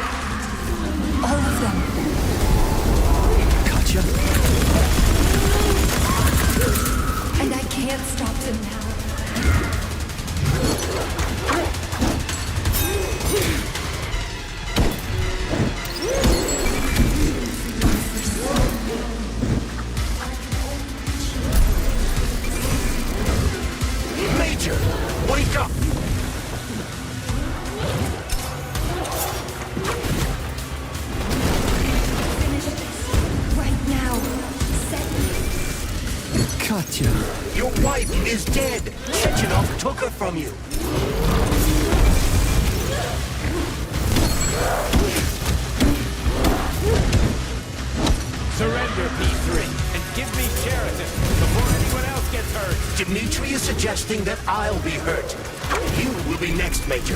all of them. Katya? And I can't stop them now. Major, wake up! Finish this. Right now. Katya. Your wife is dead. Sechenov took her from you. Surrender, P3, and give me Sheraton before anyone else gets hurt! Dmitri is suggesting that I'll be hurt. You will be next, Major.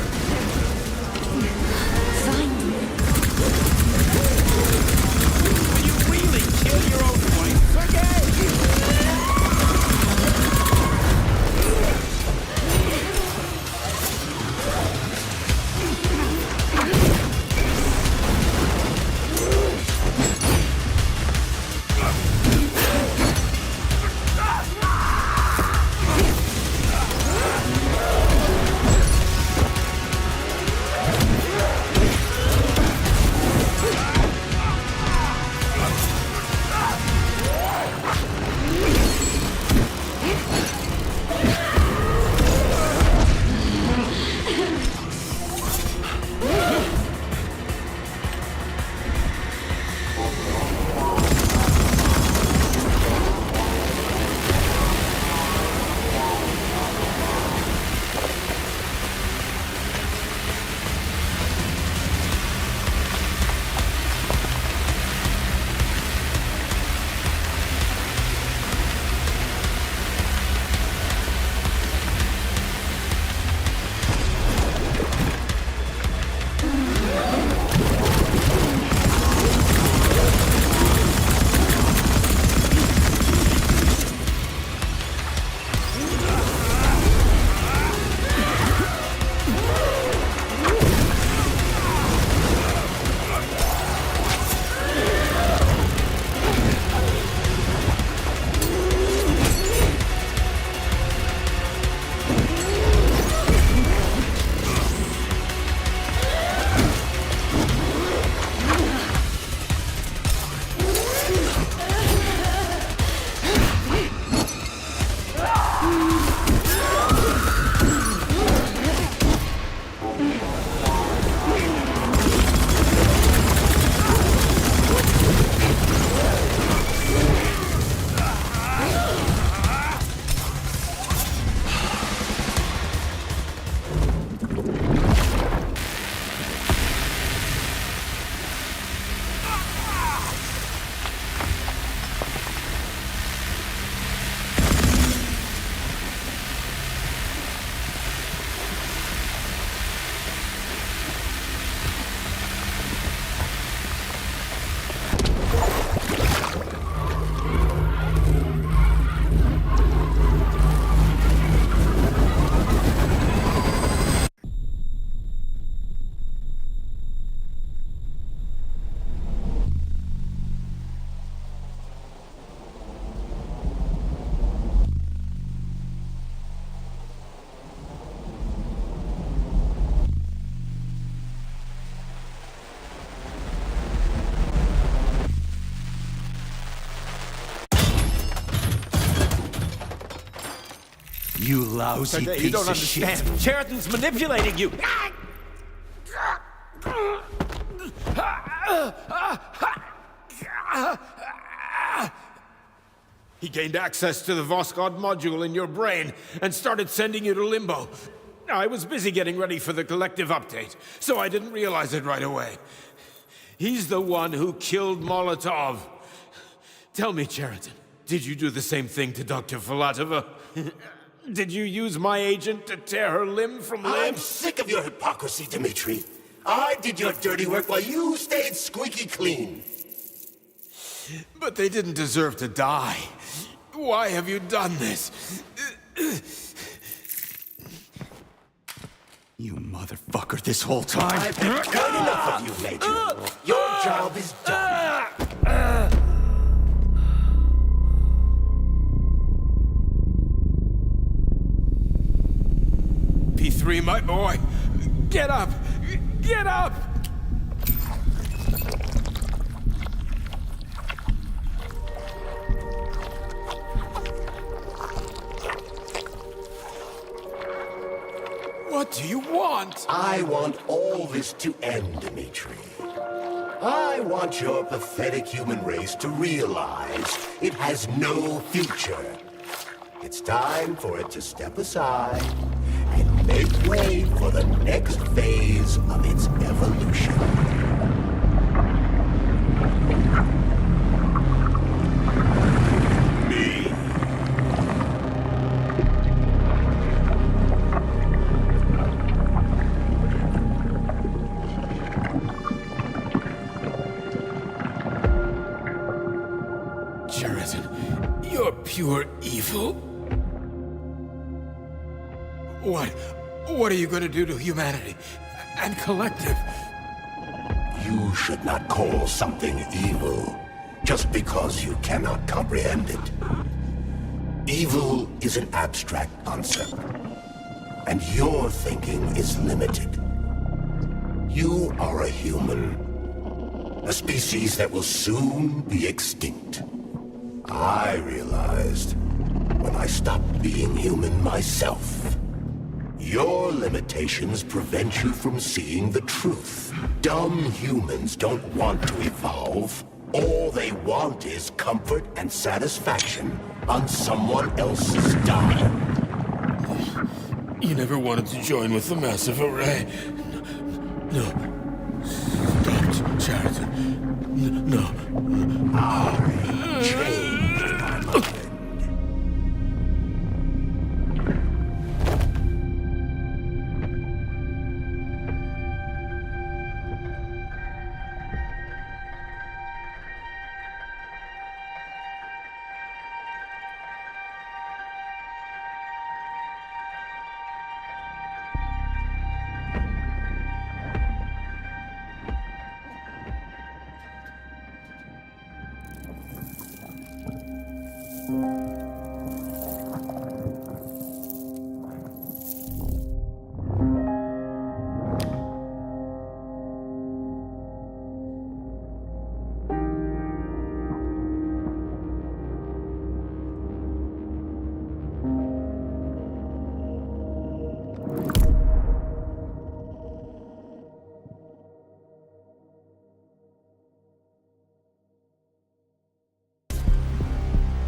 Will you really kill your own wife, Sergei? You lousy Sergei, piece you don't of understand. shit. Sheraton's manipulating you. He gained access to the Voskhod module in your brain and started sending you to Limbo. I was busy getting ready for the collective update, so I didn't realize it right away. He's the one who killed Molotov. Tell me, Cheriton, did you do the same thing to Dr. Filatova? Did you use my agent to tear her limb from limb? I'm sick of your hypocrisy, Dmitri. I did your dirty work while you stayed squeaky clean. But they didn't deserve to die. Why have you done this? You motherfucker, this whole time. I've had enough of you, Major. Your job is done. P3, my boy. Get up! Get up! What do you want? I want all this to end, Dmitri. I want your pathetic human race to realize it has no future. It's time for it to step aside and make way for the next phase of its evolution. Cheriton, you're pure evil. What are you going to do to humanity and collective? You should not call something evil just because you cannot comprehend it. Evil is an abstract concept, and your thinking is limited. You are a human, a species that will soon be extinct. I realized when I stopped being human myself. Your limitations prevent you from seeing the truth. Dumb humans don't want to evolve. All they want is comfort and satisfaction on someone else's dime. You never wanted to join with the massive array. No. Stop, Cheriton. No. I changed my mind.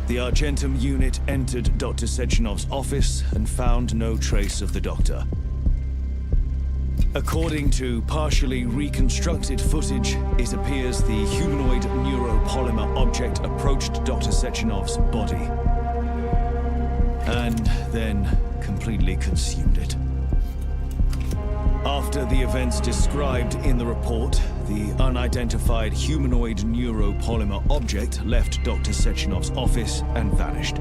The Argentum unit entered Dr. Sechenov's office and found no trace of the doctor. According to partially reconstructed footage, it appears the humanoid neuropolymer object approached Dr. Sechenov's body and then completely consumed it. After the events described in the report, the unidentified humanoid neuropolymer object left Dr. Sechenov's office and vanished.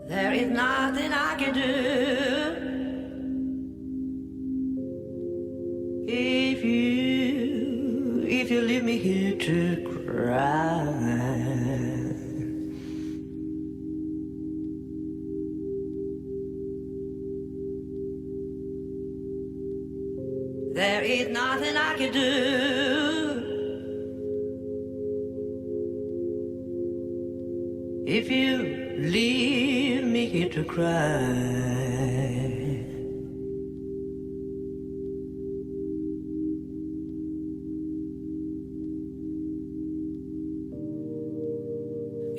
There is nothing I can do if you leave me here to cry. cry. There is nothing I can do if you leave me here to cry.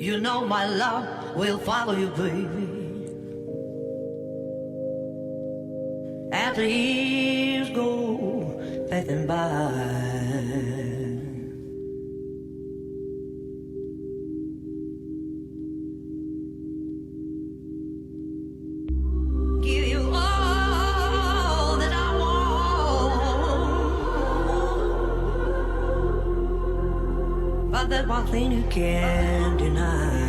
You know my love will follow you, baby. After years go passing by, give you all that I want, but there's one thing you can't deny.